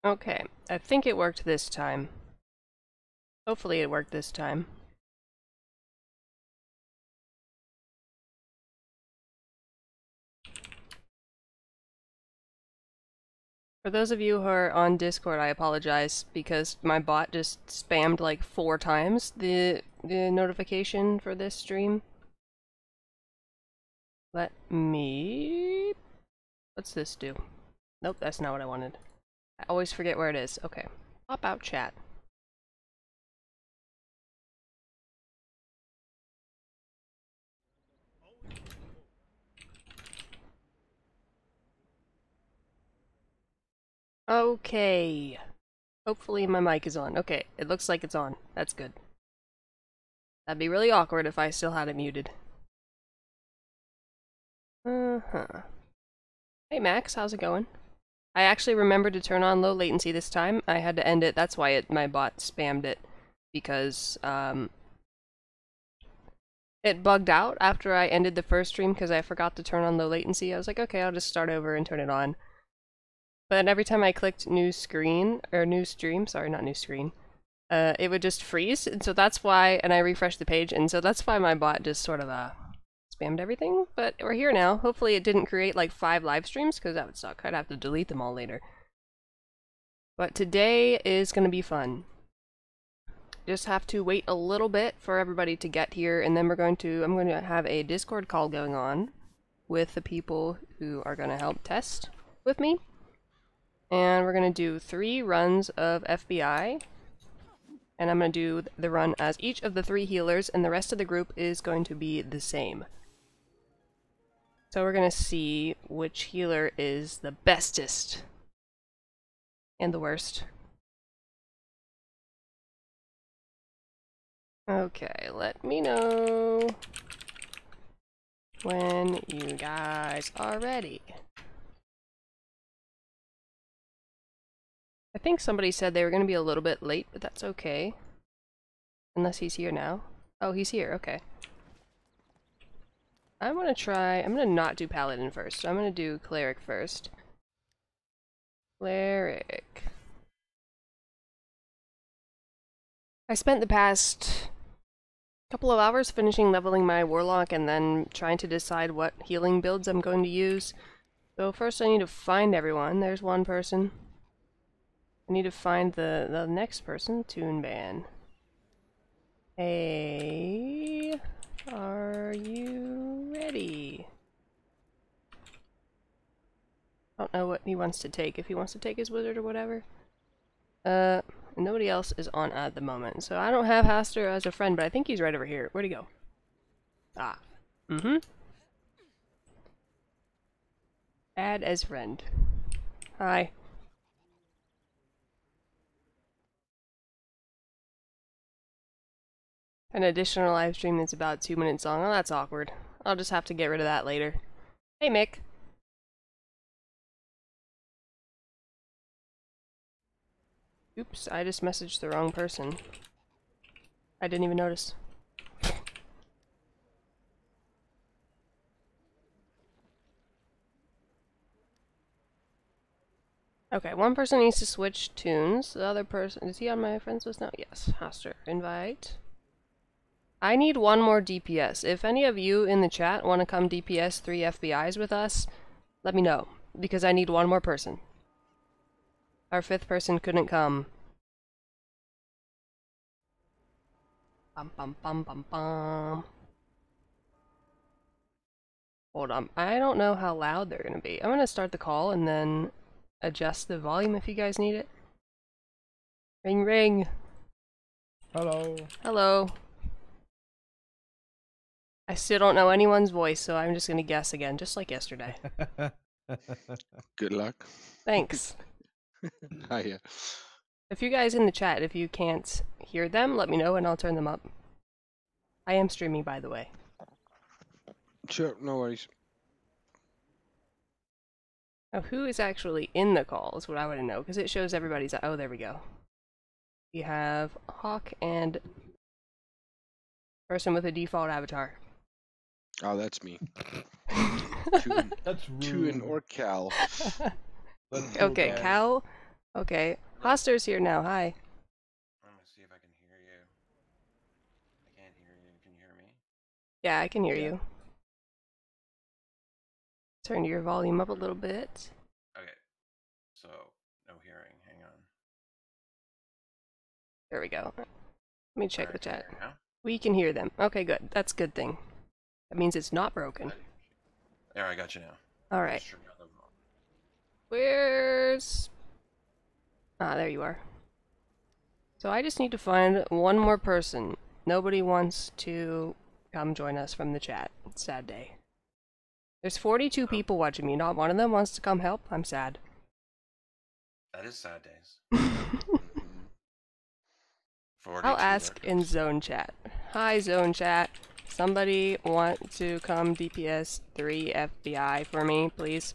Okay, I think it worked this time. Hopefully it worked this time. For those of you who are on Discord, I apologize because my bot just spammed like 4 times the notification for this stream. Let me... What's this do? Nope, that's not what I wanted. I always forget where it is. Okay. Pop out chat. Okay. Hopefully my mic is on. Okay, it looks like it's on. That's good. That'd be really awkward if I still had it muted. Uh-huh. Hey Max, how's it going? I actually remembered to turn on low latency this time. I had to end it. That's why my bot spammed it. Because, it bugged out after I ended the first stream because I forgot to turn on low latency. I was like, okay, I'll just start over and turn it on. But every time I clicked new screen, or new stream, sorry, not new screen, it would just freeze. And so that's why, and I refreshed the page, and so that's why my bot just sort of, spammed everything. But we're here now. Hopefully it didn't create like 5 live streams, because that would suck. I'd have to delete them all later. But today is going to be fun. Just have to wait a little bit for everybody to get here, and then I'm going to have a Discord call going on with the people who are going to help test with me. And we're going to do 3 runs of FBI. And I'm going to do the run as each of the 3 healers, and the rest of the group is going to be the same. So we're going to see which healer is the bestest. And the worst. Okay, let me know when you guys are ready. I think somebody said they were going to be a little bit late, but that's okay. Unless he's here now. Oh, he's here, okay. I'm going to not do Paladin first. So I'm going to do Cleric first. Cleric. I spent the past couple of hours finishing leveling my Warlock and then trying to decide what healing builds I'm going to use. So first I need to find everyone. There's one person. I need to find the next person, Toon Ban. Hey, are you ready? I don't know what he wants to take, if he wants to take his wizard or whatever. Nobody else is on at the moment, so I don't have Haster as a friend, but I think he's right over here. Where'd he go? Ah. Mm-hmm. Add as friend. Hi. An additional live stream that's about 2 minutes long. Oh, that's awkward. I'll just have to get rid of that later. Hey, Mick. Oops, I just messaged the wrong person. I didn't even notice. Okay, one person needs to switch tunes. The other person... Is he on my friends list now? Yes. Haster. Invite. I need one more DPS. If any of you in the chat want to come DPS 3 FBIs with us, let me know. Because I need one more person. Our 5th person couldn't come. Bum bum bum bum bum. Hold on. I don't know how loud they're gonna be. I'm gonna start the call and then adjust the volume if you guys need it. Ring ring. Hello. Hello. I still don't know anyone's voice, so I'm just gonna guess again, just like yesterday. Good luck. Thanks. Hiya. If you guys in the chat, if you can't hear them, let me know and I'll turn them up. I am streaming, by the way. Sure, no worries. Now, who is actually in the call is what I want to know, because it shows everybody's... Oh, there we go. We have Hawk and person with a default avatar. Oh, that's me. That's rude. Toon or Cal. Okay, Cal, Okay. Hoster's here now. Hi. I'm gonna see if I can hear you. I can't hear you. Can you hear me? Yeah, I can hear Yeah. you. Turn your volume up a little bit. Okay. So, no hearing. Hang on. There we go. Let me check the Alright, can you chat. hear me now? We can hear them. Okay, good. That's a good thing. That means it's not broken. There, I got you now. Alright. Just turned down the volume. Where's... Ah, there you are. So I just need to find one more person. Nobody wants to come join us from the chat. Sad day. There's 42 people watching me. Not one of them wants to come help. I'm sad. That is sad days. Mhm. 42 I'll ask workers. in zone chat. Hi, zone chat. Somebody want to come DPS 3 FBI for me, please?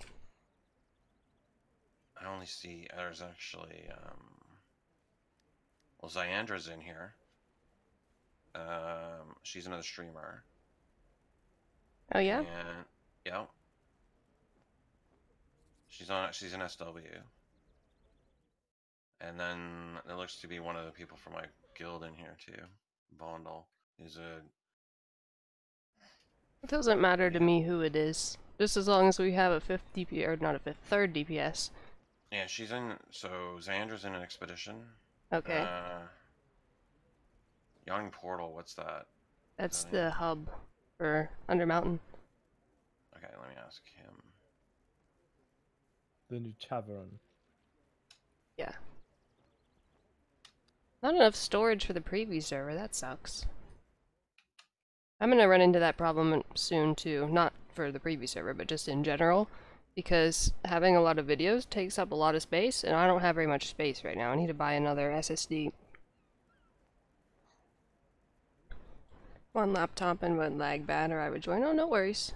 I only see there's actually well, Zyandra's in here. She's another streamer. Oh yeah? And yeah. She's an SW. And then there looks to be one of the people from my guild in here too. Bondal is a It doesn't matter to Yeah. me who it is. Just as long as we have a 5th DPS, or not a 5th, 3rd DPS. yeah, she's in so Xandra's in an expedition. Okay. Young Portal, what's that? That's that the it? hub for Undermountain. Okay, let me ask him. The new tavern. Yeah. Not enough storage for the preview server, that sucks. I'm gonna run into that problem soon too. Not for the preview server, but just in general. Because having a lot of videos takes up a lot of space, and I don't have very much space right now. I need to buy another SSD. One laptop and would lag bad or I would join. Oh, no worries.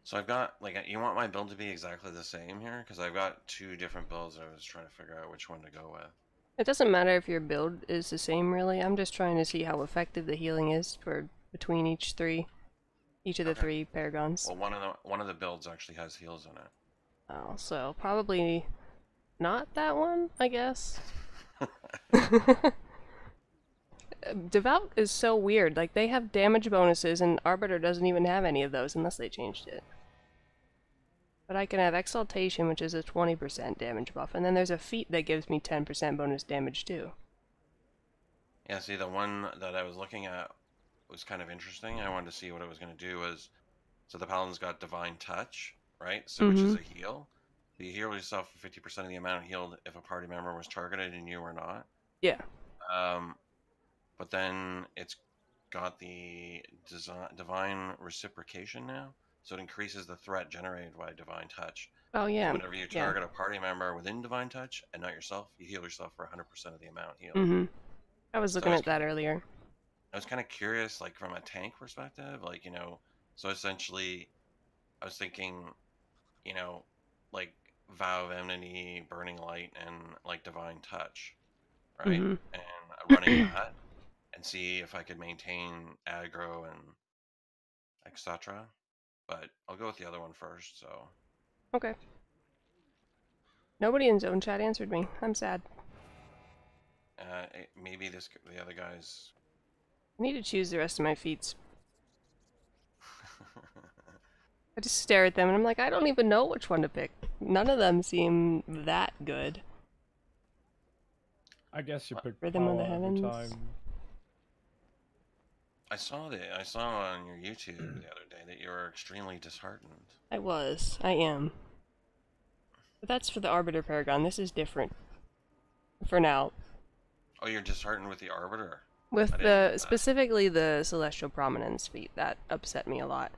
So I've got like you want my build to be exactly the same here because I've got two different builds. I was trying to figure out which one to go with. It doesn't matter if your build is the same, really. I'm just trying to see how effective the healing is for between each of the 3 paragons. Well, one of the builds actually has heals in it. Oh, so probably not that one, I guess. Devout is so weird. Like, they have damage bonuses, and Arbiter doesn't even have any of those unless they changed it. But I can have Exaltation, which is a 20% damage buff, and then there's a feat that gives me 10% bonus damage too. Yeah, see, the one that I was looking at was kind of interesting. I wanted to see what it was going to do was, so the Paladin's got Divine Touch, right? So which is a heal. So you heal yourself for 50% of the amount healed if a party member was targeted and you were not. Yeah. But then it's got the Divine Reciprocation now, so it increases the threat generated by Divine Touch. Oh yeah. So whenever you target a party member within Divine Touch and not yourself, you heal yourself for 100% of the amount healed. I was looking at that earlier. I was kind of curious, like from a tank perspective, like, you know, so essentially I was thinking, you know, like Vow of Enmity, Burning Light, and like Divine Touch, right? And running that and see if I could maintain aggro and etc. But I'll go with the other one first, so. Okay. Nobody in zone chat answered me. I'm sad. Maybe the other guy's. I need to choose the rest of my feats. I just stare at them and I'm like, I don't even know which one to pick. None of them seem that good. I guess you pick Rhythm of the power every Heavens. time. I saw on your YouTube the other day that you were extremely disheartened. I was. I am. But that's for the Arbiter Paragon. This is different. For now. Oh, you're disheartened with the Arbiter? With specifically the Celestial Prominence feat. That upset me a lot.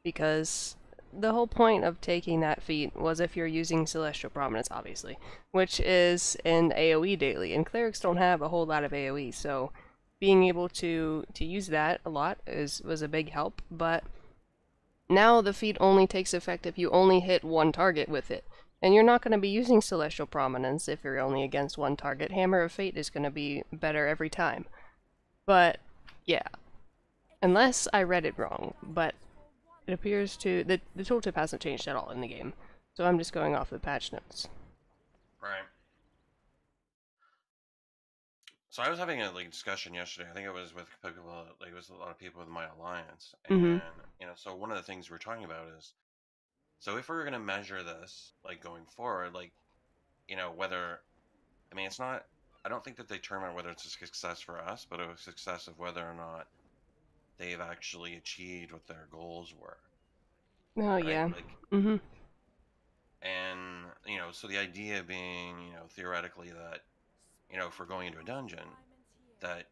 Because the whole point of taking that feat was if you're using Celestial Prominence, obviously. Which is an AoE daily. And clerics don't have a whole lot of AoE, so being able to use that a lot was a big help, but now the feat only takes effect if you only hit one target with it. And you're not going to be using Celestial Prominence if you're only against one target. Hammer of Fate is going to be better every time. But, yeah. Unless I read it wrong, but it appears to... The tooltip hasn't changed at all in the game. So I'm just going off the patch notes. Right. So I was having a discussion yesterday. I think it was with people, like it was a lot of people with my alliance, Mm-hmm. and so one of the things we're talking about is, so if we're gonna measure this going forward, whether, I mean, it's not. I don't think that they determine whether it's a success for us, but a success of whether or not they've actually achieved what their goals were, Oh right? yeah. Mm-hmm. And so the idea being, theoretically that, if we're going into a dungeon, that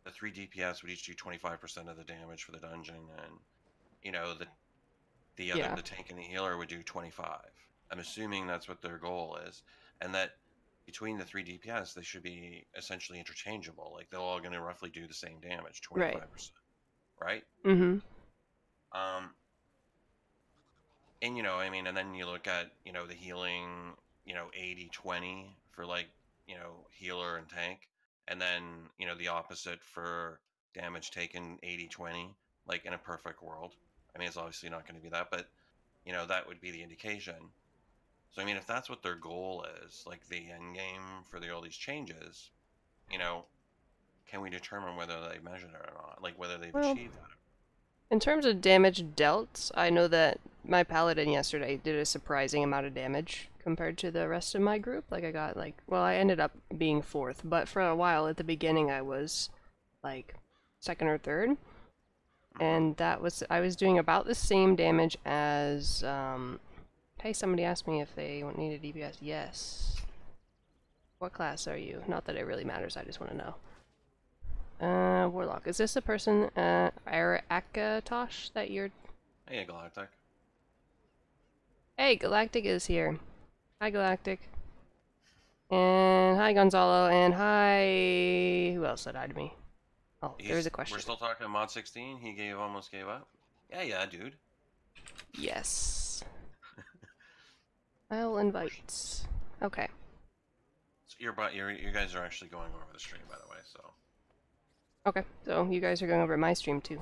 the 3 DPS would each do 25% of the damage for the dungeon, and Yeah. the tank and the healer would do 25. I'm assuming that's what their goal is, and that between the 3 DPS they should be essentially interchangeable. Like they're all going to roughly do the same damage, Right. 25%, right? Mm-hmm. Um, and I mean, and then you look at the healing, 80-20 for healer and tank, and then the opposite for damage taken, 80-20, like in a perfect world. I mean, it's obviously not going to be that, but that would be the indication. So I mean, if that's what their goal is, like the end game for all these changes, you know, can we determine whether they measured it or not, like whether they've Well, achieved that? in terms of damage dealt, I know that my Paladin yesterday did a surprising amount of damage compared to the rest of my group. Like I got well, I ended up being fourth, but for a while at the beginning I was like second or third, and I was doing about the same damage as Hey, somebody asked me if they needed DPS. Yes. What class are you? Not that it really matters, I just want to know. Warlock. Is this the person, Akatosh, that you're... Hey, Galactic. Hey, Galactic is here. Hi, Galactic. And hi, Gonzalo, and hi... Who else said hi to me? Oh, there's a question. We're still talking mod 16? He almost gave up? Yeah, dude. Yes. I'll invite. Okay. So you guys are actually going over the stream, by the way, so... Okay, so you guys are going over my stream too.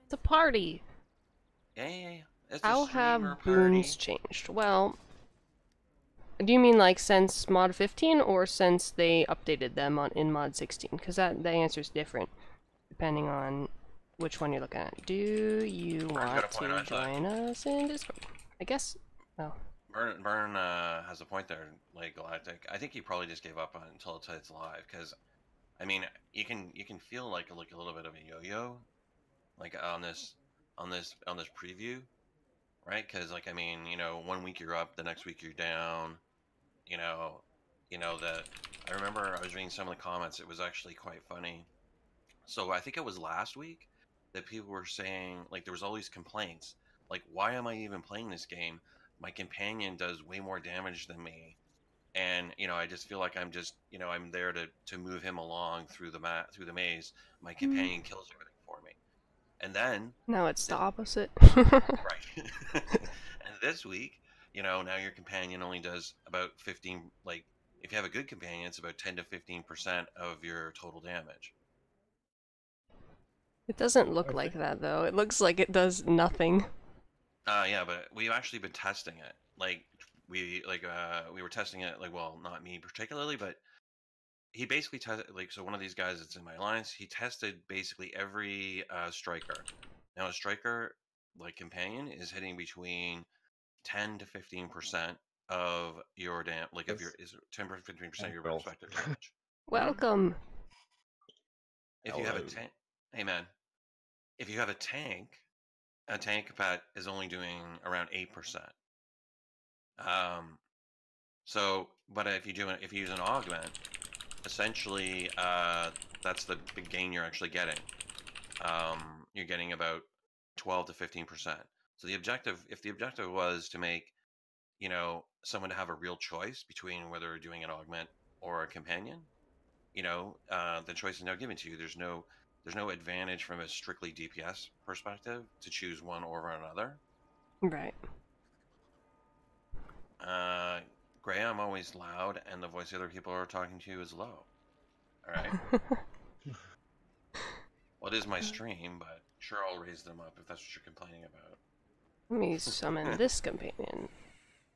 It's a party! Yeah. It's How a streamer have party. boons changed? Well, do you mean like since mod 15 or since they updated them in mod 16? Because the answer is different depending on which one you're looking at. Do you want to join us in Discord? I guess. Oh. Burn has a point there, like Galactic. I think he probably just gave up until it's live, because I mean, you can feel like a little bit of a yo-yo, like on this preview, right? Because like I mean, 1 week you're up, the next week you're down. That I remember I was reading some of the comments. It was actually quite funny. So I think it was last week that people were saying, like, there was all these complaints, like, why am I even playing this game? My companion does way more damage than me, and I just feel like I'm just I'm there to move him along through the maze. My companion kills everything for me, and then Now it's the opposite. right. And this week, now your companion only does about 15. Like, if you have a good companion, it's about 10 to 15% of your total damage. It doesn't look like that though. It looks like it does nothing. Yeah, but we've actually been testing it. Like we were testing it. Like, well, not me particularly, but he basically tested. Like, so one of these guys that's in my alliance, he tested basically every striker. Now a striker companion is hitting between 10 to 15% of your of your 10 to 15% of your respective damage. Welcome. If you have a tank, hey man, if you have a tank pet is only doing around 8%. But if you use an augment, essentially that's the big gain you're actually getting. You're getting about 12 to 15%. So if the objective was to make someone to have a real choice between whether doing an augment or a companion, the choice is now given to you. There's no advantage from a strictly DPS perspective to choose one over another. Right. Gray, I'm always loud, and the voice the other people are talking to you is low. All right. Well, it is my stream, but sure, I'll raise them up if that's what you're complaining about. Let me summon this companion.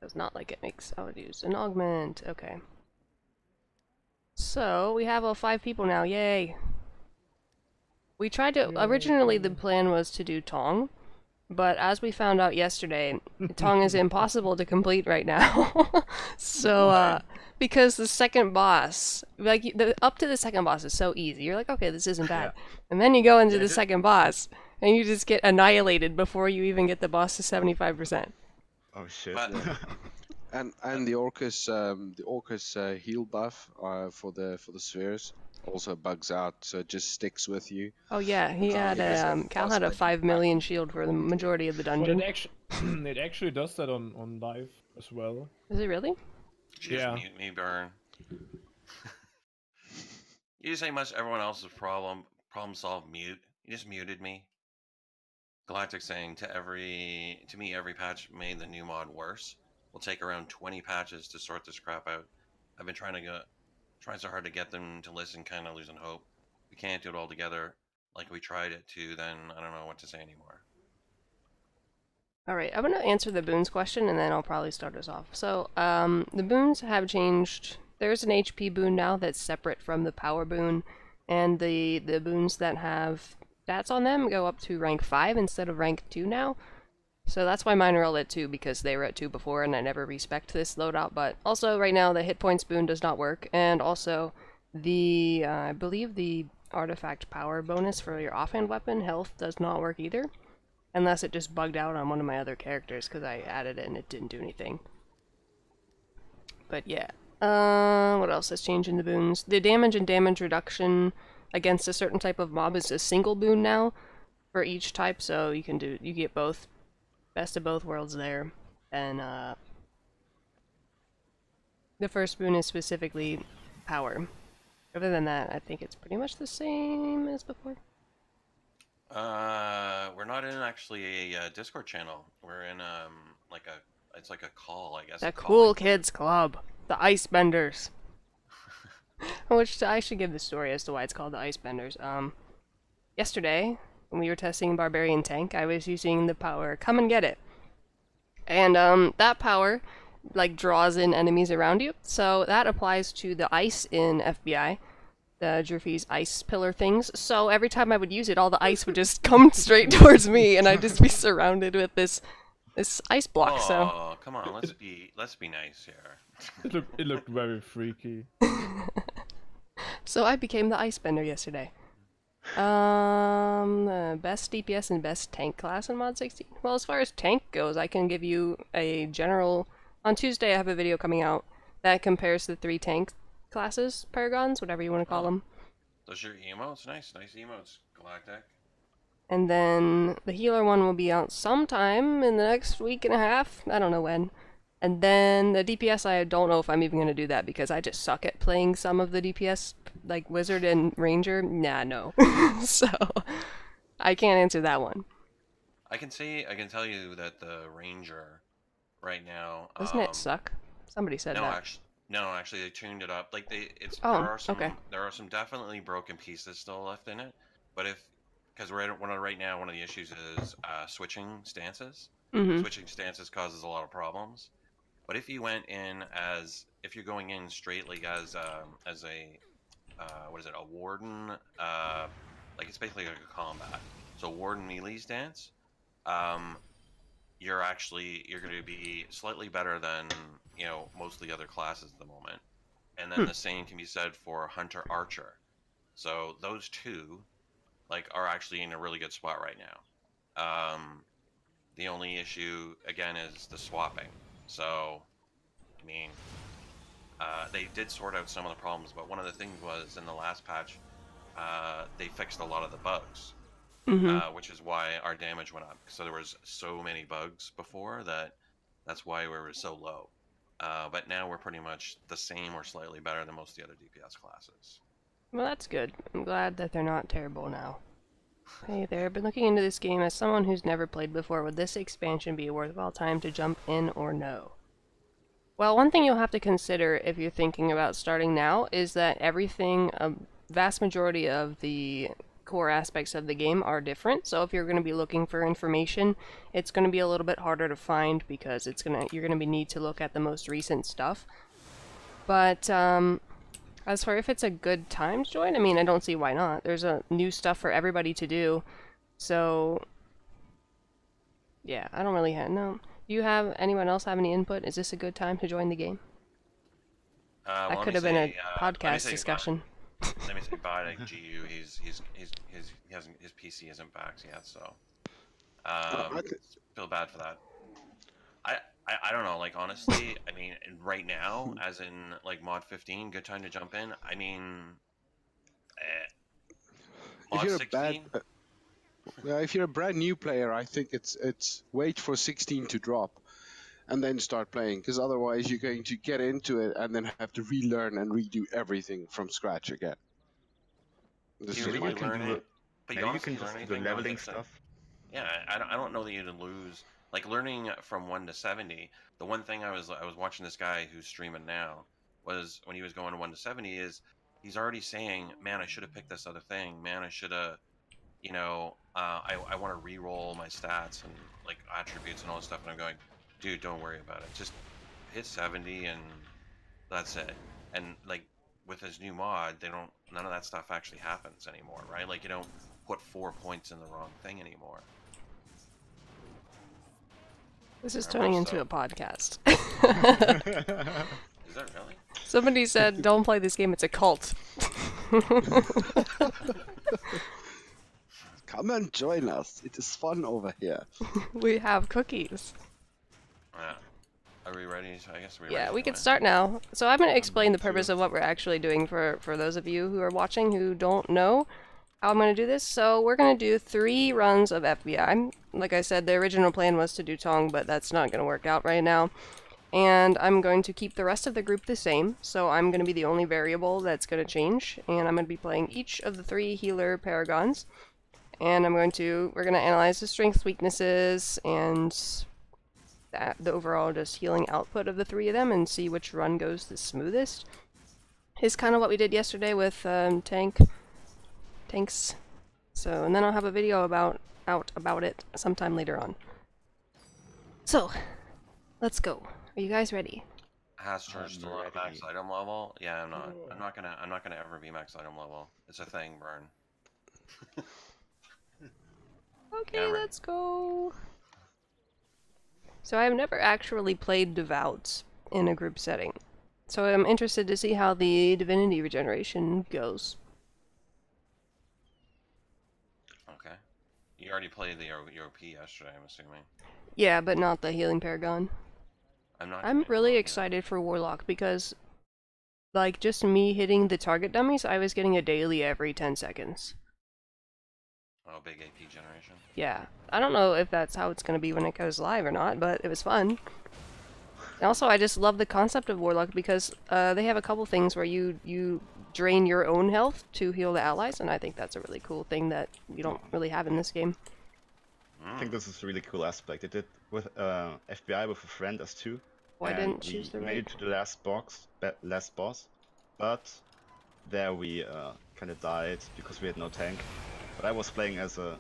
Does not like it makes. I would use an augment. Okay. So, we have 5 people now, yay! We tried to, originally the plan was to do Tong, but as we found out yesterday, Tong is impossible to complete right now. So, because the second boss, like, up to the second boss is so easy. You're like, okay, this isn't bad. And then you go into the second boss, and you just get annihilated before you even get the boss to 75%. Oh shit. But And the Orcus heal buff for the spheres also bugs out, so it just sticks with you. Oh yeah, he had Cal had a 5 million shield for the majority of the But dungeon. it actually does that on live as well. Is it really? Did you just mute me, Burn? You just say much everyone else's problem solved mute. You just muted me. Galactic saying to me every patch made the new mod worse. Will take around 20 patches to sort this crap out. I've been trying so hard to get them to listen, kind of losing hope. We can't do it all together like we tried it to, then I don't know what to say anymore. Alright, I'm gonna answer the Boons question and then I'll probably start us off. So, the Boons have changed. There's an HP boon now that's separate from the power boon, and the boons that have stats on them go up to rank 5 instead of rank 2 now. So that's why mine are all at 2, because they were at 2 before and I never respect this loadout. But also right now the hit points boon does not work, and also the I believe the artifact power bonus for your offhand weapon health does not work either, unless it just bugged out on one of my other characters because I added it and it didn't do anything. But yeah, what else has changed in the boons? The damage and damage reduction against a certain type of mob is a single boon now for each type, so you get both. Best of both worlds there. And the first boon is specifically power. Other than that, I think it's pretty much the same as before. We're not in actually a Discord channel. We're in it's like a call, I guess. The Cool Kids Club, the Ice Benders. Which I should give the story as to why it's called the Ice Benders. Yesterday, when we were testing Barbarian Tank, I was using the power Come and Get It. And that power like draws in enemies around you. So that applies to the ice in FBI, the Jerfy's ice pillar things. So every time I would use it, all the ice would just come straight towards me and I'd just be surrounded with this ice block. Oh, so come on, let's be nice here. It looked very freaky. So I became the Ice Bender yesterday. Best DPS and best tank class in Mod 16. Well, as far as tank goes, I can give you a general... On Tuesday, I have a video coming out that compares the 3 tank classes, Paragons, whatever you want to call them. Those are your emotes? Nice emotes, Galactic. And then the healer one will be out sometime in the next week and a half. I don't know when. And then the DPS, I don't know if I'm even going to do that because I just suck at playing some of the DPS, like Wizard and Ranger. Nah, no. So, I can't answer that one. I can tell you that the Ranger right now... Doesn't it suck? Somebody said that. Actually, they tuned it up. Like, there are some definitely broken pieces still left in it. But because right now, one of the issues is switching stances. Mm-hmm. Switching stances causes a lot of problems. But if you went in if you're going in straight like as a warden, like it's basically like a combat. So warden melee stance, you're going to be slightly better than most of the other classes at the moment. And then the same can be said for hunter archer. So those two, like, are actually in a really good spot right now. The only issue again is the swapping. So, I mean, they did sort out some of the problems, but one of the things was in the last patch, they fixed a lot of the bugs, which is why our damage went up. So there was so many bugs before that's why we were so low. But now we're pretty much the same or slightly better than most of the other DPS classes. Well, that's good. I'm glad that they're not terrible now. Hey there, been looking into this game as someone who's never played before. Would this expansion be a worthwhile time to jump in or no? Well, one thing you'll have to consider if you're thinking about starting now is that everything, a vast majority of the core aspects of the game are different. So if you're going to be looking for information, it's going to be a little bit harder to find because you're going to need to look at the most recent stuff. But As for if it's a good time to join, I mean, I don't see why not. There's a new stuff for everybody to do. So, yeah, I don't really have, no. Do you have, anyone else have any input? Is this a good time to join the game? Well, That let could me have been a say, let me podcast say discussion. let me say bye to GU. He hasn't, his PC isn't back yet, so I feel bad for that. I don't know, like honestly, I mean right now, as in like mod 15, good time to jump in. I mean, if mod you're a bad, 16. if you're a brand new player, I think it's wait for 16 to drop, and then start playing. Because otherwise, you're going to get into it and then have to relearn and redo everything from scratch again. This You is really my learn opinion. it, but you Maybe you honestly can learn just do the anything going leveling into stuff. Yeah, I don't know that you'd lose like learning from 1 to 70. The one thing I was watching this guy who's streaming now was when he was going to 1 to 70 is he's already saying, man, I should have picked this other thing. Man, I should have, I want to re-roll my stats and like attributes and all this stuff. And I'm going, dude, don't worry about it. Just hit 70 and that's it. And like with his new mod, none of that stuff actually happens anymore, right? Like you don't put 4 points in the wrong thing anymore. This is Remember, turning into so- a podcast. Is that really? Somebody said, don't play this game, it's a cult. Come and join us. It is fun over here. We have cookies. Yeah. Are we ready? I guess we're Yeah, ready. we to could win. start now. So I'm going to explain the too. purpose of what we're actually doing for those of you who are watching who don't know how I'm going to do this. So we're going to do 3 runs of FBI. Like I said, the original plan was to do Tong, but that's not going to work out right now. And I'm going to keep the rest of the group the same, so I'm going to be the only variable that's going to change, and I'm going to be playing each of the 3 healer paragons. And we're going to analyze the strengths, weaknesses, and the overall just healing output of the 3 of them and see which run goes the smoothest. Is kind of what we did yesterday with tanks. So, and then I'll have a video about it sometime later on. So, let's go. Are you guys ready? Hastur's still at max ready. item level. Yeah, I'm not. I'm not gonna ever be max item level. It's a thing, Burn. Okay, Yeah, I'm ready. let's go. So I have never actually played Devout in a group setting. So I'm interested to see how the divinity regeneration goes. Okay. You already played the OP yesterday, I'm assuming. Yeah, but not the healing paragon. I'm not. I'm gonna really roll excited for Warlock because, like, just me hitting the target dummies, I was getting a daily every 10 seconds. either. Oh, big AP generation. Yeah. I don't know if that's how it's going to be when it goes live or not, but it was fun. And also, I just love the concept of Warlock because they have a couple things where you drain your own health to heal the allies, and I think that's a really cool thing that you don't really have in this game. I think this is a really cool aspect. I did with FBI with a friend as 2. Well, I and didn't choose the we right. made it to the last boss, but there we kind of died because we had no tank. But I was playing as a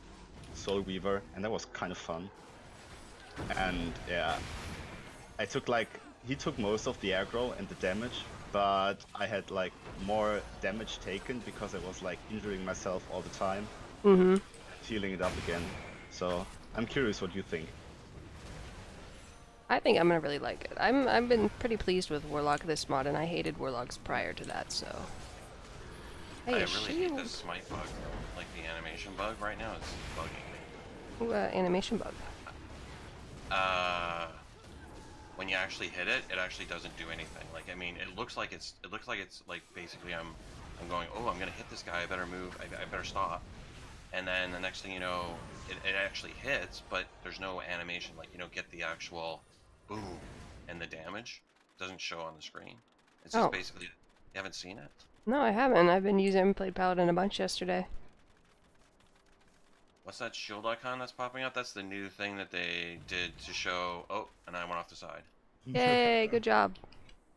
Soul Weaver, and that was kind of fun. And yeah, he took most of the aggro and the damage, but I had like more damage taken because I was like injuring myself all the time, healing it up again. So I'm curious what you think. I think I'm gonna really like it. I've been pretty pleased with Warlock this mod, and I hated Warlocks prior to that, so. Hey, I a really hate shield. this smite bug, like the animation bug right now. It's bugging me. Ooh, animation bug. When you actually hit it, it actually doesn't do anything. Like, I mean, it looks like it's like basically I'm going, oh, I'm gonna hit this guy. I better move. I better stop. And then the next thing you know, it actually hits, but there's no animation. Like, you don't get the actual boom and the damage. It doesn't show on the screen. It's just Oh. basically, you haven't seen it? No, I haven't. I've been using played Paladin a bunch yesterday. What's that shield icon that's popping up? That's the new thing that they did to show. Oh, and I went off the side. Yay, good job.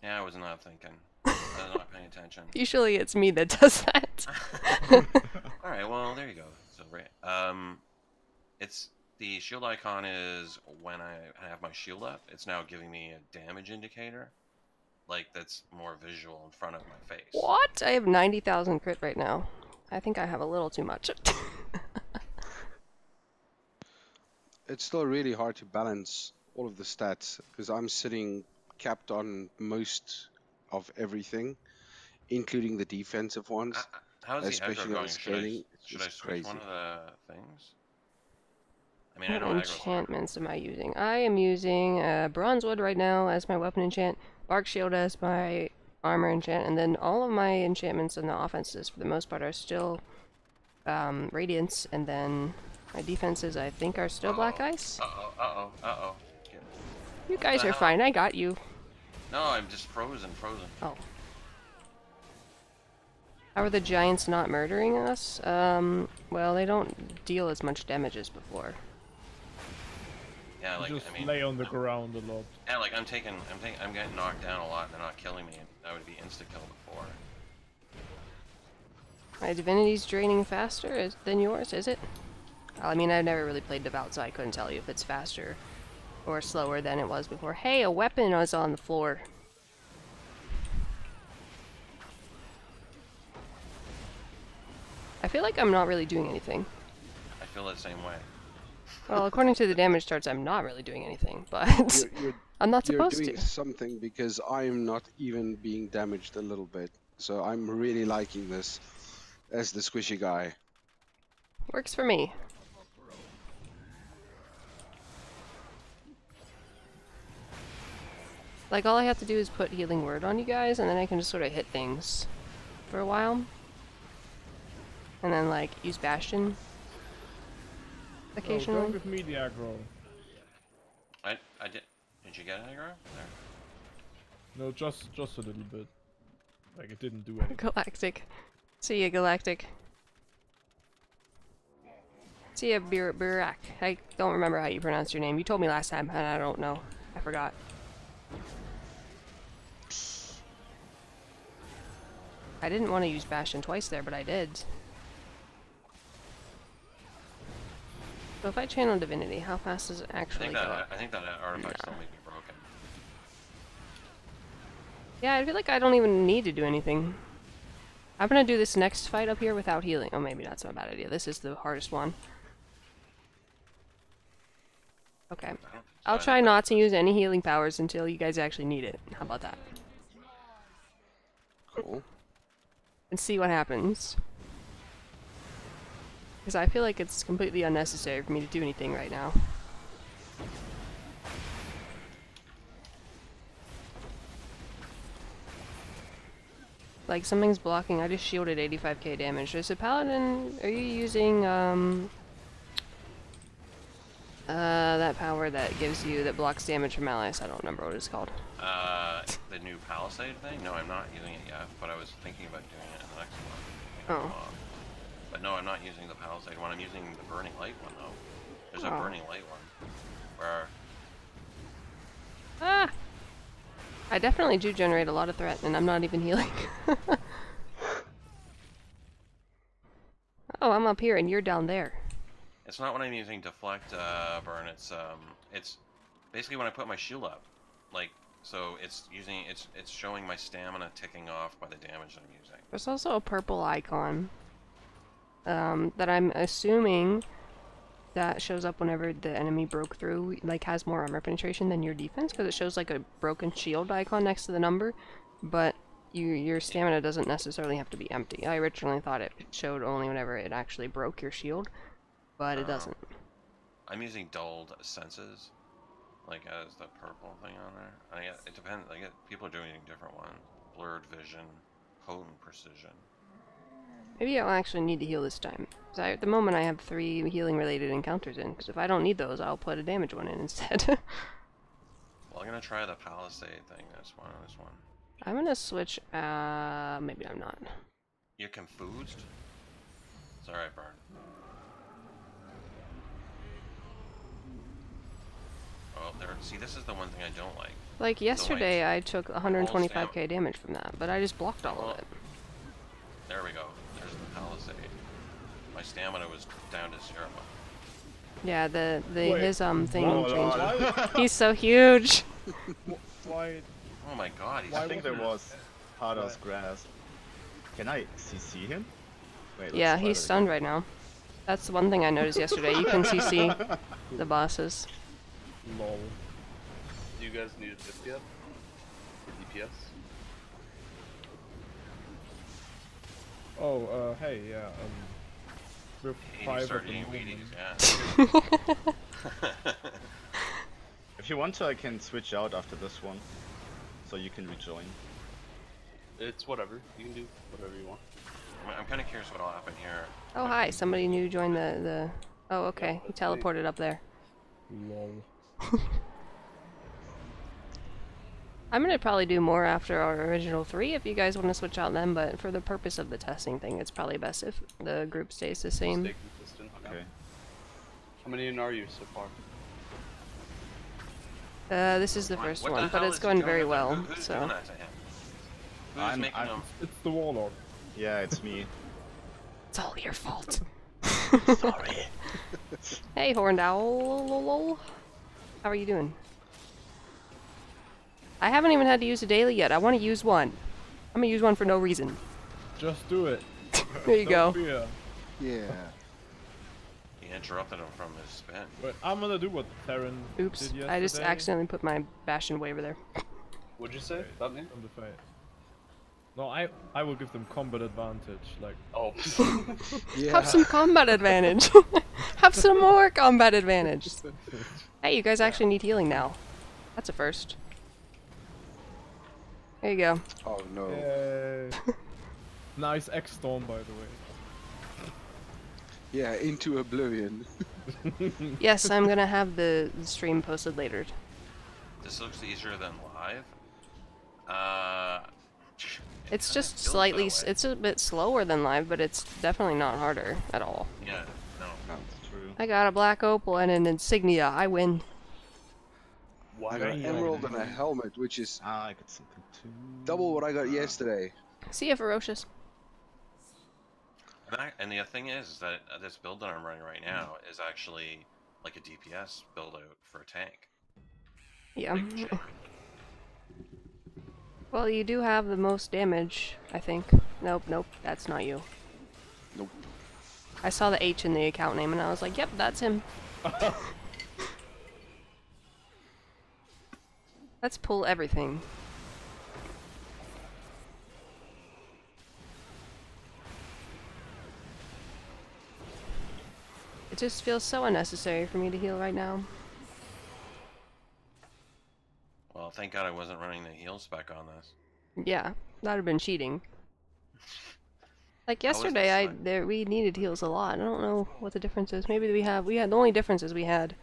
Yeah, I was not thinking. I was not paying attention. Usually it's me that does that. All right, well there you go. So it's the shield icon is when I have my shield up. It's now giving me a damage indicator, like that's more visual in front of my face. What? I have 90,000 crit right now. I think I have a little too much. It's still really hard to balance all of the stats because I'm sitting capped on most of everything, including the defensive ones. How's the aggro Especially on going? scaling, it's Should I just switch one crazy. of the things? I mean, I What know aggro's enchantments am I using? I am using Bronzewood right now as my weapon enchant, Bark Shield as my armor enchant, and then all of my enchantments and the offenses, for the most part, are still Radiance, and then my defenses, I think, are still Black Ice. Uh-oh. You guys are fine, I got you. No, I'm just frozen. Oh. How are the giants not murdering us? Well, they don't deal as much damage as before. Yeah, like, Just I mean, lay on the ground a lot. yeah, like I'm getting knocked down a lot, and they're not killing me. That would be insta-kill before. My divinity's draining faster than yours, is it? I mean, I've never really played Devout, so I couldn't tell you if it's faster or slower than it was before. Hey, a weapon was on the floor. I feel like I'm not really doing anything. I feel the same way. Well, according to the damage charts, I'm not really doing anything, but I'm not supposed You're doing to. something because I'm not even being damaged a little bit. So I'm really liking this as the squishy guy. Works for me. Like, all I have to do is put Healing Word on you guys, and then I can just sort of hit things for a while. And then, like, use Bastion Oh, occasionally. don't give me the aggro. I did. Did you get an aggro? There. No, just a little bit. Like it didn't do anything. Galactic. See ya, Galactic. See ya, Burak. I don't remember how you pronounce your name. You told me last time, and I don't know. I forgot. I didn't want to use Bastion twice there, but I did. So if I channel Divinity, how fast does it actually go up? I think that artifact still make me broken. Yeah, I feel like I don't even need to do anything. I'm gonna do this next fight up here without healing. Oh, maybe that's not a bad idea. This is the hardest one. Okay. I'll try not to use any healing powers until you guys actually need it. How about that? Cool. And see what happens. Because I feel like it's completely unnecessary for me to do anything right now. Like, something's blocking. I just shielded 85k damage. Is a Paladin... Are you using, that power that gives you... that blocks damage from allies? I don't remember what it's called. The new Palisade thing? No, I'm not using it yet, but I was thinking about doing it in the next one. Oh. But no, I'm not using the Palisade one. I'm using the Burning Light one, though. There's a Oh. Burning Light one. Where... Ah! I definitely do generate a lot of threat, and I'm not even healing. Oh, I'm up here, and you're down there. It's not when I'm using Deflect, Burn. It's basically when I put my shield up. Like, so it's showing my stamina ticking off by the damage that I'm using. There's also a purple icon that I'm assuming that shows up whenever the enemy broke through, like has more armor penetration than your defense, because it shows like a broken shield icon next to the number, but your stamina doesn't necessarily have to be empty. I originally thought it showed only whenever it actually broke your shield, but it doesn't. I'm using Dulled Senses, like as the purple thing on there. It depends. People are doing different ones. Blurred Vision, Potent Precision. Maybe I'll actually need to heal this time. Because at the moment I have 3 healing related encounters in, because if I don't need those, I'll put a damage one in instead. Well, I'm gonna try the Palisade thing. This one. I'm gonna switch, maybe I'm not. You're confused? It's alright, Burn. Oh, there. See, this is the one thing I don't like. Like yesterday I took 125k damage from that, but I just blocked all of it. There we go. There's the Palisade. My stamina was down to 0. Yeah, his thing Oh, changed. He's so huge. Why? Oh my god, he's Why I think there wasn't- was Harder's grasp. Can I CC him? Wait, let's Yeah, try he's that stunned right now. That's the one thing I noticed yesterday. You can CC the bosses. Lol. Do you guys need a dip yet? For DPS? Oh, hey, yeah, we're Hey, you 5 start at the eating moment. Wheaties, yeah. If you want to, I can switch out after this one, so you can rejoin. It's whatever. You can do whatever you want. I'm kind of curious what'll happen here. Oh, hi. Somebody new joined the... Oh, okay. Yeah, He that's me. teleported up there. Lol. I'm gonna probably do more after our original 3 if you guys want to switch out them, but for the purpose of the testing thing, it's probably best if the group stays the same. Stay consistent. yeah. Okay. How many in are you so far? This is the first What one, the but hell it's is he going doing very with that? well, Who's so... doing that to him? Who's I'm- making him? It's the Warlock. Yeah, it's me. It's all your fault. Sorry. Hey, Horned Owl. How are you doing? I haven't even had to use a daily yet. I want to use one. I'm gonna use one for no reason. Just do it. There you go. Don't fear. Yeah. He interrupted him from his spin. But I'm gonna do what Theron Oops, did yesterday. I just accidentally put my Bastion Waver there. What'd you say about me? From the fight. No, I will give them combat advantage, like... Oh. Yeah. Have some combat advantage. Have some more combat advantage. Hey, you guys actually need healing now. That's a first. There you go. Oh no. Yay. Nice X-Storm, by the way. Yeah, into oblivion. Yes, I'm gonna have the stream posted later. This looks easier than live. It's kinda just feels slightly, that way. it's a bit slower than live, but it's definitely not harder at all. Yeah, no. That's true. I got a black opal and an insignia. I win. Why I got are an you emerald doing and a that? helmet, which is Ah, I got something too. double what I got yesterday. See ya, Ferocious. And the thing is that this build that I'm running right now is actually like a DPS build out for a tank. Yeah. Like, check. Well, you do have the most damage, I think. Nope, that's not you. Nope. I saw the H in the account name and I was like, yep, that's him. Let's pull everything. It just feels so unnecessary for me to heal right now. Well, thank God I wasn't running the heal spec on this. Yeah, that'd have been cheating. Like How was the yesterday, we needed heals a lot. I don't know what the difference is. Maybe we had the only difference is we had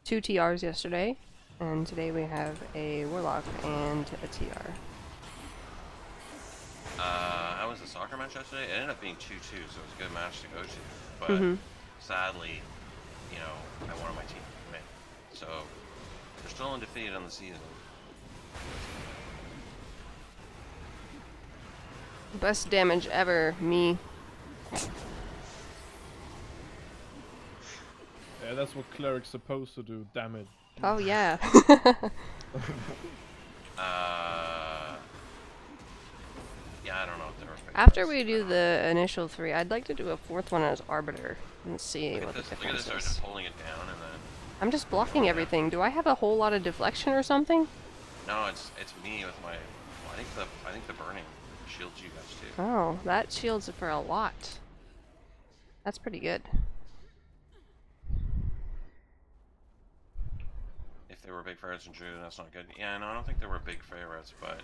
2 TRs yesterday, and today we have a Warlock and a TR. How was the soccer match yesterday? It ended up being 2-2, so it was a good match to go to. But sadly, you know, I wanted my team to win. So they're still undefeated on the season. Best damage ever, me. Yeah, that's what cleric's supposed to do, damn it. Oh yeah. Yeah, I don't know if they were picked After best. we do the initial 3, I'd like to do a 4th one as Arbiter and see Look what at the this, look at difference this, I was is. just holding it down and then... I'm just blocking everything. Do I have a whole lot of deflection or something? No, it's me with my... Well, I think the burning shields you guys too. Oh, that shields it for a lot. That's pretty good. If they were big favorites in Drew, that's not good. Yeah, no, I don't think they were big favorites, but...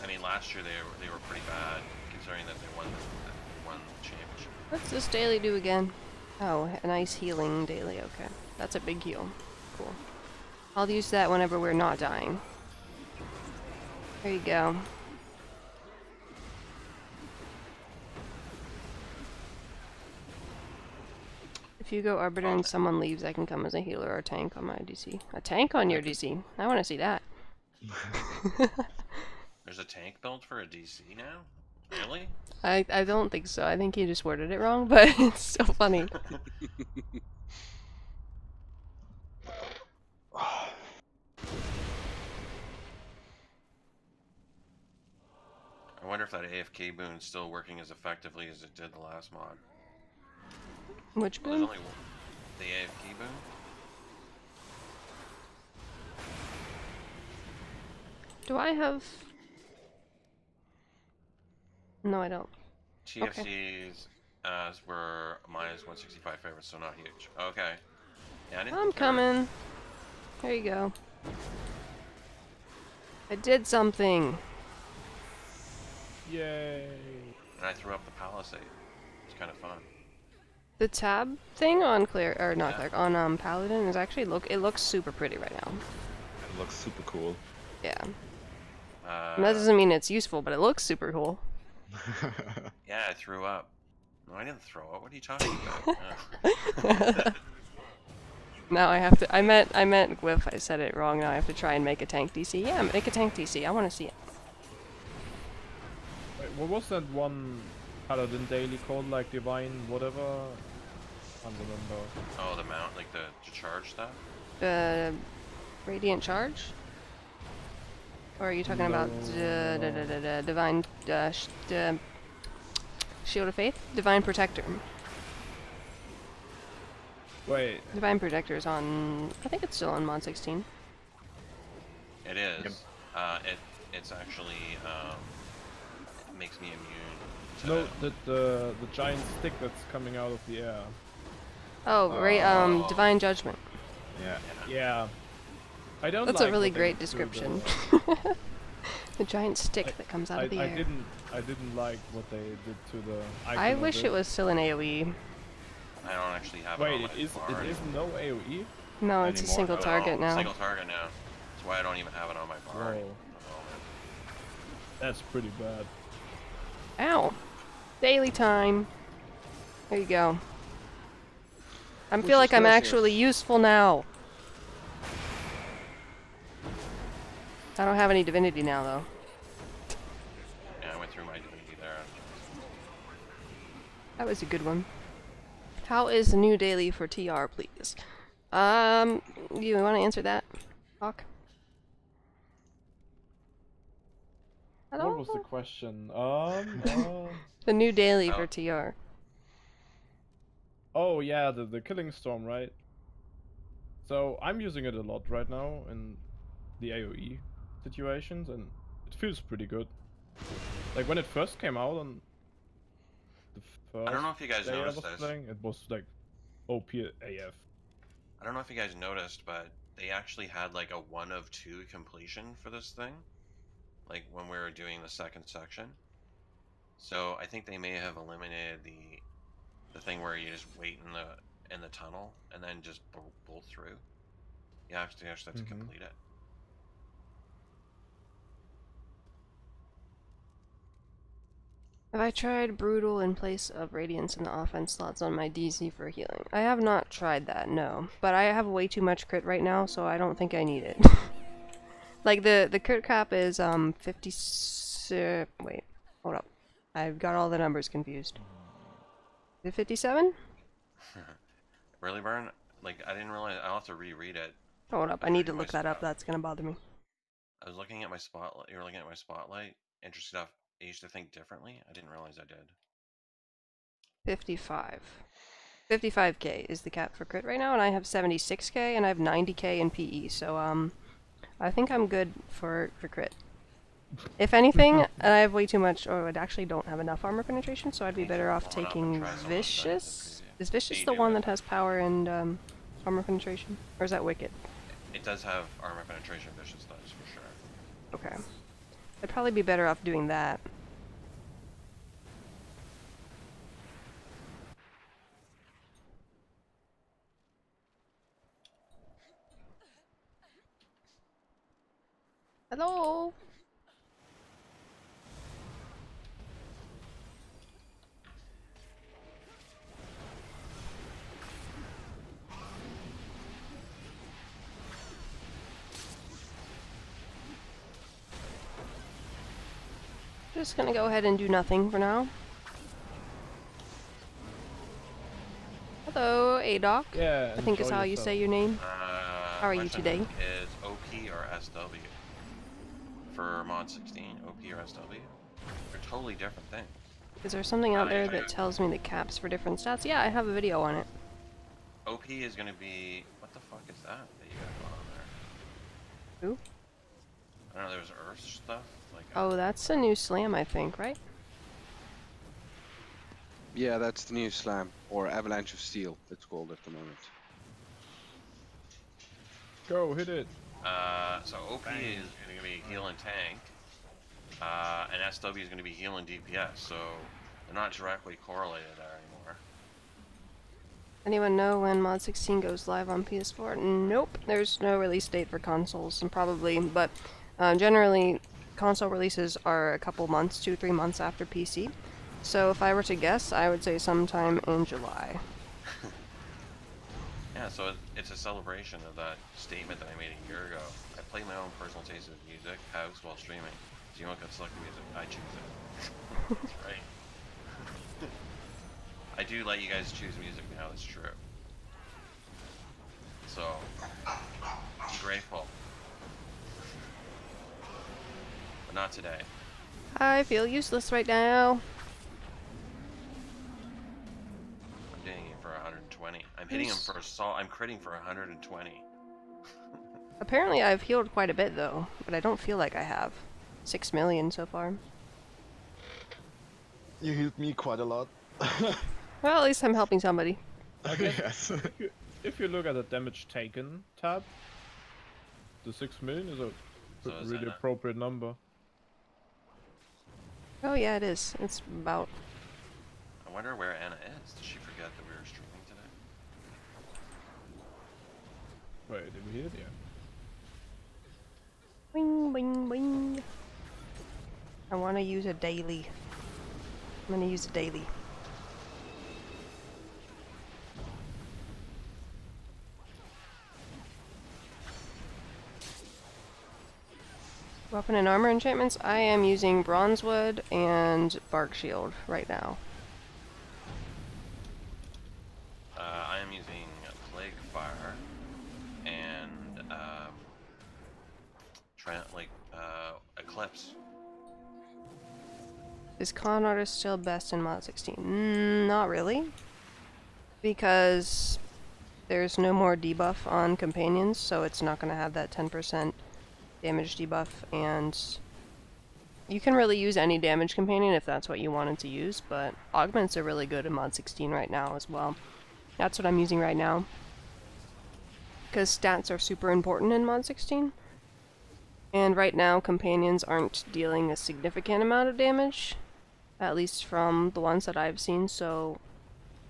I mean, last year they were pretty bad, considering that they won the championship. What's this daily do again? Oh, a nice healing daily. Okay, that's a big heal. Cool. I'll use that whenever we're not dying. There you go. If you go Arbiter and someone leaves, I can come as a healer or a tank on my DC. A tank on your DC? I want to see that. There's a tank build for a DC now? Really? I don't think so. I think he just worded it wrong, but it's so funny. if that AFK boon's still working as effectively as it did the last mod. Which Well, there's boon? only the AFK boon. Do I have... No, I don't. TFCs were minus 165 favorites, so not huge. Okay. Yeah, I didn't I'm think they were- coming. There you go. I did something. Yay! And I threw up the palisade. It's kind of fun. The tab thing on Yeah. Cleric, on Paladin is actually it looks super pretty right now. It looks super cool. Yeah. And that doesn't mean it's useful, but it looks super cool. Yeah, I threw up. No, I didn't throw up. What are you talking about? Now I have to. I meant Gwyff. I said it wrong. Now I have to try and make a tank DC. Yeah, make a tank DC. I want to see it. Wait, what was that one Paladin daily called? Like Divine whatever? I don't remember. Oh, the mount, like the charge stuff? Radiant Charge? Or are you talking about No. Divine Shield of Faith? Divine Protector. Wait, Divine Protector is on. I think it's still on Mod 16. It is. Yep. It's actually it makes me immune to no, the giant stick that's coming out of the air. Oh, right. Oh. Divine Judgment. Yeah. Yeah. I don't That's like a really what they great did to description. the- The giant stick that comes out of the I air. didn't like what they did to the I icon of wish it was still an AoE. I don't actually have it Wait, on my it bar is no AoE? No, it's a Anymore. single Oh, target now. Single target now. That's why I don't even have it on my bar. Whoa. at the moment. That's pretty bad. Ow! Daily time. There you go. I Which feel like is I'm nice here. actually useful now. I don't have any divinity now, though. Yeah, I went through my divinity there. That was a good one. How is the new daily for TR, please? You want to answer that, Hawk? Hello? What was the question? The new daily Oh. for TR. Oh yeah, the Killing Storm, right? So I'm using it a lot right now in the AoE situations, and it feels pretty good. Like when it first came out on the first I don't know if you guys day I noticed was this. playing, it was like OP AF. I don't know if you guys noticed, but they actually had like a 1 of 2 completion for this thing. Like when we were doing the second section. So I think they may have eliminated the thing where you just wait in the tunnel and then just bolt through. You actually have to complete it. Have I tried Brutal in place of Radiance in the offense slots on my DC for healing? I have not tried that, no. But I have way too much crit right now, so I don't think I need it. Like, the crit cap is, wait, hold up. I've got all the numbers confused. Is it 57? Really, Burn? Like, I didn't realize. I'll have to reread it. Hold up, I need to look that up. That's gonna bother me. I was looking at my spotlight. You were looking at my spotlight. Interesting stuff. I used to think differently. I didn't realize I did. 55. 55k is the cap for crit right now, and I have 76k, and I have 90k in PE, so, I think I'm good for crit. If anything, I have way too much, or I actually don't have enough armor penetration, so I'd be better off Follow up and taking try some of Vicious. that. Is Vicious You the do one it. that has power and armor penetration? Or is that Wicked? It does have armor penetration. Vicious does for sure. Okay. I'd probably be better off doing that. Hello? Just gonna go ahead and do nothing for now. Hello, Adoc. Yeah. I think is enjoy how you yourself. say your name. How are you Question today? Is OP or SW for mod 16? OP or SW? They're totally different things. Is there something out there that tells me the caps for different stats? Yeah, I have a video on it. OP is gonna be... What the fuck is that you got going on there? Who? I don't know, there's Earth stuff? Like, Oh, that's a new slam, I think, right? Yeah, that's the new slam, or Avalanche of Steel, it's called at the moment. Go, hit it. So OP is gonna be heal and tank. And SW is gonna be heal and DPS, so they're not directly correlated there anymore. Anyone know when Mod 16 goes live on PS4? Nope, there's no release date for consoles, and probably, but generally console releases are a couple months, 2-3 months after PC. So if I were to guess, I would say sometime in July. Yeah, so it's a celebration of that statement that I made a year ago. I play my own personal taste of music, house, while streaming. So you don't get select the music, I choose it. That's right. I do let you guys choose music now, that's true. So, be grateful. But not today. I feel useless right now. I'm hitting him for 120. I'm hitting him for assault. I'm critting for 120. Apparently I've healed quite a bit though, but I don't feel like I have. 6 million so far. You healed me quite a lot. Well, at least I'm helping somebody. Yes. If you look at the damage taken tab, the 6 million is a So is really that appropriate number. Oh yeah, it is. It's about... I wonder where Anna is. Did she forget that we were streaming today? Wait, did we hit it? Yeah. Wing, wing, wing. I want to use a daily. I'm gonna use a daily. Weapon and armor enchantments, I am using Bronzewood and Bark Shield right now. I am using Plague Fire and Eclipse. Is Con Artist still best in Mod 16? Not really. Because there's no more debuff on Companions, so it's not going to have that 10% damage debuff, and you can really use any damage companion if that's what you wanted to use, but augments are really good in Mod 16 right now as well. That's what I'm using right now. Because stats are super important in Mod 16. And right now, companions aren't dealing a significant amount of damage. At least from the ones that I've seen, so...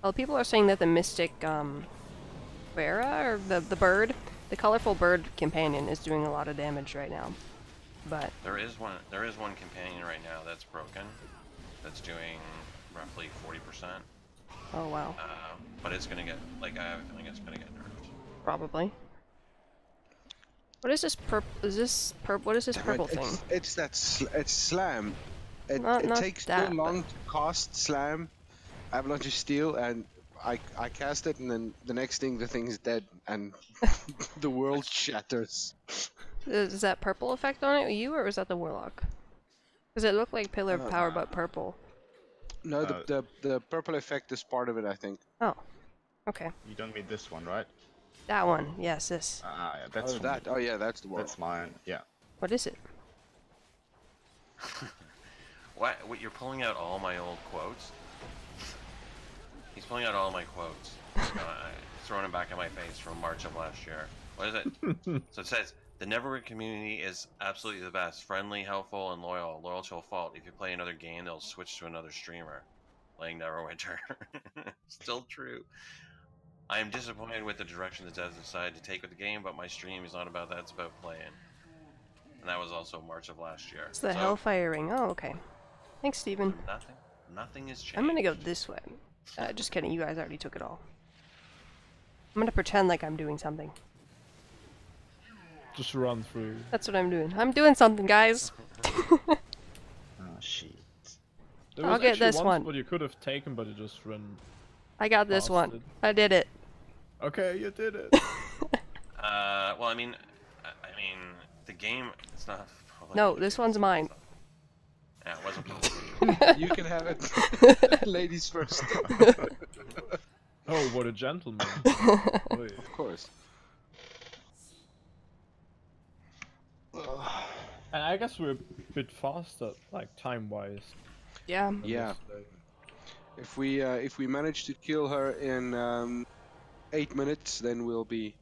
Well, people are saying that the Mystic, Vera, or the bird, the colorful bird companion is doing a lot of damage right now. But... There is one companion right now that's broken. That's doing roughly 40%. Oh, wow. But it's gonna get, like, I have a feeling it's gonna get nerfed. Probably. What is this what is this purple thing? It's it's slam. It Not takes that, too long to cast slam, Avalanche of Steel, and I cast it, and then the next thing the thing is dead, and the world shatters. Is that purple effect on it, you, or was that the Warlock? Because it looked like Pillar of Power, but purple. No, the purple effect is part of it, I think. Oh, okay. You don't mean this one, right? That one, yes, this. Ah, yeah, that's from that. me. Oh yeah, that's the one. That's mine. Yeah. What is it? What? You're pulling out all my old quotes? He's pulling out all my quotes. Throwing them back in my face from March of last year. What is it? So it says, the Neverwinter community is absolutely the best. Friendly, helpful, and loyal. Loyal to a fault. If you play another game, they'll switch to another streamer. Playing Neverwinter. Still true. I am disappointed with the direction the devs decided to take with the game, but my stream is not about that, it's about playing. And that was also March of last year. It's the Hellfire Ring. Oh, okay. Thanks, Steven. Nothing is changed. I'm gonna go this way. Just kidding, you guys already took it all. I'm gonna pretend like I'm doing something. Just run through. That's what I'm doing. I'm doing something, guys! Oh, shit. There I'll was get actually this one. What you could have taken, but you just ran. I got this past one. it. I did it. Okay, you did it. Well, I mean, the game, it's not... No, this one's mine. Yeah, it wasn't public You can have it. Ladies first. Oh, what a gentleman. Oi. Of course. And I guess we're a bit faster, like time-wise. Yeah. than Yeah. yesterday. If we manage to kill her in 8 minutes, then we'll be.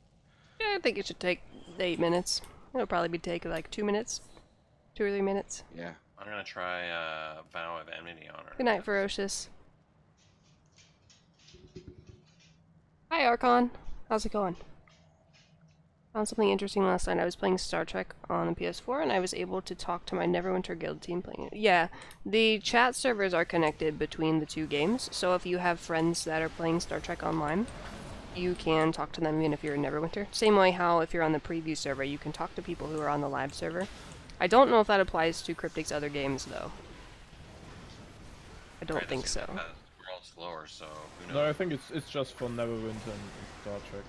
Yeah, I think it should take 8 minutes. It'll probably take like 2 minutes. 2 or 3 minutes. Yeah. I'm gonna try Vow of Enmity on her. Good night, Ferocious. Hi, Archon. How's it going? Found something interesting last night. I was playing Star Trek on the PS4, and I was able to talk to my Neverwinter guild team playing it. Yeah, the chat servers are connected between the two games, so if you have friends that are playing Star Trek Online, you can talk to them even if you're in Neverwinter. Same way how if you're on the preview server, you can talk to people who are on the live server. I don't know if that applies to Cryptic's other games, though. I don't think so. We're all slower, so who knows? No, I think it's just for Neverwinter and Star Trek.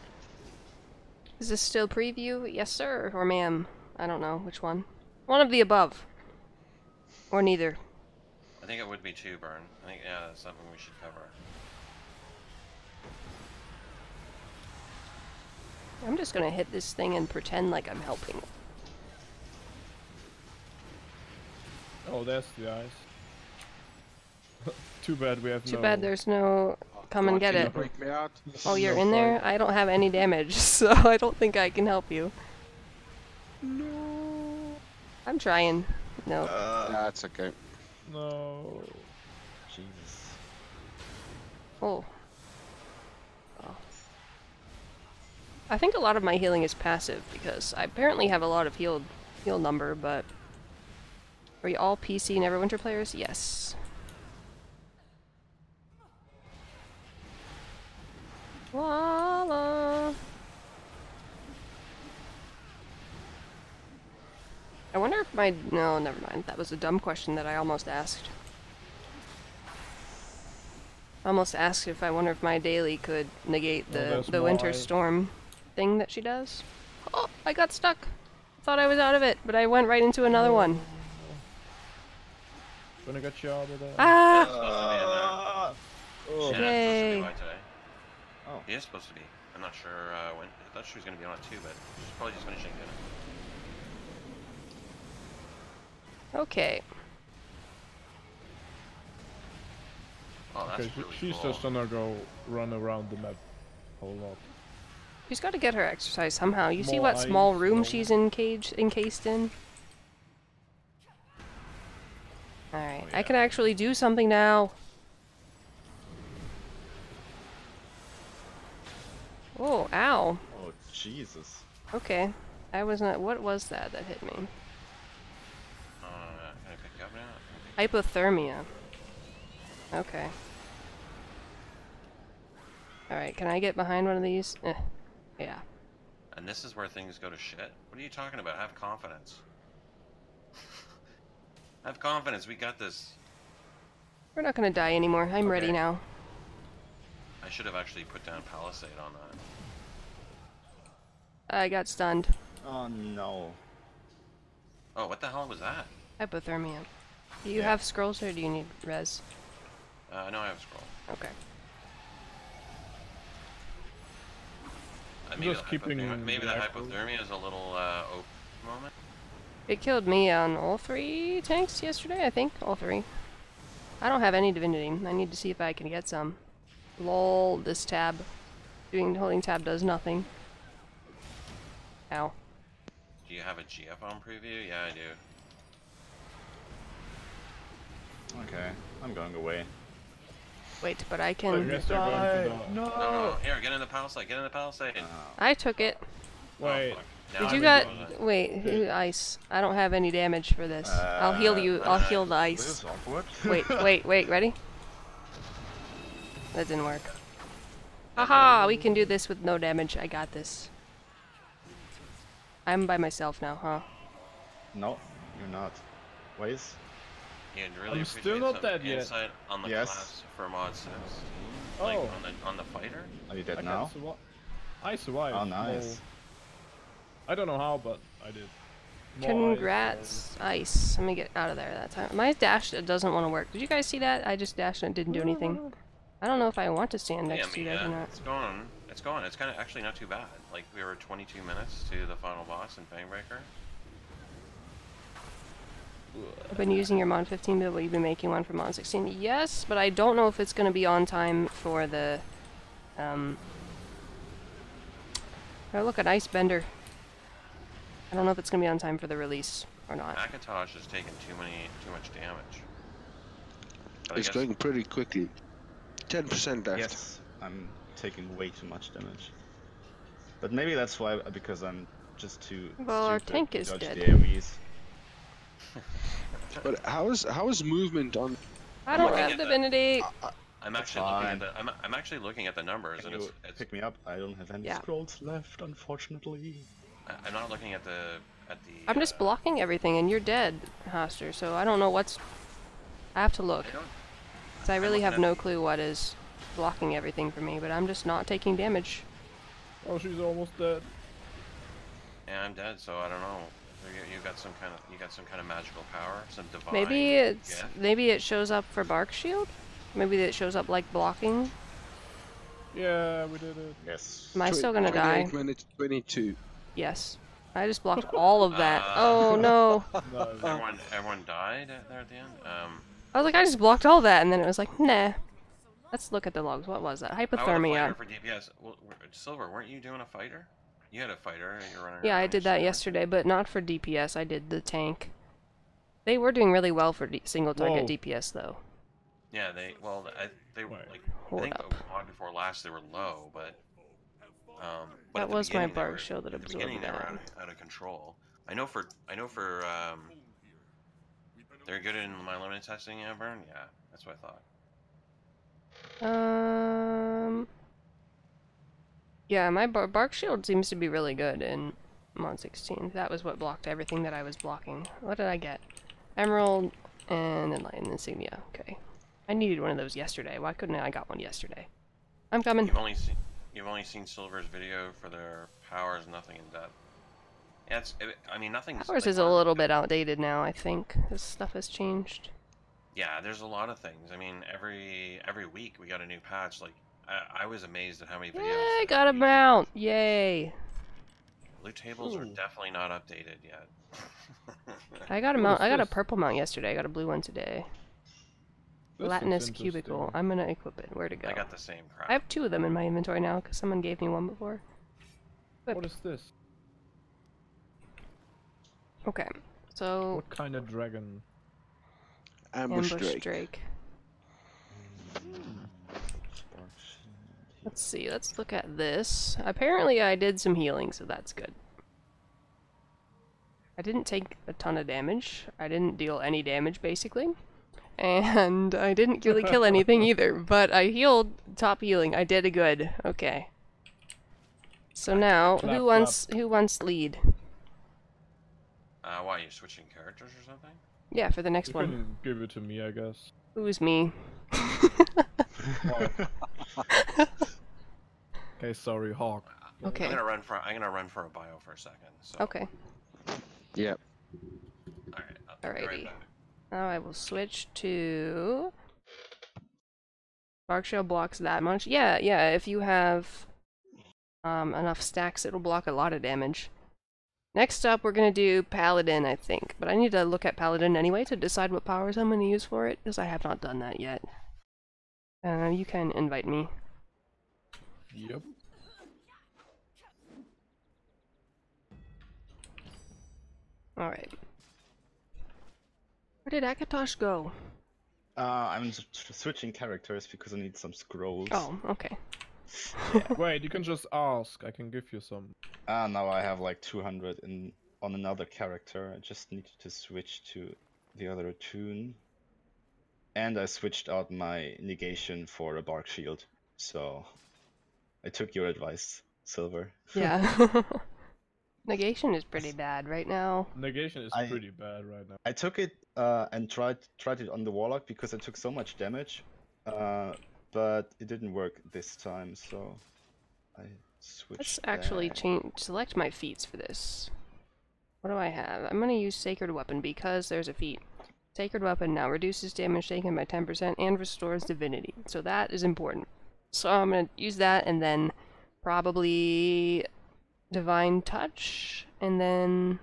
Is this still preview? Yes, sir, or ma'am? I don't know which one. One of the above. Or neither. I think it would be too, Burn. I think, yeah, that's something we should cover. I'm just gonna hit this thing and pretend like I'm helping. Oh, there's the ice. Too bad we have Too no... bad there's no come and get Can you it. break me out? Oh, you're no in there? fight. I don't have any damage, so I don't think I can help you. No. I'm trying. No. That's okay. No. Jesus. Oh. Oh. I think a lot of my healing is passive because I apparently have a lot of heal number, but are you all PC Neverwinter players? Yes. Voila. I wonder if my... No, never mind. That was a dumb question that I almost asked. I almost asked if I wonder if my daily could negate Oh, there's the more winter ice. storm thing that she does. Oh, I got stuck. Thought I was out of it, but I went right into another one. Gonna get you out of there. Ah! Oh. Yeah, Yay. supposed to be by today. Oh. He is supposed to be. I'm not sure when. I thought she was going to be on it too, but she's probably just finishing dinner. Okay. Oh, that's Okay, really she's cool. just gonna go run around the map a whole lot. She's got to get her exercise somehow. You see More what small ice, room more- she's encased in? Alright, Oh, I yeah. can actually do something now. Oh, ow. Oh, Jesus. Okay. I was not... What was that hit me? Can I pick you up now? Hypothermia. Okay. Alright, can I get behind one of these? Yeah. And this is where things go to shit? What are you talking about? Have confidence. Have confidence, we got this. We're not gonna die anymore. I'm ready Okay. now. I should have actually put down Palisade on that. I got stunned. Oh no. Oh, what the hell was that? Hypothermia. Do you Yeah. have scrolls or do you need res? No, I have a scroll. Okay. I'm just keeping maybe the the aggro. hypothermia is a little OP moment. It killed me on all 3 tanks yesterday, I think. All 3. I don't have any divinity. I need to see if I can get some. Lol, this tab. Holding tab does nothing. Ow. Do you have a GF on preview? Yeah, I do. Okay, I'm going away. Wait, but I I can... guess they're going to the... No, no, here, get in the Palisade, get in the Palisade. I took it. Wait. fuck. Now Did I'm you in got... the Palisade. Wait, ice. I don't have any damage for this. I'll heal you. I'll heal the This ice. is awkward. Wait, ready? That didn't work. Haha, we can do this with no damage. I got this. I'm by myself now, huh? No, you're not. Waze? Yeah, I'd really I'm still appreciate not some dead yet. insight on the Yes. class for mod 6. Like, Oh. on the fighter? Are you dead I now? I survived. Oh, nice. No. I don't know how, but I did. More Congrats, Ice. Let me get out of there that time. My dash doesn't want to work. Did you guys see that? I just dashed and it didn't do anything. I don't know if I want to stand Yeah, next to you guys or not. it's going. It's going. It's kind of actually not too bad. Like we were 22 minutes to the final boss in Fangbreaker. I've been using your Mod 15, but will you be making one for Mod 16? Yes, but I don't know if it's going to be on time for the, Oh, look, an Ice Bender. I don't know if it's going to be on time for the release or not. Akatosh has taken too much damage. But I It's guess- going pretty quickly. 10% left. Yes, I'm taking way too much damage. But maybe that's why, because I'm just too Well, our stupid tank to is dodge dead. the AoEs. But how is movement on? I don't looking have at the- Divinity! I'm That's actually looking at fine. the. I'm actually looking at the numbers, Can and you it's pick me up? I don't have any Yeah. scrolls left, unfortunately. I'm not looking at the. I'm just blocking everything, and you're dead, Hoster, so I don't know what's... I have to look. I don't. 'Cause I I'm really looking have at no the- clue what is blocking everything for me, but I'm just not taking damage. Oh, she's almost dead. Yeah, I'm dead, so I don't know. You got some kind of magical power, some divine. Maybe it's... gift? Maybe it shows up for Bark Shield? Maybe it shows up like blocking? Yeah, we did it. Yes. Am I still gonna die? 28 minutes 22. Yes. I just blocked all of that. Uh, Oh no! No, Everyone died there at the end. I was like, I just blocked all that, and then it was like, nah. Let's look at the logs. What was that? I was a Hypothermia. fighter for DPS. Well, Silver, weren't you doing a fighter? You had a fighter. You're running. Yeah, I around did that somewhere. yesterday, but not for DPS. I did the tank. They were doing really well for single target Whoa. DPS, though. Yeah, they were Right. like Hold I think up. the log before last they were low, but That at the was my beginning, they Bark were- Shield that at the beginning absorbed they were that. out of control. I know for they're good in my limited testing, yeah, Burn. Yeah, that's what I thought. Yeah, my Bark Shield seems to be really good in Mod 16. That was what blocked everything that I was blocking. What did I get? Emerald and Enlightened Insignia. Okay. I needed one of those yesterday. Why couldn't I got one yesterday? I'm coming. You've only seen Silver's video for their powers, nothing in depth. Yeah, I mean nothing's. Ours is a little bit outdated now, I think. This stuff has changed. Yeah, there's a lot of things. I mean, every week we got a new patch. Like I was amazed at how many videos. Yay, got a mount! Yay! Loot tables are definitely not updated yet. I got a What mount. is I got a this purple mount yesterday. I got a blue one today. This looks Latinus Cubicle. interesting. I'm gonna equip it. Where to go? I got the same crap. I have 2 of them in my inventory now because someone gave me one before. What is this? Okay, so What kind of dragon? Ambush, ambush Drake. Drake. Let's see. Let's look at this. Apparently, I did some healing, so that's good. I didn't take a ton of damage. I didn't deal any damage, basically. And I didn't really kill anything either, but I healed top healing. I did a good. Okay. So now, Clap, who wants lead? Why are you switching characters or something? Yeah, for the next You one. can give it to me, I guess. Who's me? Okay, sorry, Hawk. Okay. I'm gonna run for a bio for a second. So. Okay. Yeah. All right. I'll be right Alrighty. back. Now I will switch to... Bark Shell blocks that much. Yeah, if you have enough stacks, it'll block a lot of damage. Next up, we're gonna do Paladin, I think. But I need to look at Paladin anyway to decide what powers I'm gonna use for it, because I have not done that yet. You can invite me. Yep. Alright. Where did Akatosh go? I'm switching characters because I need some scrolls. Oh, okay. Wait, you can just ask. I can give you some. Now I have like 200 on another character. I just need to switch to the other tune. And I switched out my negation for a bark shield. So I took your advice, Silver. Yeah. Negation is pretty bad right now. Negation is I- pretty bad right now. I took it and tried it on the Warlock because I took so much damage, but it didn't work this time, so I switched. Let's actually back. select my feats for this. What do I have? I'm gonna use Sacred Weapon because there's a feat. Sacred Weapon now reduces damage taken by 10% and restores divinity. So that is important. So I'm gonna use that and then probably Divine Touch and then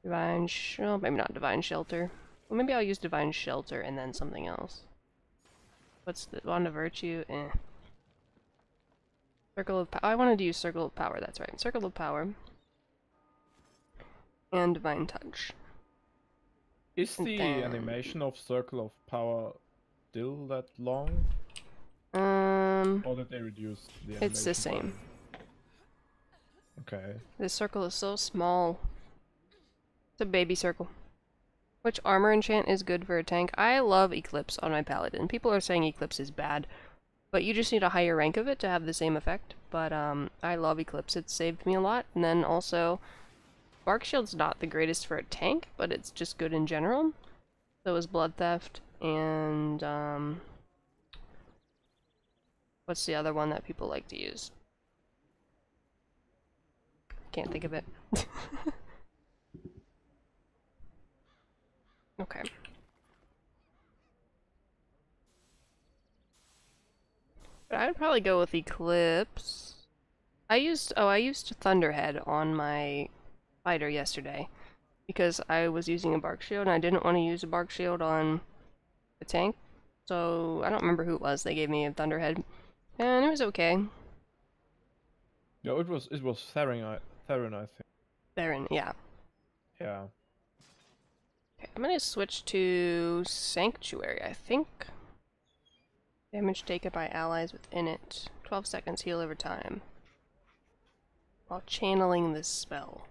maybe not Divine Shelter. Well, maybe I'll use Divine Shelter and then something else. What's the Wand of Virtue? Circle of Power. I wanted to use Circle of Power, that's right. Circle of Power. And Divine Touch. Is the animation of Circle of Power still that long? Or did they reduce the animation? It's the same. Okay. This circle is so small. It's a baby circle. Which armor enchant is good for a tank? I love Eclipse on my Paladin. People are saying Eclipse is bad, but you just need a higher rank of it to have the same effect. But I love Eclipse. It's saved me a lot. And then also, Bark Shield's not the greatest for a tank, but it's just good in general. So is Blood Theft and what's the other one that people like to use? Can't think of it. Okay. But I would probably go with Eclipse. I used Thunderhead on my fighter yesterday because I was using a Bark Shield and I didn't want to use a Bark Shield on the tank. So I don't remember who it was. They gave me a Thunderhead and it was okay. Yeah, it was Theron, I think. Theron, yeah. Yeah. Okay, I'm gonna switch to Sanctuary, I think. Damage taken by allies within it. 12 seconds heal over time. While channeling this spell.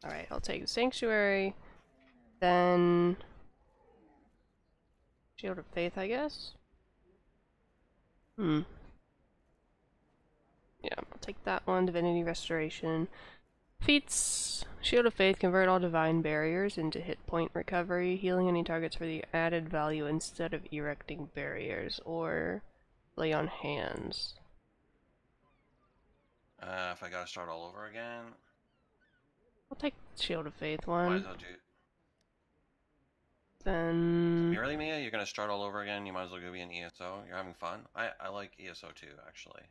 Alright, I'll take Sanctuary. Then Shield of Faith, I guess? Yeah, I'll take that one. Divinity Restoration. Feats. Shield of Faith, convert all divine barriers into hit point recovery, healing any targets for the added value instead of erecting barriers, or lay on hands. If I gotta start all over again, I'll take Shield of Faith might one. as well do. Then Really, Mia? You're gonna start all over again? You might as well go be an ESO. You're having fun? I like ESO too, actually.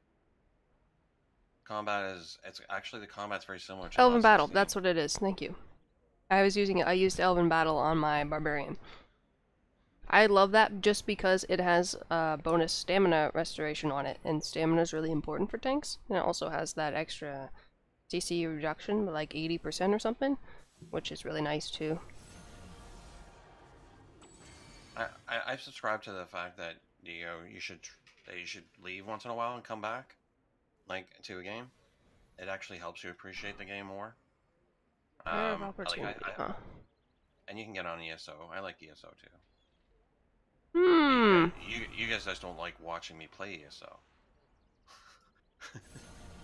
Combat is, it's actually the combat's very similar to Elven last Battle, 16. that's what it is, thank you. I used Elven Battle on my Barbarian. I love that just because it has bonus stamina restoration on it, and stamina is really important for tanks. And it also has that extra CC reduction, like 80% or something, which is really nice too. I subscribe to the fact that you should leave once in a while and come back, like, to a game. It actually helps you appreciate the game more. Opportunity, huh? And you can get on ESO. I like ESO too. You guys just don't like watching me play ESO.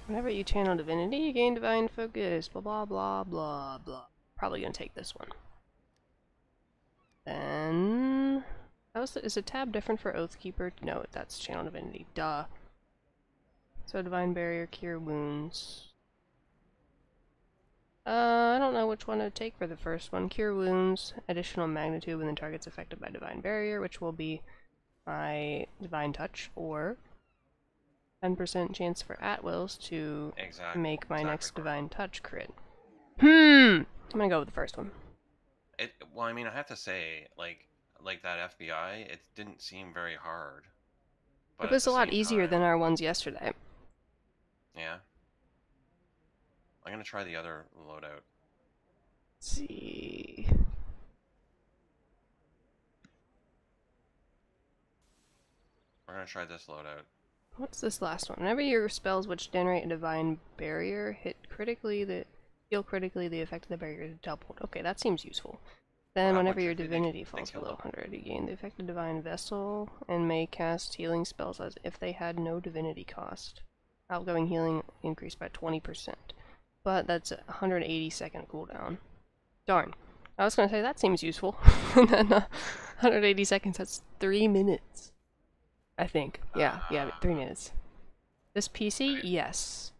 Whenever you channel divinity, you gain divine focus. Blah blah blah blah blah. Probably gonna take this one. Then is a tab different for Oathkeeper? No, that's channel divinity. Duh. So divine barrier, cure wounds. I don't know which one to take for the first one. Cure wounds, additional magnitude when the target's affected by divine barrier, which will be my divine touch, or 10% chance for at-wills to make my next divine touch crit. I'm gonna go with the first one. Well, I mean, I have to say, like that FBI, it didn't seem very hard. But it was a lot easier than our ones yesterday. Yeah. I'm gonna try the other loadout. Let's see. We're gonna try this loadout. What's this last one? Whenever your spells which generate a divine barrier heal critically, the effect of the barrier is doubled. Okay, that seems useful. Then whenever your divinity falls below 100, you gain the effect of divine vessel and may cast healing spells as if they had no divinity cost. Outgoing healing increased by 20%. But that's a 180-second cooldown. Darn. I was gonna say that seems useful. And then 180 seconds, that's 3 minutes. I think. Yeah, 3 minutes. This PC? Yes.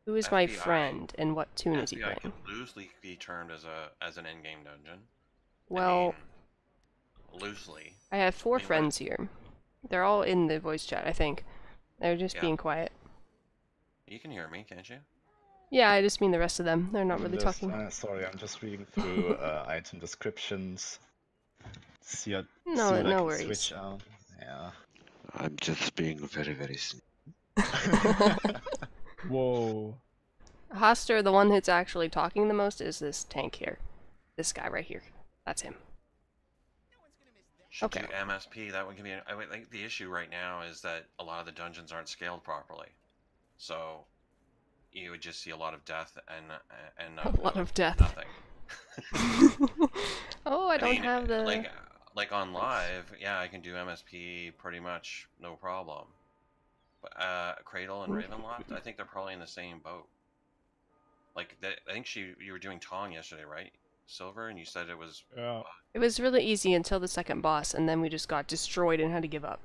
Who is my FBI friend and what tune is he FBI playing? could loosely be termed as an in-game dungeon. Well, I mean, loosely. I have 4 I mean, friends here. They're all in the voice chat, I think. They're just Yeah. being quiet. You can hear me, can't you? Yeah, I just mean the rest of them. They're not I'm really just, talking. sorry, I'm just reading through item descriptions. See, see No, what I no can worries. switch out. Yeah. I'm just being very, very sneaky. Whoa. Hoster, the one that's actually talking the most, is this tank here. This guy right here. That's him. Should Okay. do MSP. That one can be. I would think the issue right now is that a lot of the dungeons aren't scaled properly, so you would just see a lot of death and A lot of death. Nothing. Oh, I don't mean, have the... like on live, yeah, I can do MSP pretty much no problem. But Cradle and Ravenloft, I think they're probably in the same boat. Like I think you were doing Tong yesterday, right? Silver, and you said it was. Yeah. It was really easy until the second boss, and then we just got destroyed and had to give up.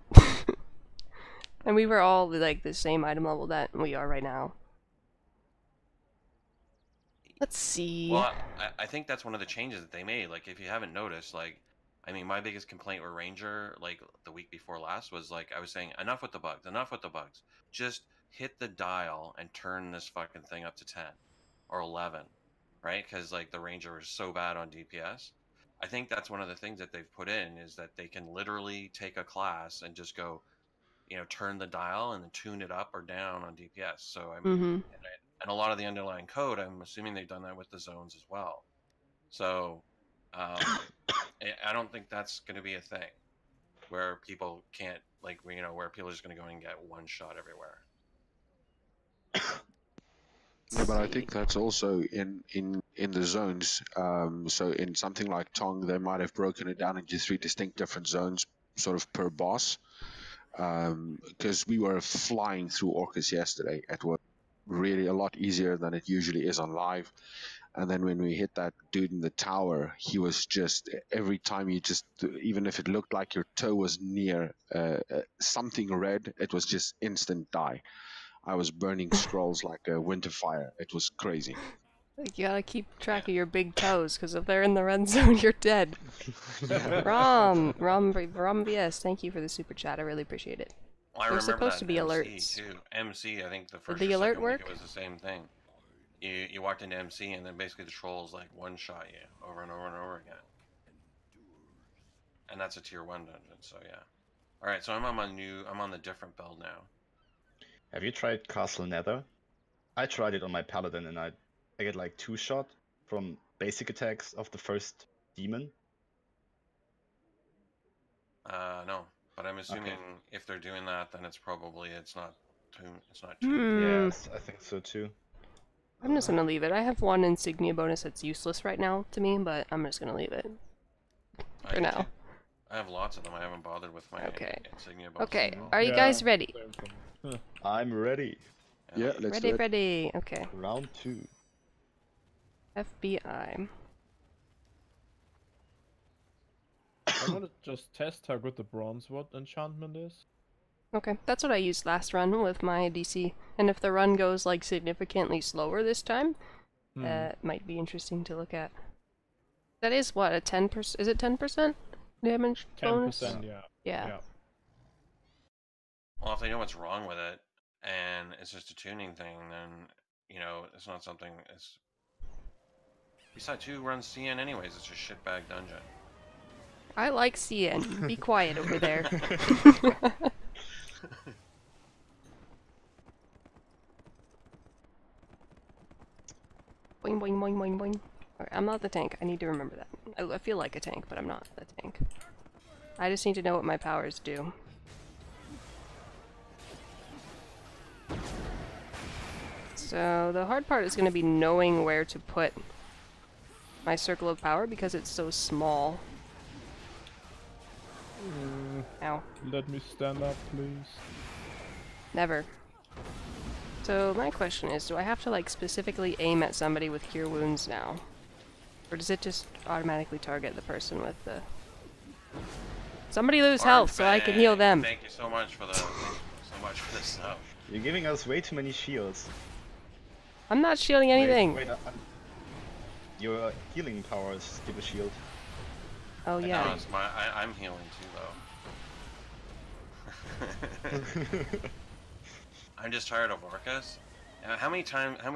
And we were all like the same item level that we are right now. Let's see. Well, I think that's one of the changes that they made. Like, if you haven't noticed, like, I mean, my biggest complaint with Ranger, like, the week before last was, like, I was saying, enough with the bugs, enough with the bugs. Just hit the dial and turn this fucking thing up to 10 or 11, right? Because, like, the Ranger was so bad on DPS. I think that's one of the things that they've put in is that they can literally take a class and just go, you know, turn the dial and then tune it up or down on DPS. So and a lot of the underlying code, I'm assuming they've done that with the zones as well. So I don't think that's going to be a thing where people can't, like, you know, where people are just going to go and get one shot everywhere. Yeah, but I think that's also in the zones. So in something like Tong, they might have broken it down into 3 distinct different zones, sort of per boss. Because we were flying through Orcus yesterday. It was really a lot easier than it usually is on live. And then when we hit that dude in the tower, he was just, every time you just, even if it looked like your toe was near something red, it was just instant die. I was burning scrolls like a winter fire. It was crazy. Like, you gotta keep track of your big toes, because if they're in the red zone, you're dead. Rom BS, thank you for the super chat. I really appreciate it. Well, I There's remember supposed that to be in MC alerts. too. MC, I think the first Did the or alert second week work? it was the same thing. You walked into MC and then basically the trolls like one shot you over and over and over again. And that's a tier 1 dungeon, so yeah. Alright, so I'm on the different build now. Have you tried Castle Nether? I tried it on my Paladin and I get like 2-shot from basic attacks of the first demon. No. But I'm assuming if they're doing that, then it's not tuned. Yes, I think so too. I'm just gonna leave it. I have 1 insignia bonus that's useless right now to me, but I'm just gonna leave it. For now. I have lots of them. I haven't bothered with my insignia bonus. Okay, are you guys ready? I'm ready. Yeah, let's do it. Ready. Okay. Round 2. FBI. I want to just test how good the bronze sword enchantment is. Okay, that's what I used last run with my DC. And if the run goes like significantly slower this time, might be interesting to look at. That is what, a 10%? Is it 10% damage bonus? 10%, Yeah. Well, if they know what's wrong with it, and it's just a tuning thing, then, you know, it's not something, Besides, who runs CN anyways? It's a shitbag dungeon. I like CN. Be quiet over there. Boing, boing, boing, boing, boing. Okay, I'm not the tank. I need to remember that. I feel like a tank, but I'm not the tank. I just need to know what my powers do. So the hard part is going to be knowing where to put my circle of power because it's so small. Ow. Let me stand up, please. Never. So my question is, do I have to like specifically aim at somebody with cure wounds now? Or does it just automatically target the person with the... Somebody lose health so I can heal them. Thank you so much for the this stuff. You're giving us way too many shields. I'm not shielding anything. Wait, your healing powers give a shield. Oh I know, yeah. it's I'm healing too, though. I'm just tired of Orcus. How many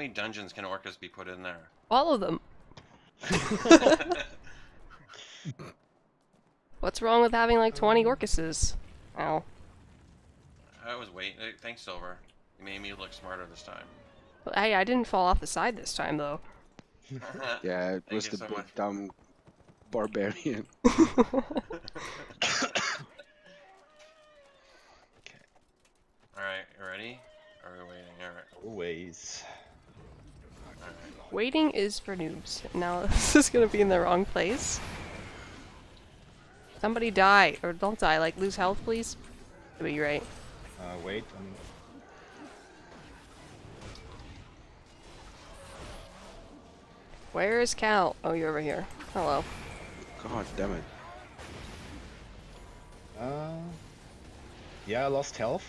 dungeons can Orcus be put in there? All of them. What's wrong with having like 20 Orcuses? Ow. I was waiting. Thanks, Silver. You made me look smarter this time. But hey, I didn't fall off the side this time though. Yeah, it Thank was you the so big much. dumb barbarian. Alright, you ready? Are we waiting? Alright. Always. Alright. Waiting is for noobs. Now this is gonna be in the wrong place. Somebody die, or don't die, like lose health please. But you're right. Wait. Where is Cal? Oh, you're over here. Hello. God damn it. Yeah, I lost health.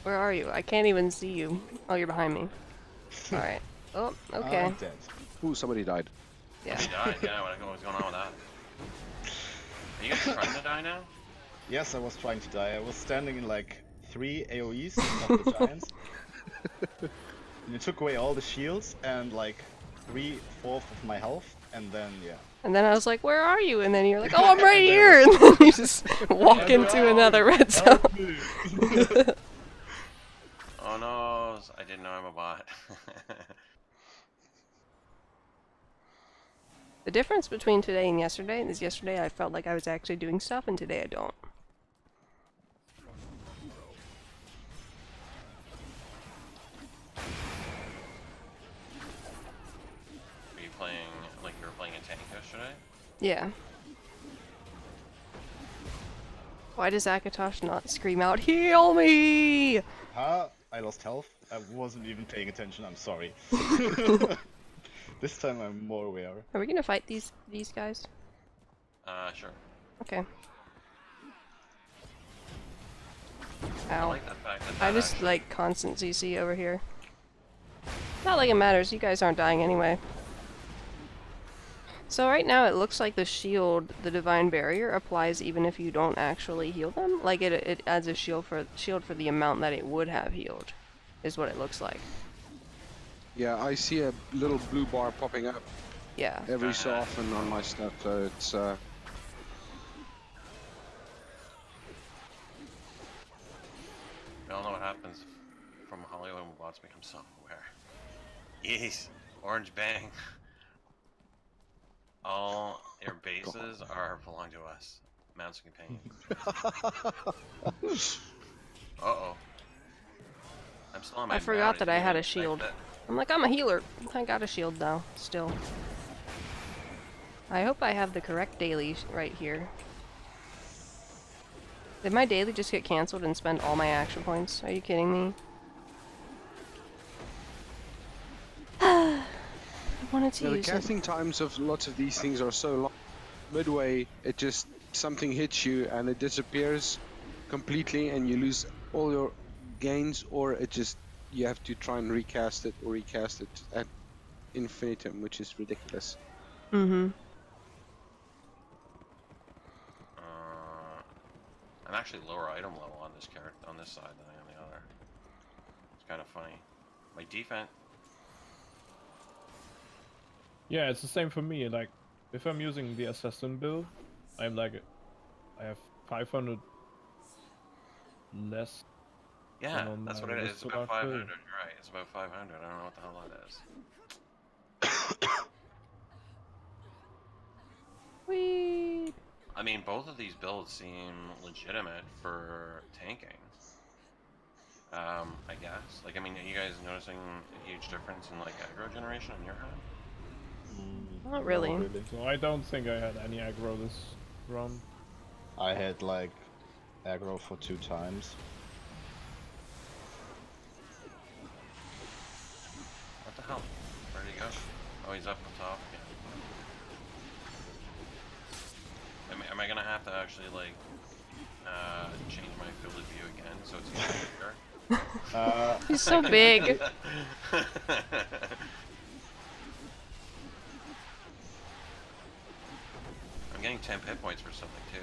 Where are you? I can't even see you. Oh, you're behind me. Alright. Oh, okay. I'm dead. Ooh, somebody died. Yeah. You died? Yeah, what's going on with that? Are you guys trying to die now? Yes, I was trying to die. I was standing in like 3 AoEs of the giants. And it took away all the shields and like 3/4 of my health, and then yeah. And then I was like, where are you? And then you're like, oh, I'm right here! And then you just walk into another red zone. Oh no, I didn't know I'm a bot. The difference between today and yesterday is yesterday I felt like I was actually doing stuff, and today I don't. Were you playing, like you were playing a tank yesterday? Yeah. Why does Akatosh not scream out, heal me? Huh? I lost health? I wasn't even paying attention, I'm sorry. This time I'm more aware. Are we gonna fight these guys? Sure. Okay. I Ow. like the fact that I that just actually- like constant CC over here. Not like it matters, you guys aren't dying anyway. So right now it looks like the shield, the divine barrier, applies even if you don't actually heal them. Like it adds a shield for the amount that it would have healed, is what it looks like. Yeah, I see a little blue bar popping up Yeah. every so often on my stuff, so it's We all know what happens from Hollywood when bots become self-aware. Yes, Orange Bang. All your bases belong to us. Mounts and Companions. Uh-oh. I'm still on my I forgot bounties. that I You had a didn't expect shield. that? I'm like, I'm a healer. I got a shield though, still. I hope I have the correct daily right here. Did my daily just get cancelled and spend all my action points? Are you kidding me? I wanted to yeah, the use it. casting times of lots of these things are so long. Midway, it just something hits you and it disappears completely, and you lose all your gains, or it just you have to try and recast it at infinitum, which is ridiculous. Mm-hmm. I'm actually lower item level on this character on this side than I am the other. It's kind of funny. My defense. Yeah, it's the same for me. Like, if I'm using the assassin build, I'm like, I have 500 less. Yeah, on that's my what it is. list It's about without 500. pay. You're right. It's about 500. I don't know what the hell that is. Whee! I mean, both of these builds seem legitimate for tanking. I guess. Like, I mean, are you guys noticing a huge difference in like aggro generation on your hand? Not really. So I don't think I had any aggro this run. I had like aggro for 2 times. What the hell? Where did he go? Oh, he's up on top again. Am I gonna have to actually like change my field of view again so it's even bigger? He's so big. I'm getting 10 hit points for something too.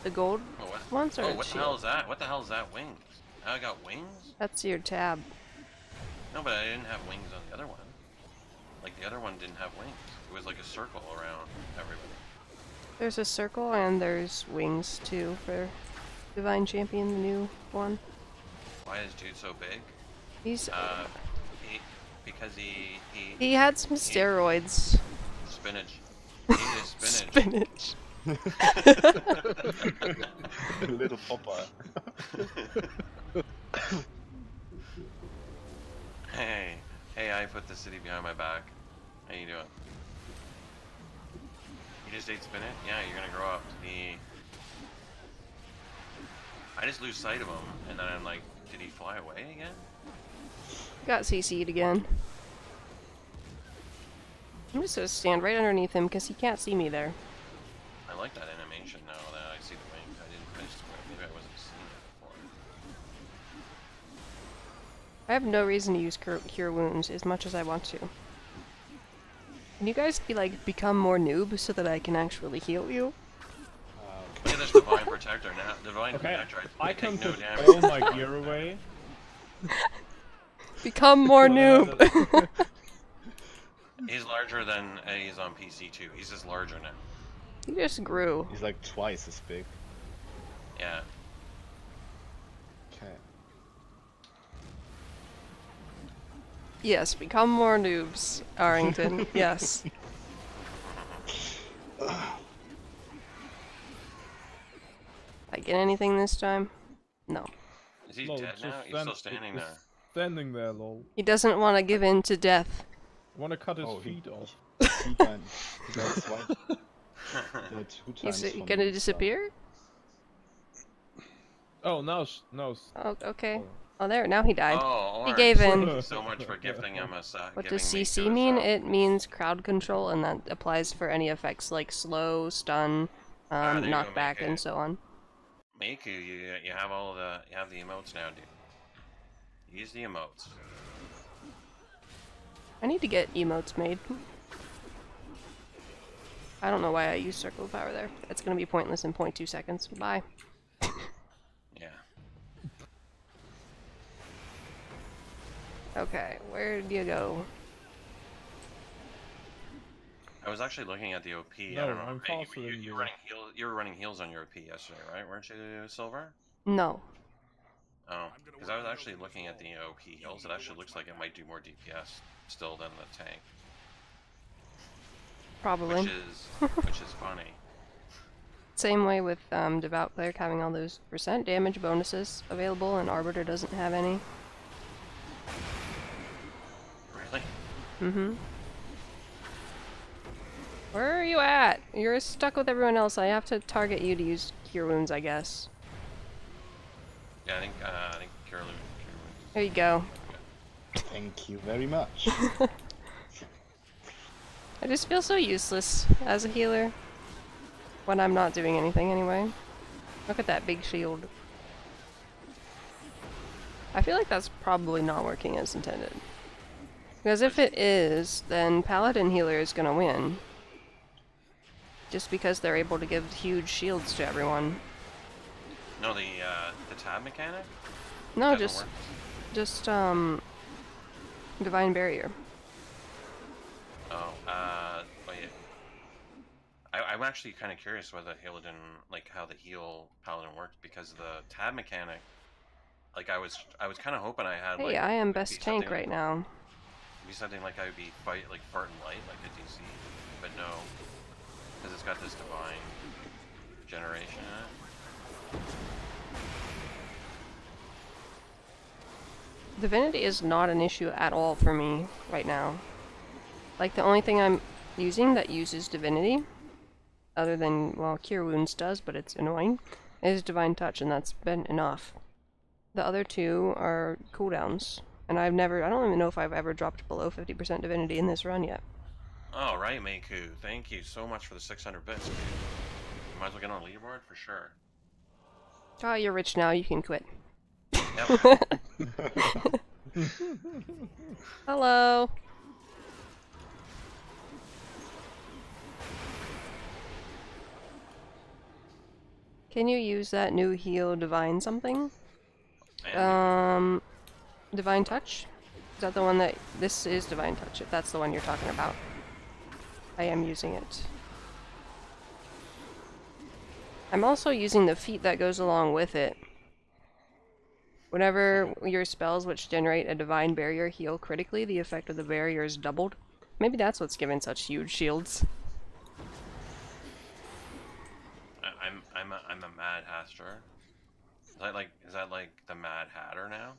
The gold Oh, what? ones are Oh, what the hell is that? What the hell is that? Wings? Now I got wings? That's your tab. No, but I didn't have wings on the other one. Like, the other one didn't have wings. It was like a circle around everybody. There's a circle and there's wings too for Divine Champion, the new one. Why is dude so big? He's Because he had some steroids. Spinach. He needed spinach. Spinach. Little Popeye. Hey, I put the city behind my back. How you doing? You just ate spinach? Yeah, you're gonna grow up to be... I just lose sight of him, and then I'm like, did he fly away again? Got CC'd again. I'm just gonna stand right underneath him because he can't see me there. I like that animation now that I see the wings. I swear, maybe I wasn't seeing it before. I have no reason to use cure wounds as much as I want to. Can you guys become more noob so that I can actually heal you? Look at this Divine Protector now. Divine Okay, Protector, I take can no put damage. all my gear away. Become more noob! He's larger than he's on PC too. He's just larger now. He just grew. He's like twice as big. Yeah. Okay. Yes, become more noobs, Arrington. Yes. I get anything this time? No. Is he Lol, dead just now? He's still standing there. Standing there, lol. He doesn't want to give in to death. Wanna cut his Oh, feet off. He died twice. He died 2 times He's from gonna the disappear? Oh, no. Oh, okay. Oh. Oh, there. Now he died. Oh, He Orange, gave in. Thank you so much for gifting him a What giving does me CC to a mean? sub. It means crowd control, and that applies for any effects like slow, stun, there you go, knockback, Mika. and so on. Miku, you have you have the emotes now, dude. Use the emotes. I need to get emotes made. I don't know why I use circle of power there. It's gonna be pointless in 0.2 seconds. Bye. Yeah. Okay, where do you go? I was actually looking at the OP. I No, don't know. I'm Hey, faster than you. you were running heals on your OP yesterday, right? Weren't you, Silver? No. Oh, because I was actually looking at the OP heals. It actually looks like it might do more DPS still than the tank, Probably. which is funny. Same way with Devout Cleric having all those percent damage bonuses available, and Arbiter doesn't have any. Really? Mm-hmm. Where are you at? You're stuck with everyone else. I have to target you to use Cure Wounds, I guess. Yeah, I think Carolyn. There you go. Thank you very much. I just feel so useless as a healer when I'm not doing anything anyway. Look at that big shield. I feel like that's probably not working as intended. Because if it is, then Paladin healer is gonna win. Just because they're able to give huge shields to everyone. No, the tab mechanic. No, Doesn't just work? Divine Barrier. Oh, but yeah. I'm actually kind of curious whether Paladin, like how the heal Paladin worked, because the tab mechanic, like I was kind of hoping I had. Hey, like, I am it'd best be tank something- right now. It'd be something like I would be farting light, like a DC, but no, because it's got this divine generation in it. Divinity is not an issue at all for me right now. Like, the only thing I'm using that uses Divinity, other than, well, Cure Wounds does, but it's annoying, is Divine Touch, and that's been enough. The other two are cooldowns, and I don't even know if I've ever dropped below 50% Divinity in this run yet. All right, Meiku, thank you so much for the 600 bits, dude. You might as well get on the leaderboard for sure. Oh, you're rich now, you can quit. Yep. Hello. Can you use that new heal divine something? And Divine touch? Is that the one that... This is divine touch, if that's the one you're talking about. I am using it. I'm also using the feat that goes along with it. Whenever your spells which generate a divine barrier heal critically, the effect of the barrier is doubled. Maybe that's what's given such huge shields. I'm a Mad Hatter. Is that like the Mad Hatter now?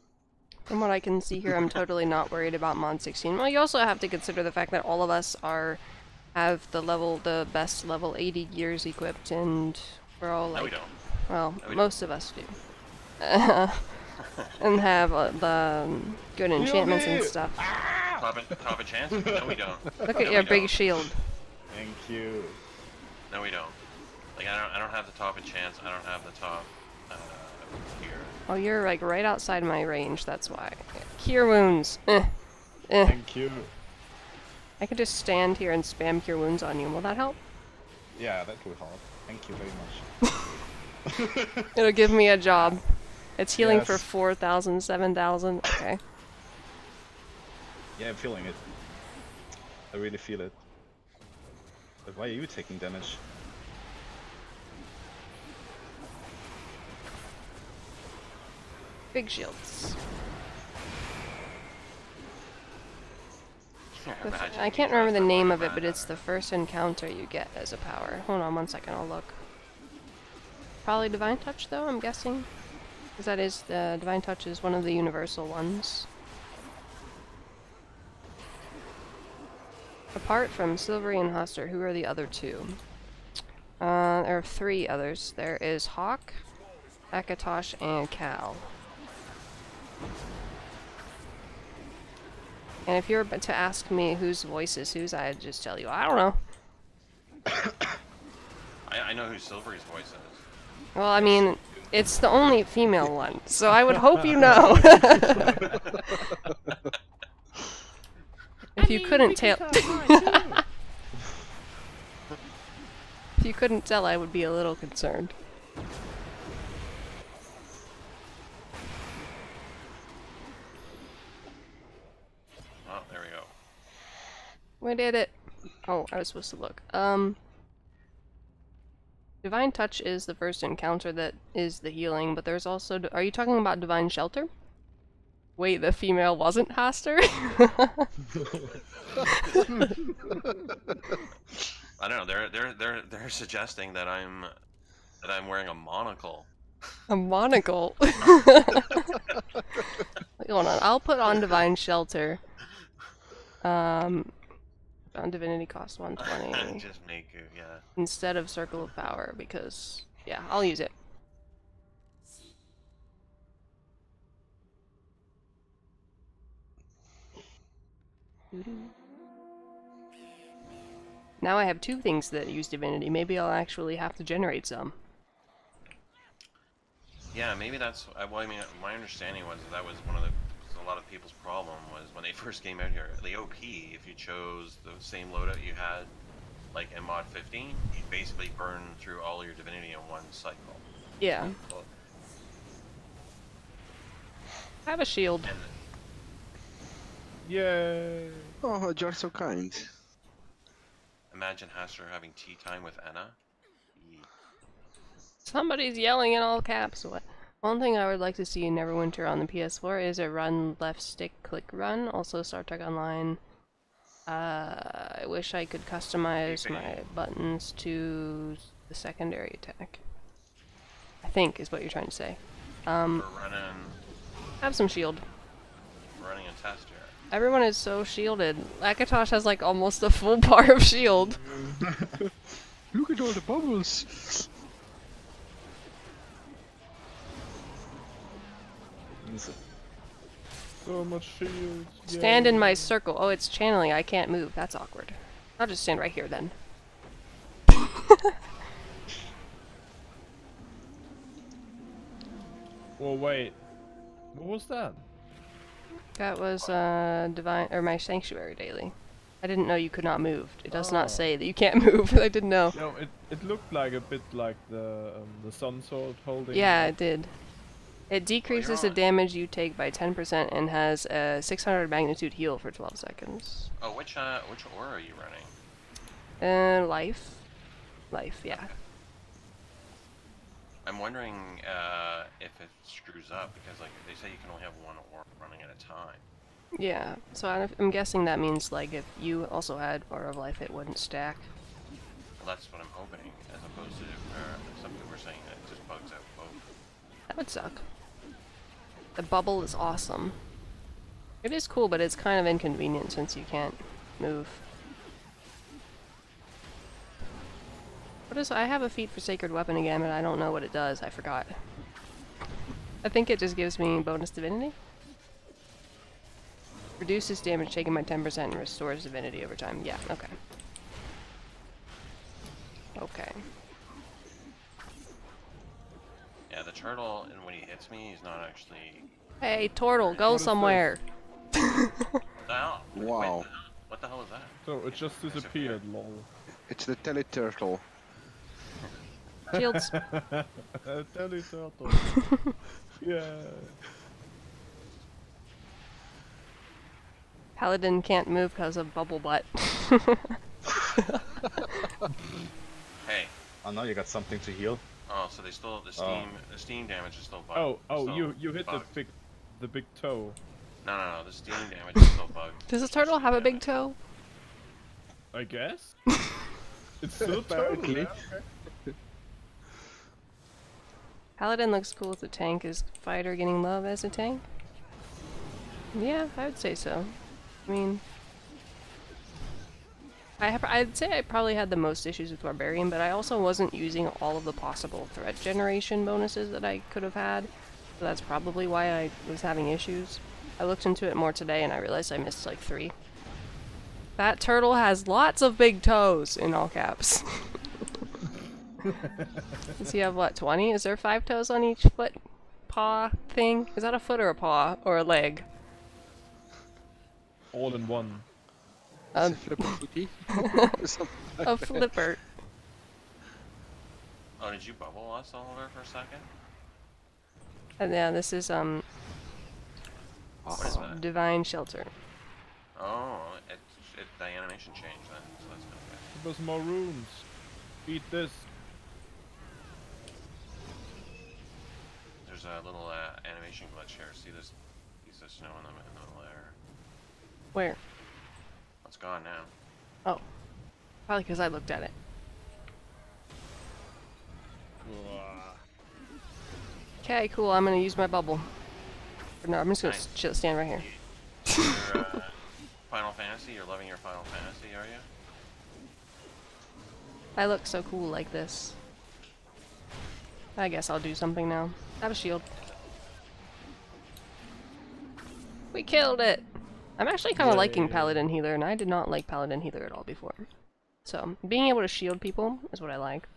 From what I can see here, I'm totally not worried about mod 16. Well, you also have to consider the fact that all of us have the best level 80 gears equipped, and we're all like... No, we don't. Well, No, we most of us do. And have the good enchantments and stuff. Top a chance? No, we don't. Look at No, your we big don't. shield. Thank you. No, we don't. Like I don't have the top enchants. I don't have the top gear. Oh, you're like right outside my range, that's why. Cure wounds. Thank you. I could just stand here and spam cure wounds on you. Will that help? Yeah, that will help. Thank you very much. It'll give me a job. It's healing for Yes. 4,000, 7,000. Okay. Yeah, I'm feeling it. I really feel it. But why are you taking damage? Big shields. Imagine I you can't dress remember the up name like of a it, but Mad it's the Hatter. first encounter you get as a power. Hold on 1 second, I'll look. Probably Divine Touch, though, I'm guessing. Because that is, the Divine Touch is one of the universal ones. Apart from Silvery and Hoster, who are the other two? There are 3 others. There is Hawk, Akatosh, and Cal. And if you were to ask me whose voice is whose, I'd just tell you, I don't know. I know who Silvery's voice is. Well, I mean, it's the only female one, so I would hope you know. If you couldn't tell... If you couldn't tell, I would be a little concerned. Oh, there we go. We did it. Oh, I was supposed to look. Divine Touch is the first encounter that is the healing, but there's also... Are you talking about Divine Shelter? Wait, the female wasn't Haster? I don't know. They're suggesting that I'm wearing a monocle. A monocle. Hold on, I'll put on Divine Shelter. On Divinity cost 120 Just make it, yeah. instead of Circle of Power because yeah, I'll use it. Now I have 2 things that use Divinity. Maybe I'll actually have to generate some. Yeah, maybe that's. Well, I mean, my understanding was that was one of a lot of people's problem was when they first came out here. The OP, if you chose the same loadout you had, like in mod 15, you basically burn through all your divinity in one cycle. Yeah. I have a shield. And Yay! Oh, you're so kind. imagine Haster having tea time with Anna. Yee. Somebody's yelling in all caps. What? One thing I would like to see in Neverwinter on the PS4 is a run left stick click run. Also Star Trek Online. I wish I could customize my buttons to the secondary attack. I think is what you're trying to say. We're Have some shield. running a test here. Everyone is so shielded. Akatosh has like almost a full bar of shield. Look at all the bubbles. So much shields. Stand in yay. my circle. Oh, it's channeling. I can't move. That's awkward. I'll just stand right here then. Well, wait. What was that? That was divine or my sanctuary daily. I didn't know you could not move. It does not say that you can't move. I didn't know. No, it looked like a bit like the sun sword holding. Yeah, it did. It decreases the damage you take by 10% and has a 600 magnitude heal for 12 seconds. Oh, which aura are you running? Life. Life, yeah. I'm wondering if it screws up because like they say you can only have one aura running at a time. Yeah, so I'm guessing that means like if you also had Aura of Life, it wouldn't stack. Well, that's what I'm hoping, as opposed to some people were saying that it just bugs out both. That would suck. The bubble is awesome. It is cool, but it's kind of inconvenient since you can't move. What is? I have a feat for Sacred Weapon again, but I don't know what it does. I forgot. I think it just gives me bonus divinity. Reduces damage taken by 10% and restores divinity over time. Yeah, okay. Okay. Yeah, the turtle, and when he hits me, he's not actually... Hey, turtle, go What is somewhere! What the hell? Wow. Wait, what the hell is that? So it just disappeared, lol. It's the teleturtle. Shields. Teleturtle. Yeah. Paladin can't move because of bubble butt. Hey. Oh no, you got something to heal. Oh, so they still the steam damage is still bugged. Oh, still you hit bugged. the big toe. No, the steam damage is still bugged. Does a turtle have a big toe? I guess. It's still Apparently. toe. Okay. Paladin looks cool as a tank. Is fighter getting love as a tank? Yeah, I would say so. I mean, I'd say I probably had the most issues with Barbarian, but I also wasn't using all of the possible threat generation bonuses that I could have had, so that's probably why I was having issues. I looked into it more today and I realized I missed like 3. That turtle has lots of big toes, in all caps. Does he have, what, 20? Is there 5 toes on each foot? Paw thing? Is that a foot or a paw? Or a leg? All in one. A A flipper. Oh, did you bubble us, Oliver, for a second? And yeah, this is, What is that? Divine Shelter. Oh, the animation changed then, so that's kind of good. Give us more runes. Eat this. There's a little animation glitch here. See this piece of snow in the layer? Where? It's gone now. Oh. Probably because I looked at it. Okay, cool. I'm gonna use my bubble. Or no, I'm just gonna Nice. stand right here. Your, Final Fantasy? You're loving your Final Fantasy, are you? I look so cool like this. I guess I'll do something now. Have a shield. We killed it! I'm actually kind of liking Paladin Healer, and I did not like Paladin Healer at all before. So, being able to shield people is what I like.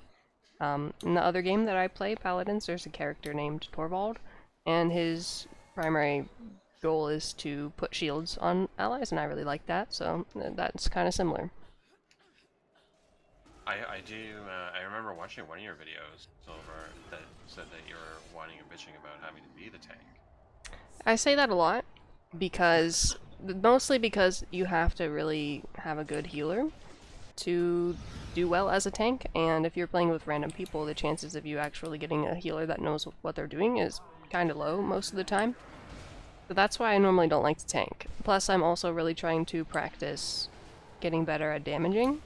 In the other game that I play, Paladins, there's a character named Torvald, and his primary goal is to put shields on allies, and I really like that, so that's kind of similar. I do, I remember watching one of your videos, Silver, that said that you were whining and bitching about having to be the tank. I say that a lot, because mostly because you have to really have a good healer to do well as a tank, and if you're playing with random people, the chances of you actually getting a healer that knows what they're doing is kind of low most of the time. So that's why I normally don't like to tank. Plus, I'm also really trying to practice getting better at damaging,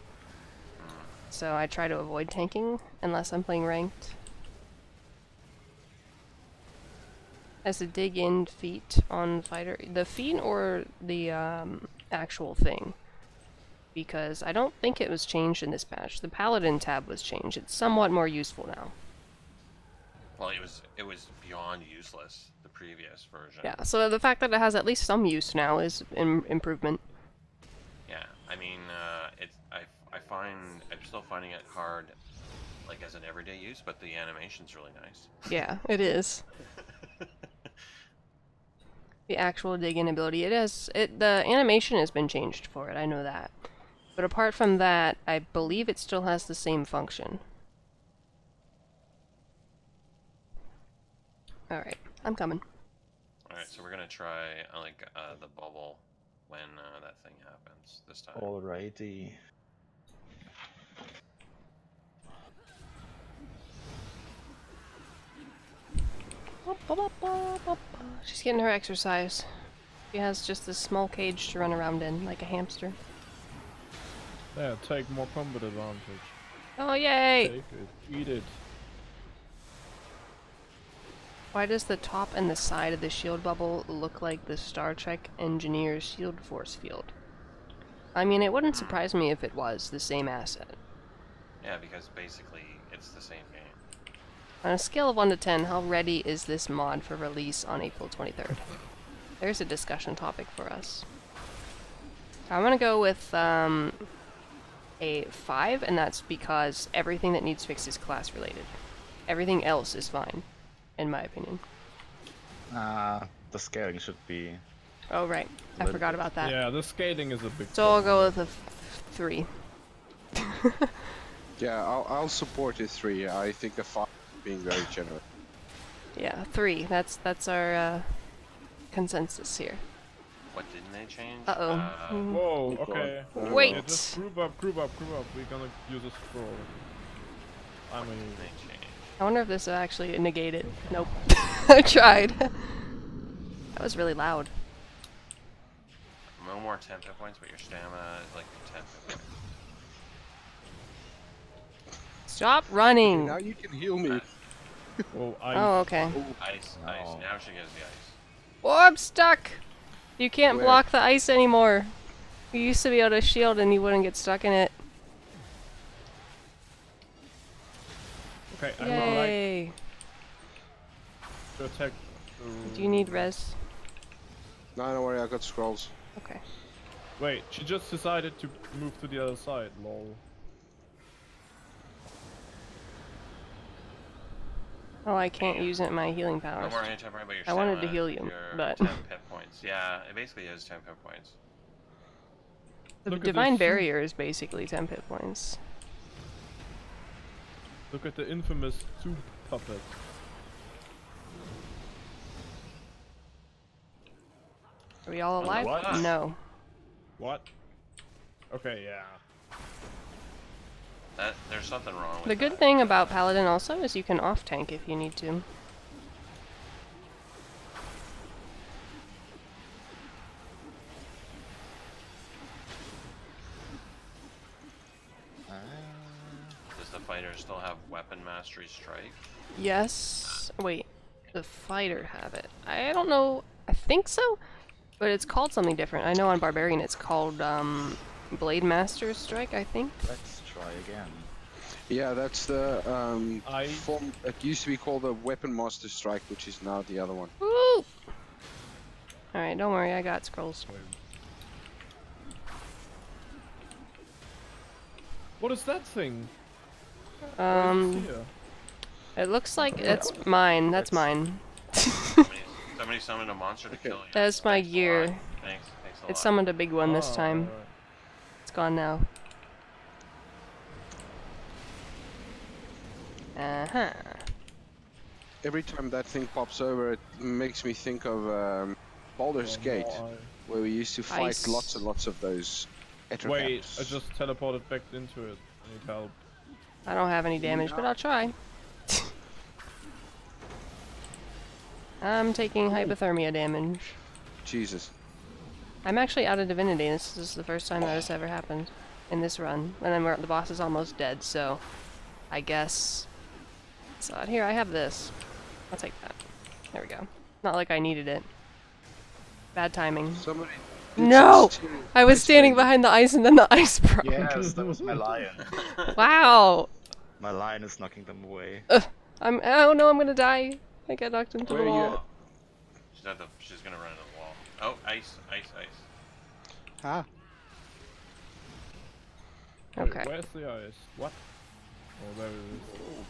so I try to avoid tanking unless I'm playing ranked. As a dig in feat on fighter, the feat or the actual thing? Because I don't think it was changed in this patch. The Paladin tab was changed. It's somewhat more useful now. Well, it was beyond useless, the previous version. Yeah, so the fact that it has at least some use now is an improvement. Yeah, I mean, I'm still finding it hard, like as an everyday use, but the animation's really nice. Yeah, it is. the actual dig-in ability. The animation has been changed for it, I know that. But apart from that, I believe it still has the same function. Alright, I'm coming. Alright, so we're gonna try like the bubble when that thing happens this time. Alrighty. She's getting her exercise. She has just this small cage to run around in, like a hamster. Yeah, take more combat advantage. Oh, yay! Take it. Eat it. Why does the top and the side of the shield bubble look like the Star Trek Engineer's shield force field? I mean, it wouldn't surprise me if it was the same asset. Yeah, because basically it's the same game. On a scale of 1 to 10, how ready is this mod for release on April 23rd? There's a discussion topic for us. I'm gonna go with a 5, and that's because everything that needs fixed is class related. Everything else is fine, in my opinion. The scaling should be... Oh, right. I forgot about that. Yeah, the scaling is a big So I'll problem. go with a 3. Yeah, I'll support a 3. I think a 5 is being very generous. Yeah, 3. That's our consensus here. What didn't they change? Uh-oh. Whoa, okay. Wait. Yeah, just group up. We're gonna use a scroll. I mean, They changed. I wonder if this will actually negate it. Nope. I tried. That was really loud. No more 10 hit points, but your stamina is like 10 hit points. Stop running! Now you can heal me. well, Oh, okay. Ice. Now she gets the ice. Oh, I'm stuck! You can't Where? block the ice anymore. You used to be able to shield and you wouldn't get stuck in it. okay, I'm gonna like Yay! to attack. Do you need res? No, don't worry, I got scrolls. Okay. Wait, she just decided to move to the other side. Lol. Oh, I can't use it in my healing No powers. more anti-temper, but your I wanted to stamina heal is you, your but- 10 hit points. Yeah, it basically is 10 hit points. The Look at divine this. barrier is basically 10 hit points. Look at the infamous soup puppet. Are we all alive? What? No. What? Okay, yeah. There's something wrong with The good that. thing about Paladin also is you can off-tank if you need to. Does the fighter still have weapon mastery strike? Yes. Wait. The fighter have it. I don't know. I think so, but it's called something different. I know on Barbarian it's called Blade Master Strike, I think. Let's try again. Yeah, that's the I- form. It used to be called the Weapon Master Strike, which is now the other one. Woo! Alright, don't worry, I got scrolls. What is that thing? What is this here? It looks like it's mine. That's mine. Somebody summoned a monster to kill you. That's my Thanks a gear. lot. Thanks a lot. It summoned a big one this Oh, time. alright. It's gone now. Uh-huh. Every time that thing pops over, it makes me think of Baldur's Oh, Gate, no, where we used to fight Ice. lots and lots of those Wait, Etricaps. I just teleported back into it. I need help. I don't have any damage, but I'll try. I'm taking hypothermia damage. Jesus. I'm actually out of divinity. This is the first time that has ever happened in this run. And then the boss is almost dead, so I guess. So here, I have this. I'll take that. There we go. Not like I needed it. Bad timing. Somebody. No! did some I was ice standing thing. behind the ice and then the ice broke. Yes, that was my lion. Wow! My lion is knocking them away. Oh no, I'm gonna die. I got knocked into Where the are you wall. She's gonna run into the wall. Oh, ice. Ah, Wait, Okay. where's the ice? What? Oh, there it is.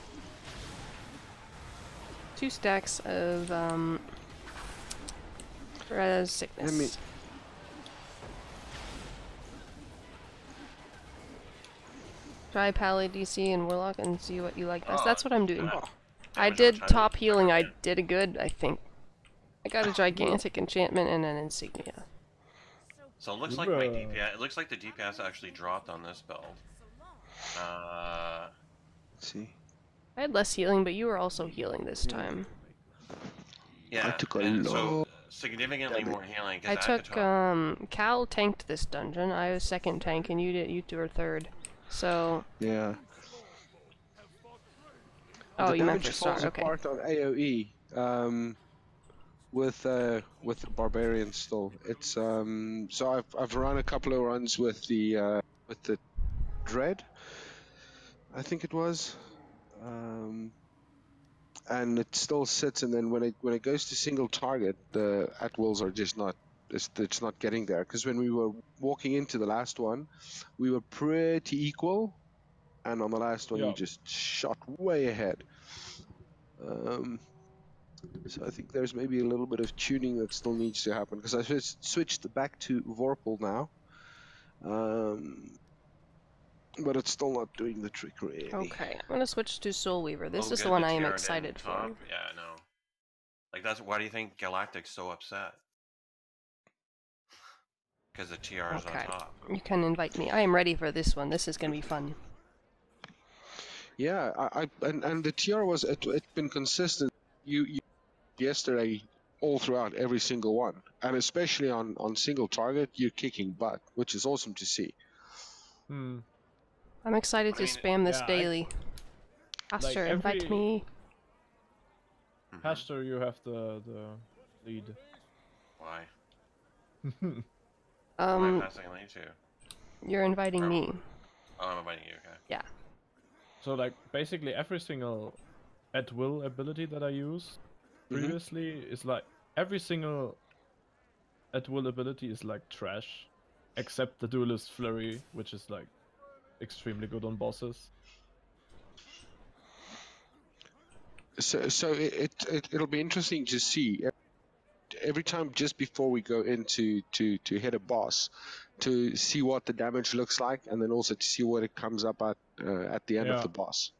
2 stacks of Res sickness. Let me- Try Paladin DC and Warlock and see what you like best. Oh, That's what I'm doing. Oh, I Damage did on top China. healing. I did a good, I think. I got a gigantic enchantment and an insignia. So it looks like my DPS. It looks like the DPS actually dropped on this build. let's see. I had less healing, but you were also healing this time. Yeah, took a and so lot significantly damage. more healing. 'Cause I at the took, top- Cal tanked this dungeon. I was second tank, and you two were third. So, Yeah. oh, the you meant damage for start, falls okay. apart on AOE. With the barbarian still. It's so I've run a couple of runs with the dread, I think it was, and it still sits. And then when it goes to single target, the at wills are just not. It's not getting there, because when we were walking into the last one, we were pretty equal, and on the last one Yeah. you just shot way ahead. So I think there's maybe a little bit of tuning that still needs to happen, because I switched back to Vorpal now, but it's still not doing the trick really. Okay, I'm gonna switch to Soul Weaver. This Oh, is the good, one I am TR excited didn't for. top. Yeah, no. Like that's why do you think Galactic's so upset? Because the TR is Okay, on top. you can invite me. I am ready for this one. This is gonna be fun. Yeah, and the TR was it's been consistent. You yesterday all throughout every single one, and especially on single target, you're kicking butt, which is awesome to see. Hmm. I'm excited to I mean, spam this yeah, daily. Aster, invite every- me. Pastor, you have the lead. Why? Who am I passing a lead to? You're inviting Oh. me. Oh, I'm inviting you. Okay. Yeah. So like basically every single at will ability that I used previously is like every single at will ability is like trash, except the Duelist Flurry, which is like extremely good on bosses. So it'll be interesting to see every time just before we go into to hit a boss, to see what the damage looks like, and then also to see what it comes up at the end of Yeah. the boss.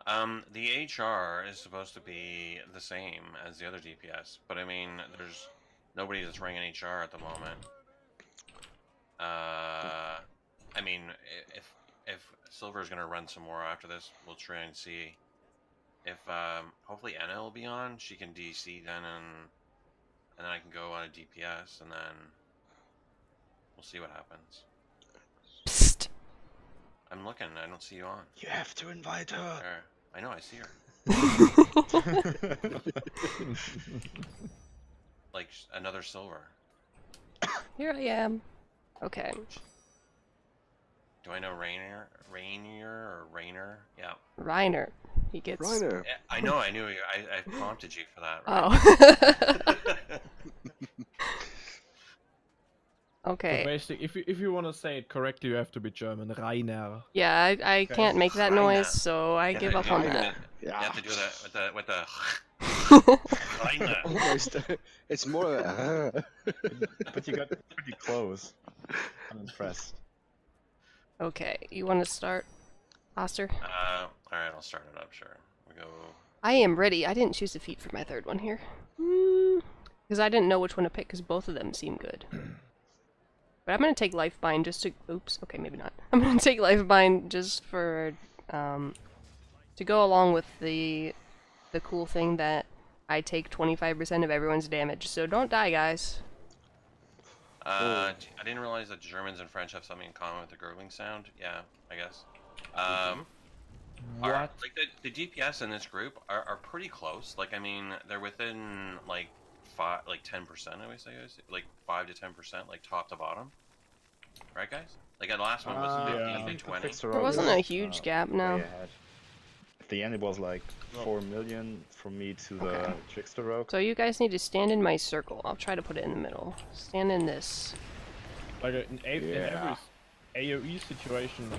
The HR is supposed to be the same as the other DPS, but I mean, there's nobody that's running an HR at the moment. I mean, if Silver is gonna run some more after this, we'll try and see. If hopefully Anna will be on, she can DC then, and then I can go on a DPS, and then we'll see what happens. Psst. I'm looking, I don't see you on. You have to invite her. There. I know, I see her. Like another Silver. Here I am. Okay. Do I know Rainier or Rainer? Yeah. Reiner. He gets. Reiner. Yeah, I know, I knew you. I prompted you for that. Right? Oh. Okay. So basically, if you want to say it correctly, you have to be German. Rainer. Yeah, I can't make that Reiner. noise, so I You give have up to on do that. You Yeah. have to do that with the Rainer. Almost. It's more. But you got pretty close. I'm impressed. Okay, you want to start, Oster? Alright, I'll start it up, sure. We go. I am ready. I didn't choose a feat for my third one here. Because I didn't know which one to pick, because both of them seem good. But I'm going to take Lifebind just to... Oops, okay, maybe not. I'm going to take Lifebind just for... to go along with the cool thing that I take 25% of everyone's damage. So don't die, guys. I didn't realize that Germans and French have something in common with the gurgling sound. Yeah, I guess. Like the DPS in this group are pretty close. Like, I mean, they're within like 10%. I would say, like 5 to 10%, like top to bottom. Right, guys? Like the last one was 15 to 20. There wasn't a huge gap, no. Way ahead. At the end, it was like 4 million from me to the Trickster Rogue. So you guys need to stand in my circle. I'll try to put it in the middle. Stand in this. Like in every AOE situation,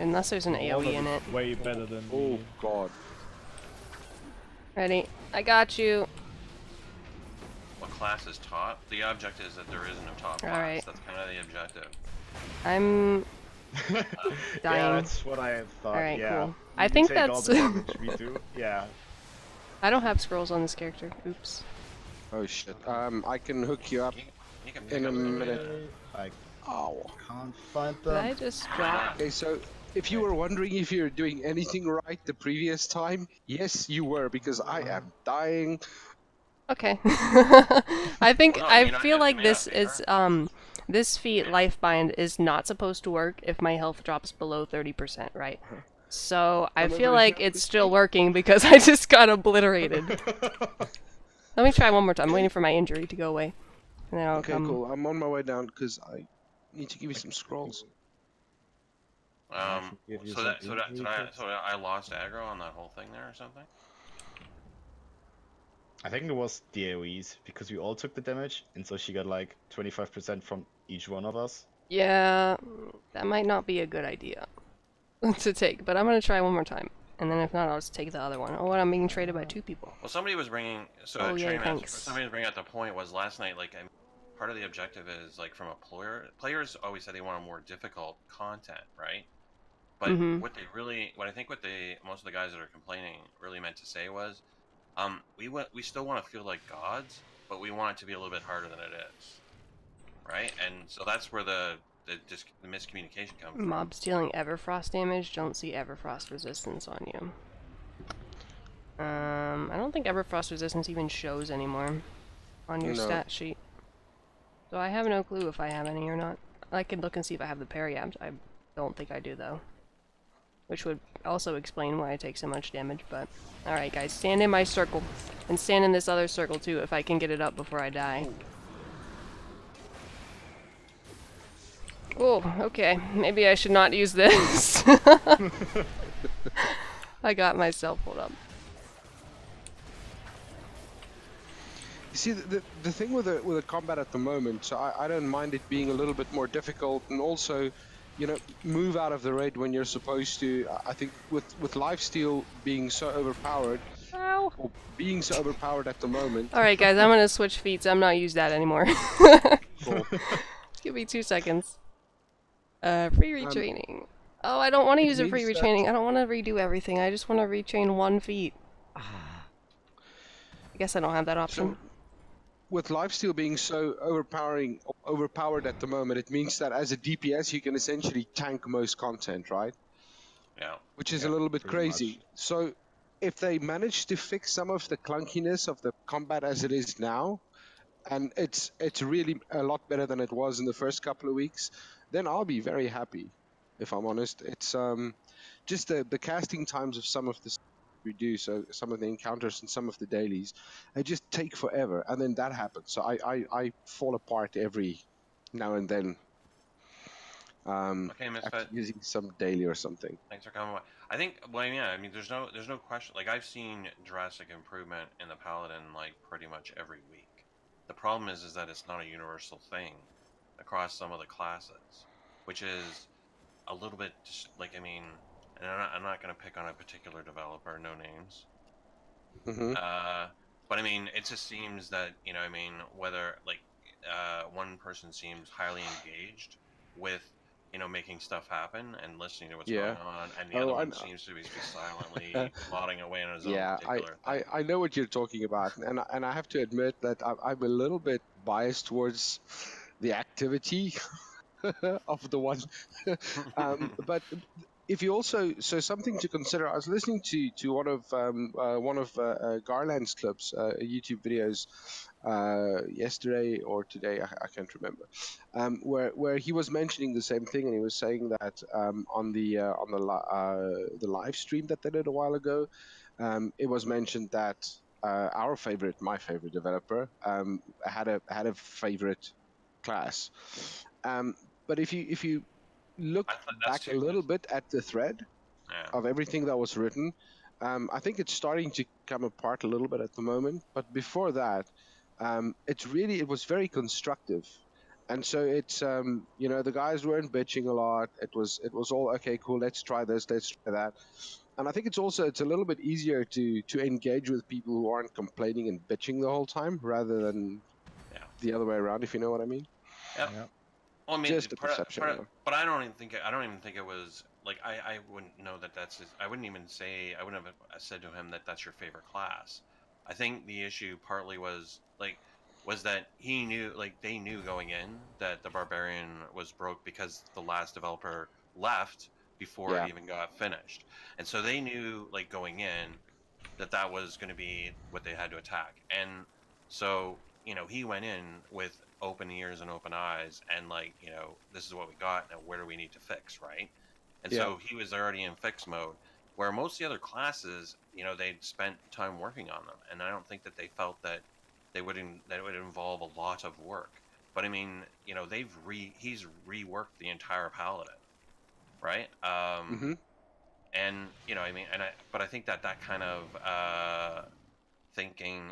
Unless there's an Warlock AoE in is it. way better than Oh God. Ready? I got you. What class is top. The objective is that there isn't a top class. Alright. That's kind of the objective. I'm Yeah, dying. that's what I thought. Alright, yeah. cool. We I think take all that's... the damage we do. Yeah. I don't have scrolls on this character. Oops. Oh shit. I can hook you up You can pick in a up the minute. I Ow. can't find Did I them. just drop? Okay, so if you were wondering if you're doing anything right the previous time, yes, you were, because I am dying. Okay. I think No, I I mean, feel like I this mean, is this feat Lifebind is not supposed to work if my health drops below 30%, right? So I Remember feel the like health it's is still free? working because I just got obliterated. Let me try one more time. I'm waiting for my injury to go away, and then I'll Okay, come. cool. I'm on my way down because I need to give you some scrolls. I should give you So some so injury tips. I lost aggro on that whole thing there or something. I think it was the AoEs, because we all took the damage, and so she got like 25% from each one of us. Yeah, that might not be a good idea to take, but I'm gonna try one more time, and then if not, I'll just take the other one. Oh, and I'm being traded by 2 people. Well, somebody was bringing. So Oh, yay, Train thanks. somebody was bringing out the point was last night. Like, part of the objective is like from a player. Players always said they wanted more difficult content, right? But Mhm. what they really, what I think, what they most of the guys that are complaining really meant to say was, we still want to feel like gods, but we want it to be a little bit harder than it is, right? And so that's where the miscommunication comes from. Mobs dealing Everfrost damage don't see Everfrost resistance on you. I don't think Everfrost resistance even shows anymore on your No. stat sheet. So I have no clue if I have any or not. I can look and see if I have the periabs. I don't think I do though. Which would also explain why I take so much damage, but... Alright guys, stand in my circle. And stand in this other circle too, if I can get it up before I die. Oh, okay. Maybe I should not use this. I got myself pulled up. You see, the thing with the combat at the moment, so I don't mind it being a little bit more difficult, and also, you know, move out of the raid when you're supposed to. I think with lifesteal being so overpowered, Ow. or being so overpowered at the moment. Alright guys, I'm gonna switch feats. I'm not use that anymore. Cool. Just give me 2 seconds. Free retraining. Oh, I don't want to it use a free means that- retraining. I don't want to redo everything. I just want to retrain 1 feat. I guess I don't have that option. So, with lifesteal being so overpowered at the moment, it means that as a DPS you can essentially tank most content, right? Yeah. Which is Yeah, a little bit pretty crazy. much. So if they manage to fix some of the clunkiness of the combat as it is now, and it's really a lot better than it was in the first couple of weeks, then I'll be very happy, if I'm honest. It's just the casting times of some of the stuff we do, so some of the encounters and some of the dailies, they just take forever, and then that happens. So I fall apart every now and then. Okay, After Misfit. using some daily or something. Thanks for coming. I think, well, yeah, I mean, there's no question. Like, I've seen drastic improvement in the Paladin, like, pretty much every week. The problem is that it's not a universal thing across some of the classes, which is a little bit, just, like, I mean, and I'm not going to pick on a particular developer, no names. Mm-hmm. But, I mean, it just seems that, you know, I mean, whether, like, one person seems highly engaged with, you know, making stuff happen and listening to what's Yeah. going on, and the other one seems to be just silently plodding away on his own Yeah, particular thing. I know what you're talking about, and I have to admit that I'm a little bit biased towards the activity of the one. But if you also, so something to consider. I was listening to one of Garland's clips, YouTube videos, yesterday or today, I can't remember, where he was mentioning the same thing, and he was saying that on the live stream that they did a while ago, it was mentioned that my favorite developer, had a favorite class. But if you look That's back a too. little bit at the thread Yeah. of everything that was written, I think it's starting to come apart a little bit at the moment. But before that, it was very constructive, and so it's you know, the guys weren't bitching a lot. It was all okay, cool. Let's try this. Let's try that. And I think it's a little bit easier to engage with people who aren't complaining and bitching the whole time, rather than the other way around, if you know what I mean. Yep. Yeah. Well, I mean, Just a perception. but I don't even think it was like I wouldn't know that that's his, I wouldn't even say I wouldn't have said to him that that's your favorite class. I think the issue partly was that he knew, like they knew going in that the barbarian was broke because the last developer left before Yeah. it even got finished, and so they knew like going in that was going to be what they had to attack, and so he went in with open ears and open eyes, and like this is what we got, now where do we need to fix, right? And so he was already in fix mode, where most of the other classes they'd spent time working on them, and I don't think that they felt that it would involve a lot of work. But I mean, he's reworked the entire Paladin, right? And but I think that kind of thinking,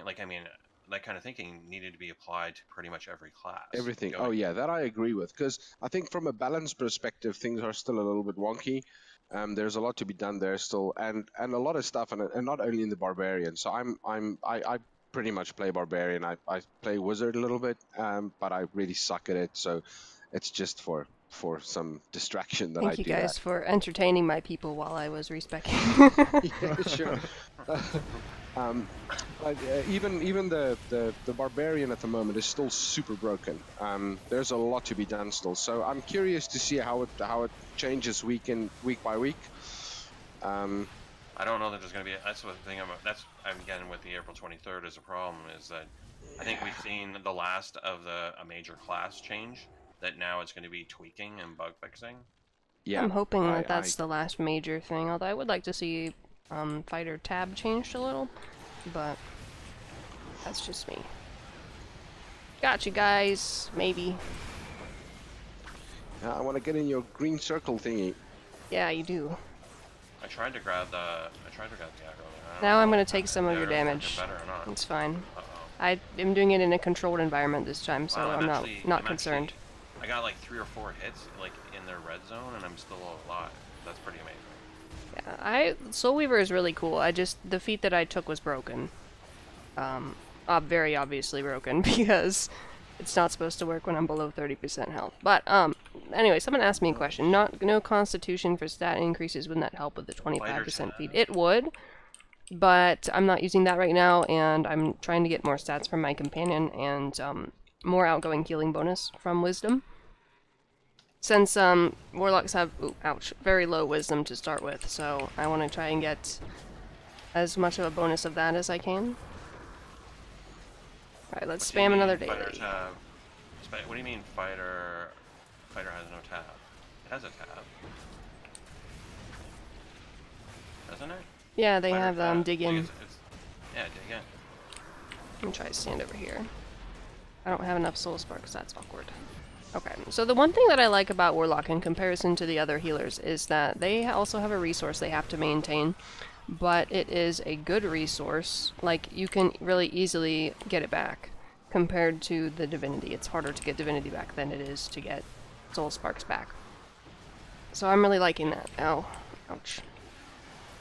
that kind of thinking needed to be applied to pretty much every class. Everything. Oh yeah, that I agree with, because I think from a balance perspective, things are still a little bit wonky. There's a lot to be done there still, and a lot of stuff, and not only in the barbarian. So I pretty much play barbarian. I play wizard a little bit, but I really suck at it. So it's just for some distraction that I do that. Thank you guys for entertaining my people while I was respecking. Yeah, sure. But even the barbarian at the moment is still super broken. There's a lot to be done still. So I'm curious to see how it changes week by week. I don't know that there's going to be. That's the thing. That's again with the April 23rd is a problem. Is that I think we've seen the last of a major class change. That now it's going to be tweaking and bug fixing. Yeah, I'm hoping that's the last major thing. Although I would like to see fighter tab changed a little, but that's just me. Gotcha, guys. Maybe. I want to get in your green circle thingy. Yeah, you do. I tried to grab the aggro. Now I'm gonna take some of your They're damage. better or not. It's fine. Uh-oh. I am doing it in a controlled environment this time, so Wow, I'm not concerned. I got like 3 or 4 hits like in their red zone, and I'm still alive. That's pretty amazing. Yeah, Soul Weaver is really cool. The feat that I took was broken. Very obviously broken because it's not supposed to work when I'm below 30% health. But anyway, someone asked me a question. No Constitution for stat increases. Wouldn't that help with the 25% feat? It would, but I'm not using that right now, and I'm trying to get more stats from my companion and more outgoing healing bonus from Wisdom. Since Warlocks have, very low Wisdom to start with, so I want to try and get as much of a bonus of that as I can. Alright, let's spam another daily. What do you mean fighter has no tab? It has a tab. Doesn't it? Yeah, they have dig in. Yeah, dig in. Let me try to stand over here. I don't have enough soul sparks, that's awkward. Okay, so the one thing that I like about Warlock in comparison to the other healers is that they also have a resource they have to maintain, but it is a good resource. Like, you can really easily get it back compared to the divinity. It's harder to get divinity back than it is to get soul sparks back. So I'm really liking that. Ow. Ouch.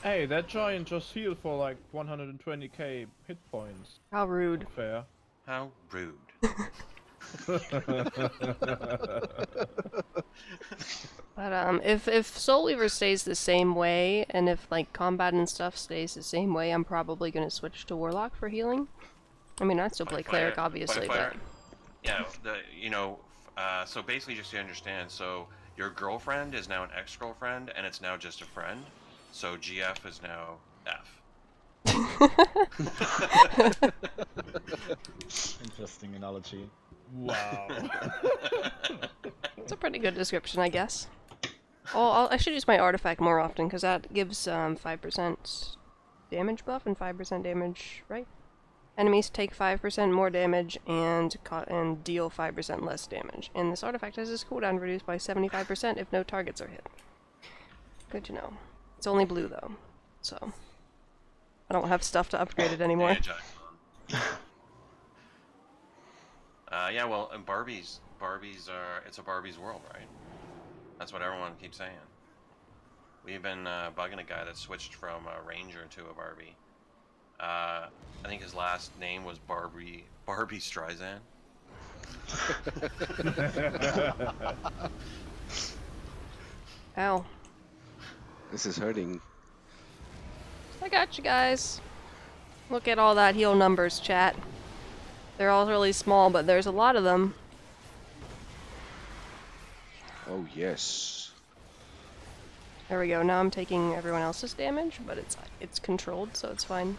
Hey, that giant just healed for like 120k hit points. How rude. Fair. How rude. But if Soul Weaver stays the same way, and if like combat and stuff stays the same way, I'm probably gonna switch to Warlock for healing. I mean, I'd still play Cleric, obviously, but yeah, so basically, just so you understand, so your girlfriend is now an ex-girlfriend, and it's now just a friend. So GF is now F. Interesting analogy. Wow. It's a pretty good description, I guess. I should use my artifact more often, because that gives 5% damage buff and 5% damage, right? Enemies take 5% more damage and deal 5% less damage. And this artifact has its cooldown reduced by 75% if no targets are hit. Good to know. It's only blue, though, so I don't have stuff to upgrade it anymore. Yeah, well, and Barbies are, it's a Barbie's world, right? That's what everyone keeps saying. We've been bugging a guy that switched from a Ranger to a Barbie. I think his last name was Barbie Streisand. Ow. This is hurting. I got you guys. Look at all that heal numbers, chat. They're all really small, but there's a lot of them. Oh yes. There we go. Now I'm taking everyone else's damage, but it's controlled, so it's fine.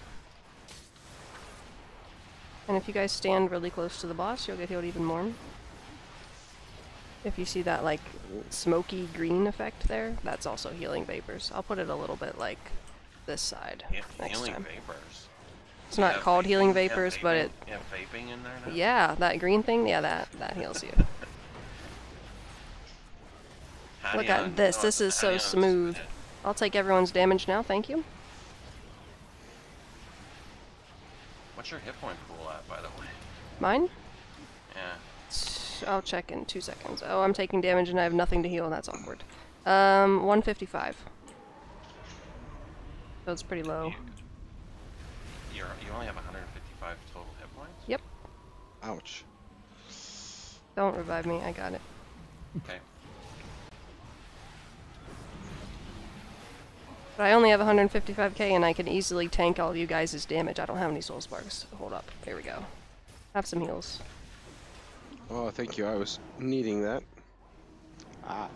And if you guys stand really close to the boss, you'll get healed even more. If you see that, like, smoky green effect there, that's also healing vapors. I'll put it a little bit like this side next Healing time. vapors. It's not called healing vapors, but it... You have vaping in there now? Yeah, that green thing, yeah, that heals you. Look at this, this is so smooth. I'll take everyone's damage now, thank you. What's your hit point pool at, by the way? Mine? Yeah. I'll check in 2 seconds. Oh, I'm taking damage and I have nothing to heal, that's awkward. 155. So it's pretty low. You only have 155 total hit points? Yep. Ouch. Don't revive me, I got it. Okay. But I only have 155k and I can easily tank all of you guys' damage. I don't have any soul sparks. Hold up. Here we go. Have some heals. Oh, thank you. I was needing that. Ah.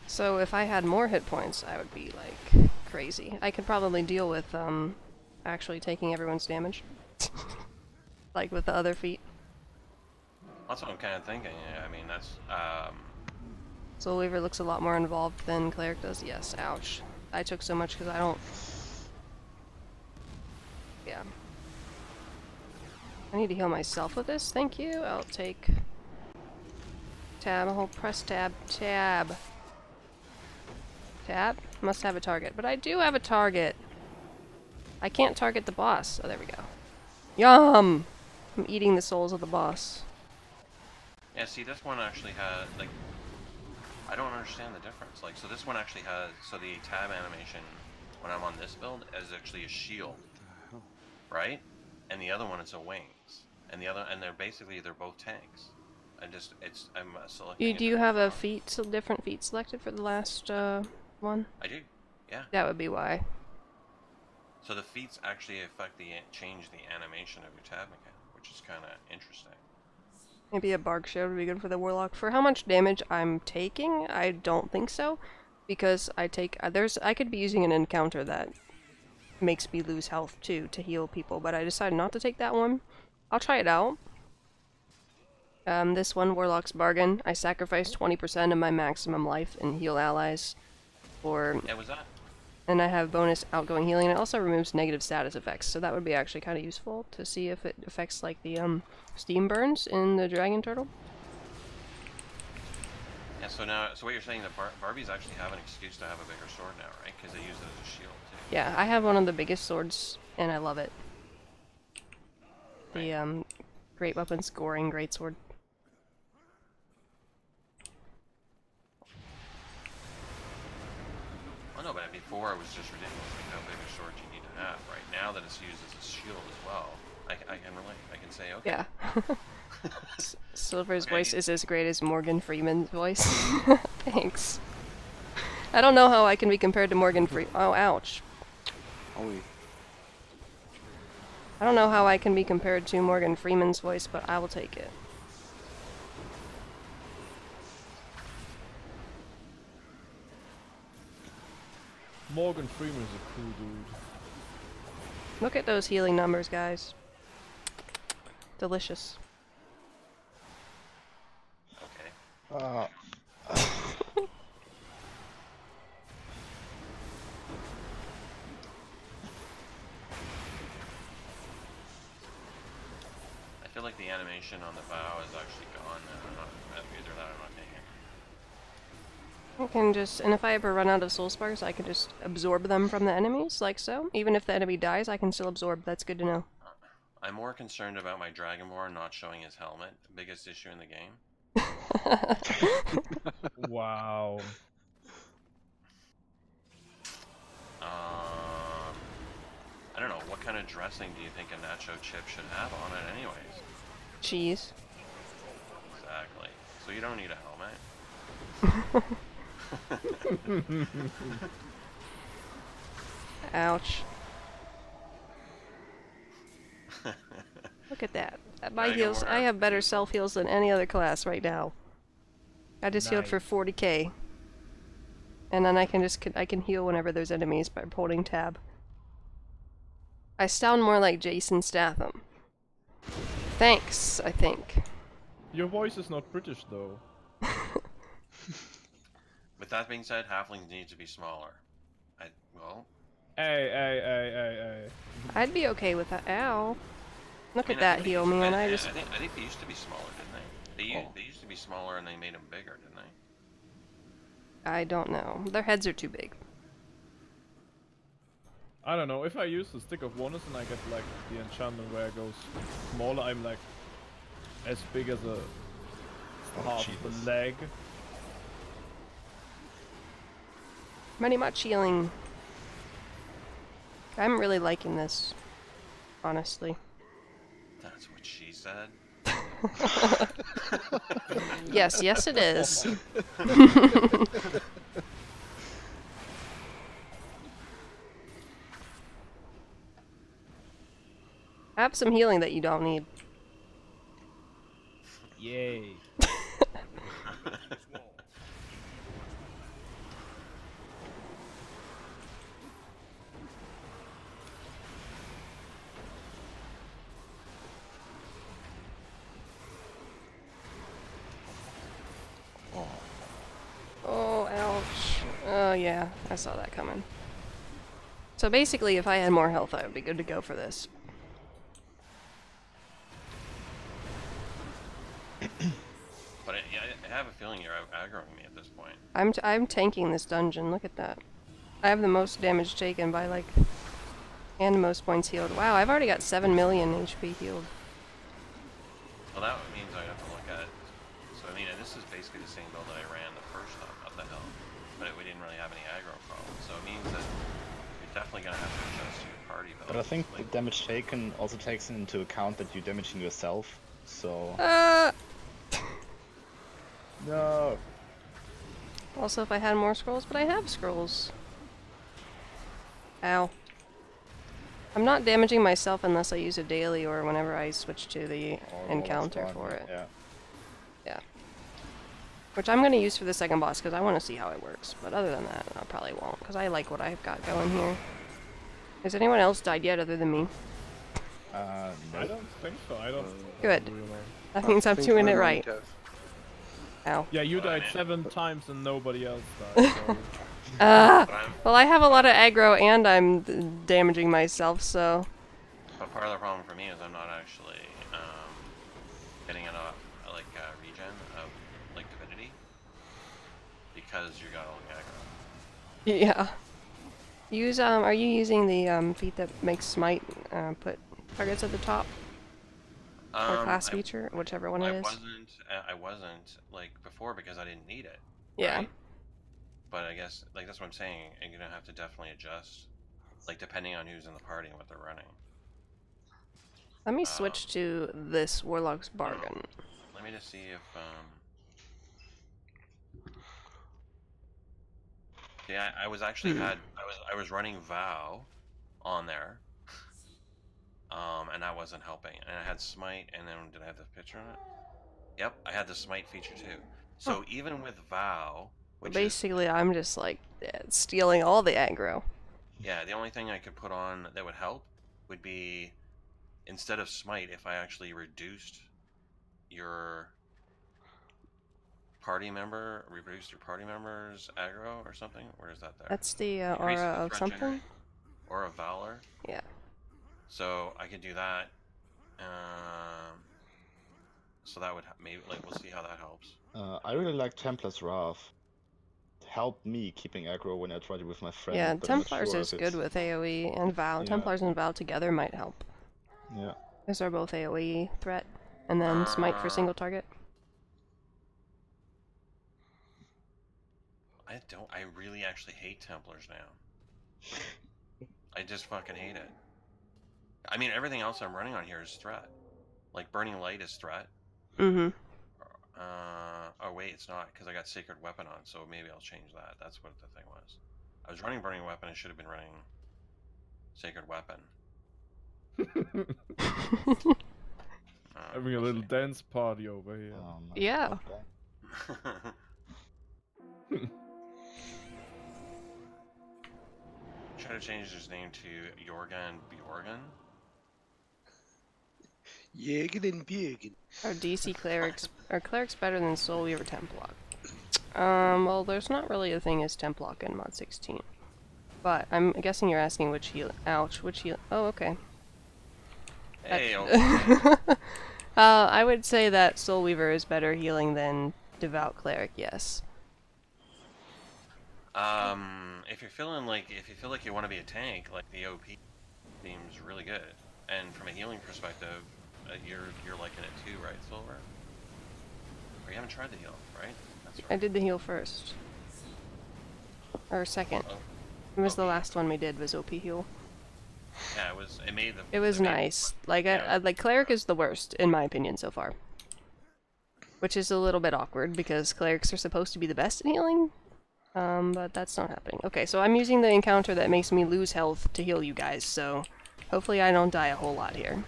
So if I had more hit points, I would be like crazy. I could probably deal with actually taking everyone's damage. Like with the other feat. That's what I'm kind of thinking. Yeah, I mean, that's, Soul Weaver looks a lot more involved than Cleric does. Yes, ouch. I took so much because I don't... Yeah. I need to heal myself with this. Thank you. I'll take... Tab. I'll press tab. Tab. Tab? Must have a target. But I do have a target. I can't target the boss. Oh, there we go. Yum! I'm eating the souls of the boss. yeah, see, this one actually had, like, I don't understand the difference. Like, so this one actually has, so the tab animation, when I'm on this build, is actually a shield. Right? And the other one is a wings. And they're basically, they're both tanks. I'm selecting. Do you have a different feat selected for the last, one? I do, yeah. That would be why. So the feats actually change the animation of your tab mechanic, which is kind of interesting. Maybe a bark shield would be good for the warlock. For how much damage I'm taking, I don't think so, because I could be using an encounter that makes me lose health too to heal people, but I decided not to take that one. I'll try it out. This one, Warlocks Bargain, I sacrificed 20% of my maximum life and heal allies for... Yeah, was that? And I have bonus outgoing healing, and it also removes negative status effects, so that would be actually kind of useful to see if it affects like the steam burns in the dragon turtle. Yeah, so what you're saying, that Barbies actually have an excuse to have a bigger sword now, right? Because they use it as a shield too. Yeah, I have one of the biggest swords, and I love it. Right. The great weapon scoring greatsword. Well, no, but before it was just ridiculous, like how big a sword you need to have. Right now that it's used as a shield as well, I can relate. I can say, okay. Yeah. Silver's Okay. voice is as great as Morgan Freeman's voice. Thanks. I don't know how I can be compared to Morgan Freeman. Oh, ouch. Oh, I don't know how I can be compared to Morgan Freeman's voice, but I will take it. Morgan Freeman is a cool dude. Look at those healing numbers, guys. Delicious. Okay. I feel like the animation on the bow is actually gone. Either that or I'm not taking it. I can just, and if I ever run out of soul sparks, I can just absorb them from the enemies, like so. Even if the enemy dies, I can still absorb. That's good to know. I'm more concerned about my Dragonborn not showing his helmet. Biggest issue in the game. Wow. I don't know, what kind of dressing do you think a nacho chip should have on it anyways? Cheese. Exactly. So you don't need a helmet. Ouch. Look at that. At my Gotta go heals, more I have better RPG. self heals than any other class right now. I just healed for Nice. 40k. And then I can heal whenever there's enemies by holding tab. I sound more like Jason Statham. Thanks, I think. Your voice is not British though. With that being said, halflings need to be smaller. Well, Hey. I'd be okay with that. Ow. Look I mean, at that heal, man. I I just... think they used to be smaller, didn't they? They used to be smaller and they made them bigger, didn't they? I don't know. Their heads are too big. I don't know, if I use the Stick of Wonders and I get like the enchantment where it goes smaller, I'm like as big as a half Jesus. the leg. Many much healing. I'm really liking this, honestly. That's what she said. Yes, yes it is. Have some healing that you don't need. Yay. Oh, ouch. Oh, yeah, I saw that coming. So basically, if I had more health, I would be good to go for this. But I have a feeling you're aggroing me at this point. I'm tanking this dungeon. Look at that. I have the most damage taken by like, and most points healed. Wow, I've already got 7 million HP healed. Well, that means I have to look at. So I mean, this is basically the same build that I ran the first time up the hill, but we didn't really have any aggro problems. So it means that you're definitely gonna have to adjust your party build. But I think the damage taken also takes into account that you're damaging yourself. So no. Also, if I had more scrolls, but I have scrolls. Ow. I'm not damaging myself unless I use a daily or whenever I switch to the encounter for it. Yeah. Yeah. Which I'm going to use for the second boss because I want to see how it works. But other than that, I probably won't because I like what I've got going here. Has anyone else died yet other than me? No. I don't think so, I don't Good. really know. That means I'm think doing I it might right. have. Ow. Yeah, you Well, I died mean- 7 times and nobody else died, so... But I'm, Well, I have a lot of aggro and I'm damaging myself, so... but part of the problem for me is I'm not actually getting enough like regen of like divinity because you got all the aggro. Yeah. Use, are you using the, feat that makes smite, put targets at the top? Or class feature? Whichever one it is. I wasn't like before because I didn't need it. Yeah. Right? But I guess like that's what I'm saying. I'm gonna have to definitely adjust, like depending on who's in the party and what they're running. Let me switch to this Warlocks Bargain. Let me just see if yeah, I was actually I was running Vow on there. And that wasn't helping. And I had Smite, and then did I have the picture on it? Yep, I had the Smite feature too. So even with Vow, which is, Basically, I'm just like stealing all the aggro. yeah, the only thing I could put on that would help would be instead of Smite, if I actually reduced your party reduced your party member's aggro or something. Where is that there? That's the Increase aura the of threat something? generate. Aura of Valor. Yeah. So I could do that. So that would maybe like we'll see how that helps. I really like Templar's Wrath. It helped me keeping aggro when I tried it with my friend. Yeah, but I'm not Templars sure is if good it's... with AoE and Vow. Yeah. Templars and Vow together might help. Yeah. Because they're both AoE threat. And then Smite for single target. I really actually hate Templars now. I just fucking hate it. I mean, everything else I'm running on here is threat. Like Burning Light is threat. Mm-hmm. Oh wait, it's not, because I got Sacred Weapon on, so maybe I'll change that. That's what the thing was. I was running Burning Weapon, I should have been running Sacred Weapon. Having a little dance party over here. Yeah. Okay. Try to change his name to Jorgen Bjorgen. Jägen and Björgen. Are DC clerics better than Soul Weaver Templock? Well, there's not really a thing as Templock in mod 16. But I'm guessing you're asking which heal. Ouch, which heal. Oh, okay. Hey, okay. I would say that Soul Weaver is better healing than Devout Cleric, yes. If you feel like you want to be a tank, like the OP seems really good. And from a healing perspective, you're liking it too, right, Silver? Or you haven't tried the heal, right? That's right. I did the heal first. Or second. Oh. It was the OP. last one we did, was OP heal. Yeah, it made the. It was it made- nice. Like, yeah. I like Cleric is the worst, in my opinion, so far. Which is a little bit awkward, because Clerics are supposed to be the best in healing. But that's not happening. Okay, so I'm using the encounter that makes me lose health to heal you guys, so hopefully I don't die a whole lot here.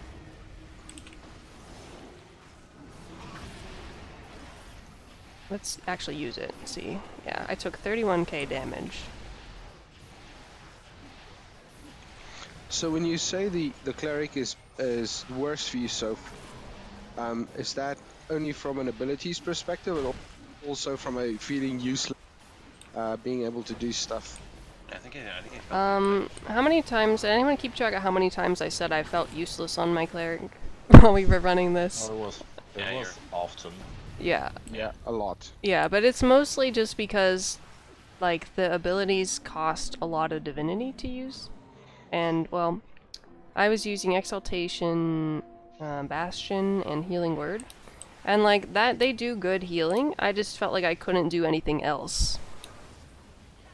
Let's actually use it. See. Yeah, I took 31k damage. So when you say the cleric is worse for you, so is that only from an abilities perspective, or also from a feeling useless, being able to do stuff? I think it felt How many times, anyone keep track of how many times I said I felt useless on my cleric while we were running this? Oh, it was often. Yeah. Yeah, a lot. Yeah, but it's mostly just because, like, the abilities cost a lot of divinity to use. And, well, I was using Exaltation, Bastion, and Healing Word. And, like, that, they do good healing, I just felt like I couldn't do anything else.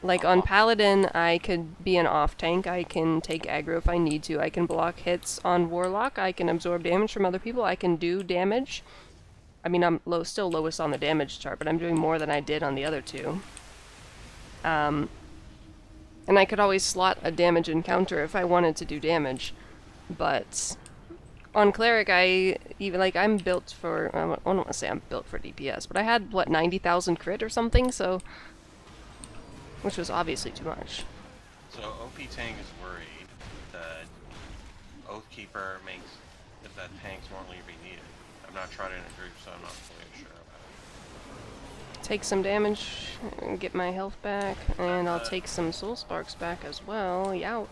Like, on Paladin, I could be an off-tank, I can take aggro if I need to, I can block hits. On Warlock, I can absorb damage from other people, I can do damage. I mean, I'm still lowest on the damage chart, but I'm doing more than I did on the other two. And I could always slot a damage encounter if I wanted to do damage. But on Cleric, I'm built for, I don't want to say I'm built for DPS, but I had, what, 90,000 crit or something, so... Which was obviously too much. So OP Tank is worried that Oathkeeper makes that tanks won't really be needed. I've not tried it in a group, so I'm not fully sure about it. Take some damage, and get my health back, and I'll take some soul sparks back as well. Youch.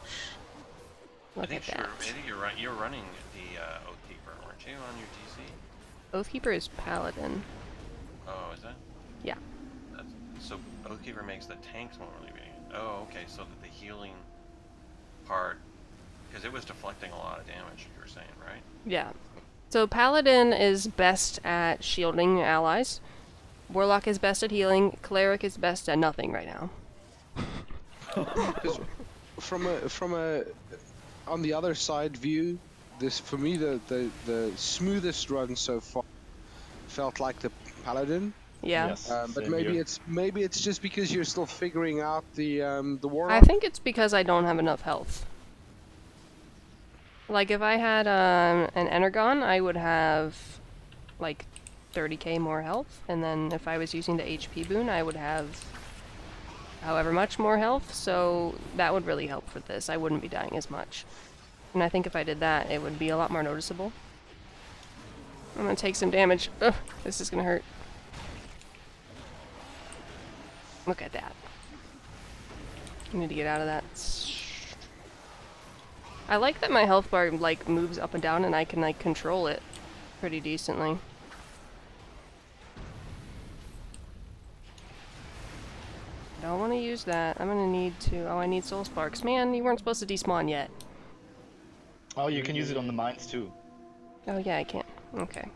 Look at that. I think you're running the Oathkeeper, weren't you, on your DC? Oathkeeper is Paladin. Oh, is that? Yeah. So Oathkeeper makes the tanks won't really be needed. Oh, okay, so that the healing part, because it was deflecting a lot of damage, you were saying, right? Yeah. So Paladin is best at shielding allies. Warlock is best at healing. Cleric is best at nothing right now. From a on the other side view, this for me the smoothest run so far felt like the Paladin. Yeah. Yes, But same maybe here. it's just because you're still figuring out the Warlock. I think it's because I don't have enough health. Like, if I had an Energon, I would have, like, 30k more health, and then if I was using the HP boon, I would have however much more health, so that would really help for this. I wouldn't be dying as much. And I think if I did that, it would be a lot more noticeable. I'm gonna take some damage. Ugh, this is gonna hurt. Look at that. I need to get out of that. I like that my health bar, like, moves up and down and I can, like, control it pretty decently. Don't want to use that. I'm gonna need to... Oh, I need soul sparks. Man, you weren't supposed to despawn yet. Oh, you can use it on the mines too. Oh, yeah, I can. Okay.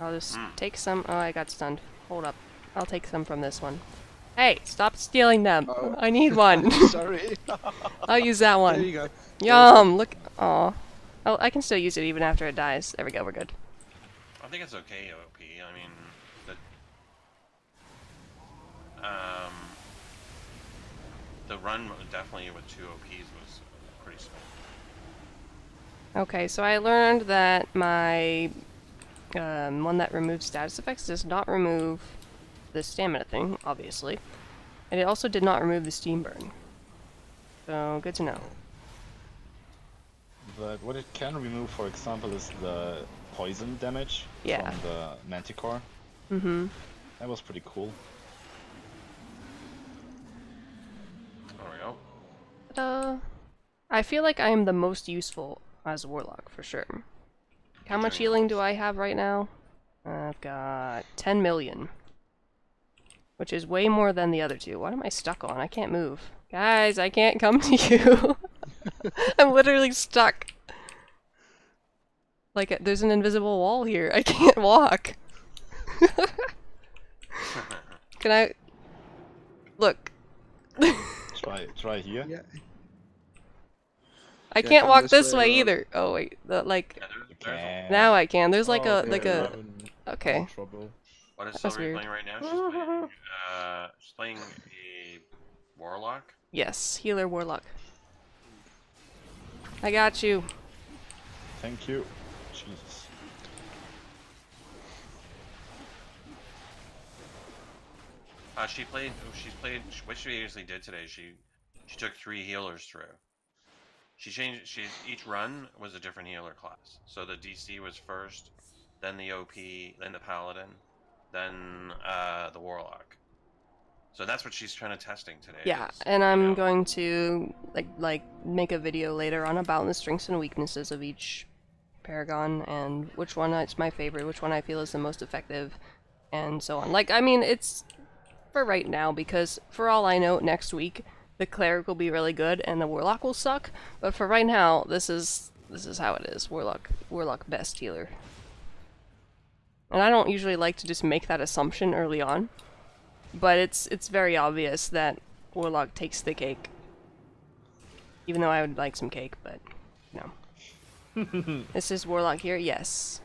I'll just take some... Oh, I got stunned. Hold up. I'll take some from this one. Hey, stop stealing them. Oh. I need one. Sorry. I'll use that one. There you go. Yum! Look. Aw. Oh, I can still use it even after it dies. There we go, we're good. I think it's okay, OP. I mean, the run definitely with 2 OPs was pretty smooth. Okay, so I learned that my one that removes status effects does not remove the stamina thing, obviously. And it also did not remove the steam burn. So, good to know. But what it can remove, for example, is the poison damage Yeah. from the Manticore. Mm-hmm. That was pretty cool. There we go. I feel like I am the most useful as a warlock, for sure. How much healing do I have right now? I've got 10 million. Which is way more than the other two. What am I stuck on? I can't move. Guys, I can't come to you. I'm literally stuck. Like, there's an invisible wall here. I can't walk. Can I... Look. Try here. Yeah. I Yeah, can't come walk this this way, way Rob. either. Oh wait, like Yeah, Okay. now I can. There's like Oh, a like okay, a. I'm in Okay. trouble. What is That's Sylvie weird. playing right now? She's playing a Warlock. Yes, healer warlock. I got you. Thank you. Jesus. She's played. What she usually did today. She took 3 healers through. She changed. Each run was a different healer class. So the DC was first, then the OP, then the Paladin, then the Warlock. So that's what she's kind of testing today. Yeah, is, and you I'm know, going to like make a video later on about the strengths and weaknesses of each Paragon and which one is my favorite, which one I feel is the most effective, and so on. Like, I mean, it's for right now because for all I know, next week the Cleric will be really good and the Warlock will suck. But for right now, this is how it is. Warlock best healer. And I don't usually like to just make that assumption early on. But it's very obvious that Warlock takes the cake. Even though I would like some cake, but no. This is Warlock here, yes.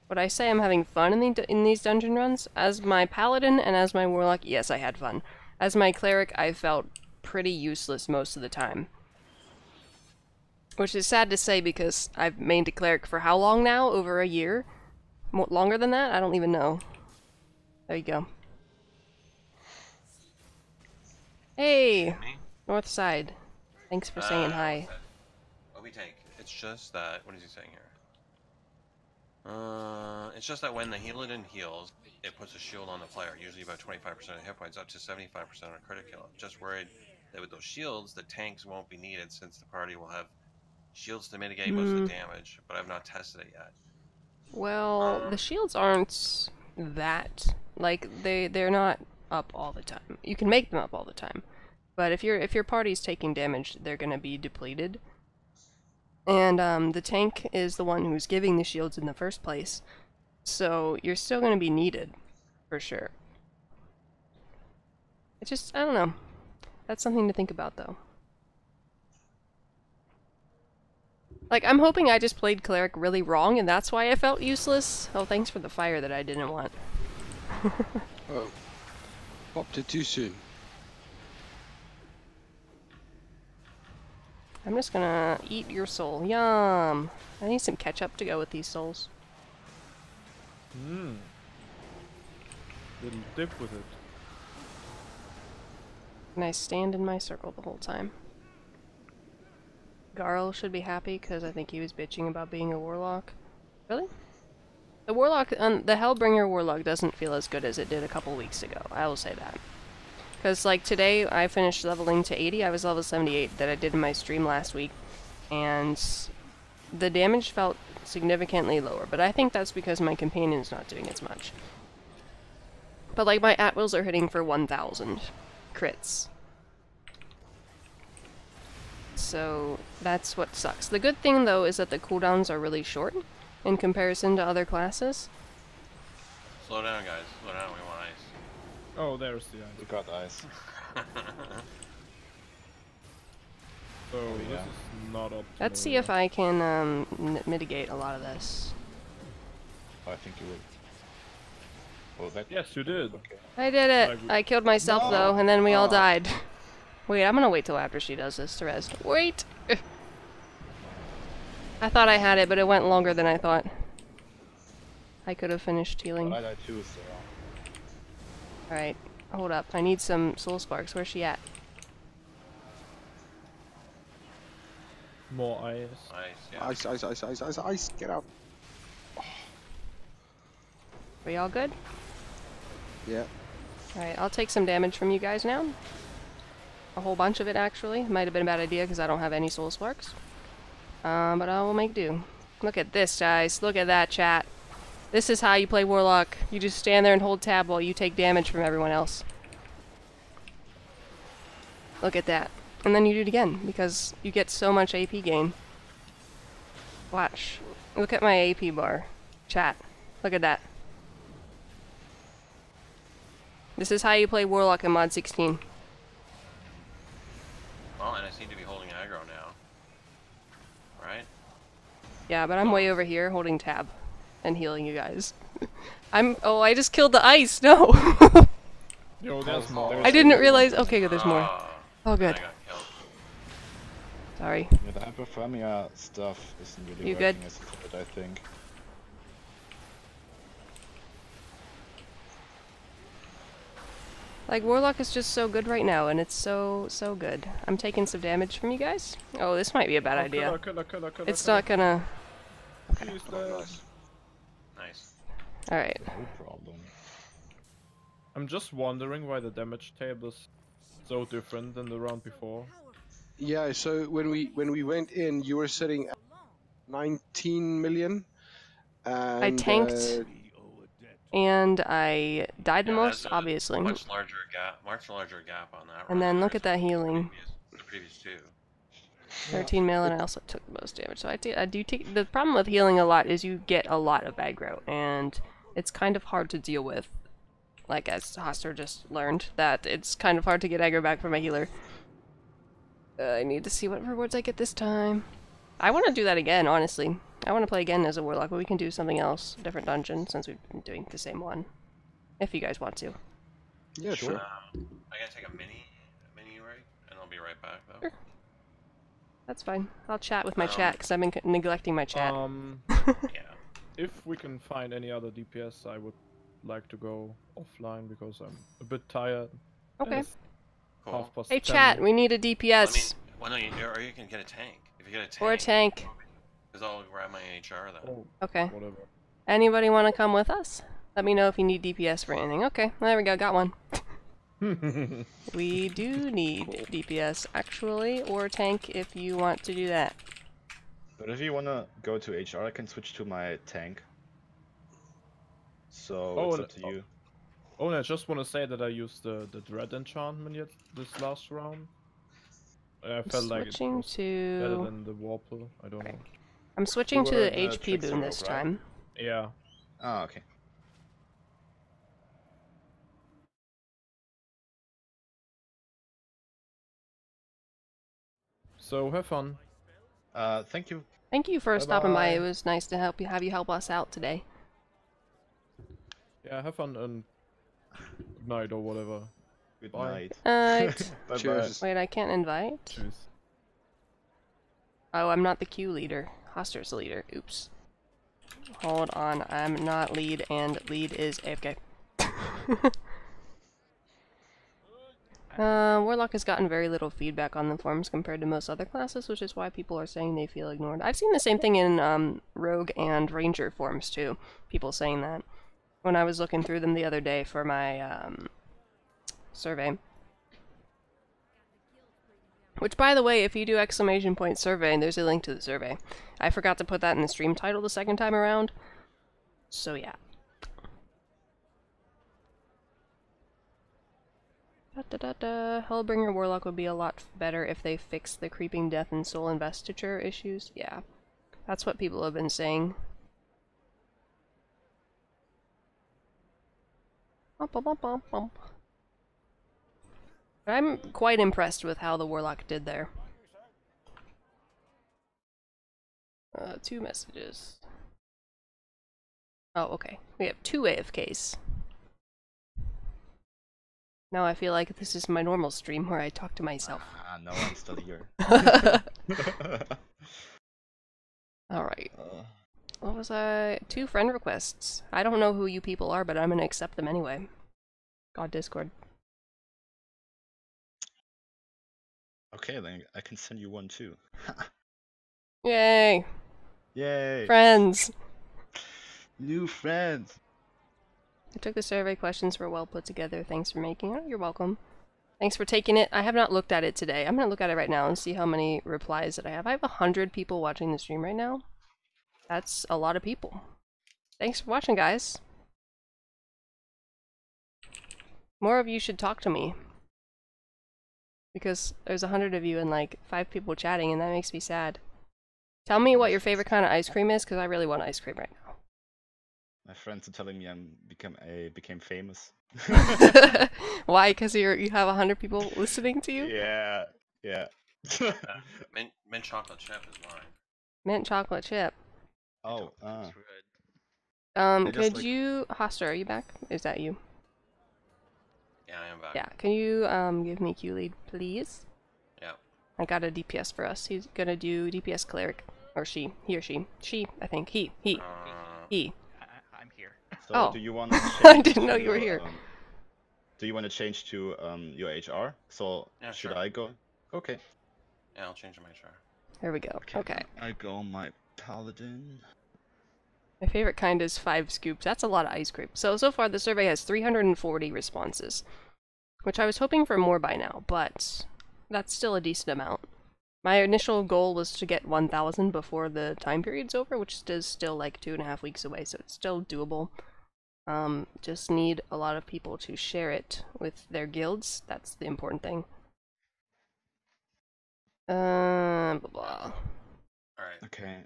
Would I say I'm having fun in these dungeon runs? As my Paladin and as my Warlock, yes, I had fun. As my Cleric, I felt pretty useless most of the time. Which is sad to say because I've mained a Cleric for how long now? Over a year? Longer than that? I don't even know. There you go. Hey! me? North side. Thanks for saying hi. What we take? It's just that. What is he saying here? It's just that when the Healadin heals, it puts a shield on the player, usually about 25% of hit points, up to 75% on a critical kill. Just worried that with those shields, the tanks won't be needed since the party will have shields to mitigate most of the damage, but I've not tested it yet. Well, the shields aren't that. Like, they're not up all the time. You can make them up all the time. But if your party's taking damage, they're gonna be depleted. And the tank is the one who's giving the shields in the first place. So you're still gonna be needed, for sure. It's just, I don't know. That's something to think about, though. Like, I'm hoping I just played Cleric really wrong, and that's why I felt useless. Oh, thanks for the fire that I didn't want. Oh. Popped it too soon. I'm just gonna eat your soul. Yum! I need some ketchup to go with these souls. Mmm. Little dip with it. And I stand in my circle the whole time. Garl should be happy because I think he was bitching about being a warlock. Really? The warlock, the Hellbringer warlock doesn't feel as good as it did a couple weeks ago. I will say that. Because, like, today I finished leveling to 80. I was level 78 that I did in my stream last week. And the damage felt significantly lower. But I think that's because my companion's not doing as much. But, like, my at-wills are hitting for 1,000 crits. So that's what sucks. The good thing, though, is that the cooldowns are really short in comparison to other classes. Slow down, guys. Slow down. We want ice. Oh, there's the ice. We got ice. So yeah. this is not optimal. Let's see if I can mitigate a lot of this. Oh, I think you will. Oh, that. Yes, you did. Okay. I did it! Like, I killed myself No! though, and then we all Ah. died. Wait, I'm gonna wait till after she does this to res. Wait! I thought I had it, but it went longer than I thought. I could have finished healing. I died too, so. Alright, hold up. I need some soul sparks. Where's she at? More ice. Nice, yeah. Ice, ice, ice, ice, ice, ice. Get out. We all good? Yeah. Alright, I'll take some damage from you guys now. A whole bunch of it, actually. Might have been a bad idea because I don't have any soul sparks. But I will make do. Look at this, guys. Look at that, chat. This is how you play Warlock. You just stand there and hold tab while you take damage from everyone else. Look at that. And then you do it again, because you get so much AP gain. Watch. Look at my AP bar. Chat. Look at that. This is how you play Warlock in Mod 16. Well, and I seem to be holding aggro now. Right? Yeah, but I'm way over here holding tab and healing you guys. Oh, I just killed the ice. No. Yo, there's more. I didn't realize. Okay, good, there's more. Oh, good. I got killed. Sorry. Yeah, the hypothermia stuff isn't really You working good? as intended, I think. Like, Warlock is just so good right now, and it's so good. I'm taking some damage from you guys. Oh, this might be a bad idea. Killer, It's not gonna... She's dead. Nice. Alright. No problem. I'm just wondering why the damage table is so different than the round before. Yeah. So when we went in, you were sitting at 19 million. And, I tanked, and I died the Yeah, most, that's a obviously. Much larger gap on that. And then round look at that versus healing. The previous two. 13 mil, and I also took the most damage. So I do take... The problem with healing a lot is you get a lot of aggro, and it's kind of hard to deal with. Like, as Hoster just learned, that it's kind of hard to get aggro back from a healer. I need to see what rewards I get this time. I want to do that again, honestly. I want to play again as a Warlock, but we can do something else. A different dungeon, since we've been doing the same one. If you guys want to. yeah, sure. I gotta take a mini break, and I'll be right back though. Sure. That's fine. I'll chat with my chat, because I've been neglecting my chat. Yeah. If we can find any other DPS, I would like to go offline because I'm a bit tired. Okay. It's Cool. 10:30. Hey chat, we need a DPS. Well, no, or you can get a tank. If you get a tank. Or a tank. Because I'll grab my HR then. Oh, Okay. whatever. Anybody want to come with us? Let me know if you need DPS for anything. Okay, there we go, got one. We do need DPS, actually, or tank if you want to do that. But if you wanna go to HR, I can switch to my tank. So Oh, it's and- up to you. Oh, and I just want to say that I used the Dread enchantment yet this last round. I felt like it Switching was better to... than the Warple. I don't know. I'm switching You to were the in HP Trickster boon Rogue, this right? time. Yeah. Ah, okay. So have fun. Thank you. Thank you for stopping by. Bye-bye. It was nice to have you help us out today. Yeah, have fun and good night or whatever. Good Bye. night. Bye. Bye Cheers. Wait, I can't invite? Cheers. Oh, I'm not the queue leader. Hoster's the leader. Oops. Hold on, I'm not lead, and lead is AFK. Warlock has gotten very little feedback on the forums compared to most other classes, which is why people are saying they feel ignored. I've seen the same thing in Rogue and Ranger forums too. People saying that. When I was looking through them the other day for my survey. Which, by the way, if you do ! Survey, there's a link to the survey. I forgot to put that in the stream title the second time around. So yeah. Hellbringer Warlock would be a lot better if they fixed the creeping death and soul investiture issues. Yeah. That's what people have been saying. Bump, bump, bump, bump, bump. I'm quite impressed with how the Warlock did there. 2 messages. Oh, okay. We have 2 AFKs. Now I feel like this is my normal stream where I talk to myself. No, I'm still here. Alright. What was I? 2 friend requests. I don't know who you people are, but I'm gonna accept them anyway. God, Discord. Okay, then I can send you one too. Yay! Yay! Friends! New friends! I took the survey, questions were well put together. Thanks for making it. You're welcome. Thanks for taking it. I have not looked at it today. I'm gonna look at it right now and see how many replies that I have. I have 100 people watching the stream right now. That's a lot of people. Thanks for watching, guys. More of you should talk to me. Because there's 100 of you and like 5 people chatting, and that makes me sad. Tell me what your favorite kind of ice cream is, because I really want ice cream right now. My friends are telling me I became famous. Why? Because you have 100 people listening to you? Yeah, yeah. Mint chocolate chip is mine. Mint chocolate chip. Oh, That's right. just, Could like- you... Hoster, are you back? Is that you? Yeah, I am back. Yeah, can you give me Q lead, please? Yeah. I got a DPS for us. He's gonna do DPS cleric. Or she. He or she. She, I think. He. He. I'm here. So Oh. do you want to I didn't know you were here. Do you want to change to your HR? So Yeah, should sure. I go? Okay. Yeah, I'll change my char. There we go. Okay. I go my Paladin. My favorite kind is 5 scoops. That's a lot of ice cream. So far the survey has 340 responses. Which I was hoping for more by now, but that's still a decent amount. My initial goal was to get 1,000 before the time period's over, which is still like 2.5 weeks away, so it's still doable. Just need a lot of people to share it with their guilds. That's the important thing. Blah blah. Alright. Okay.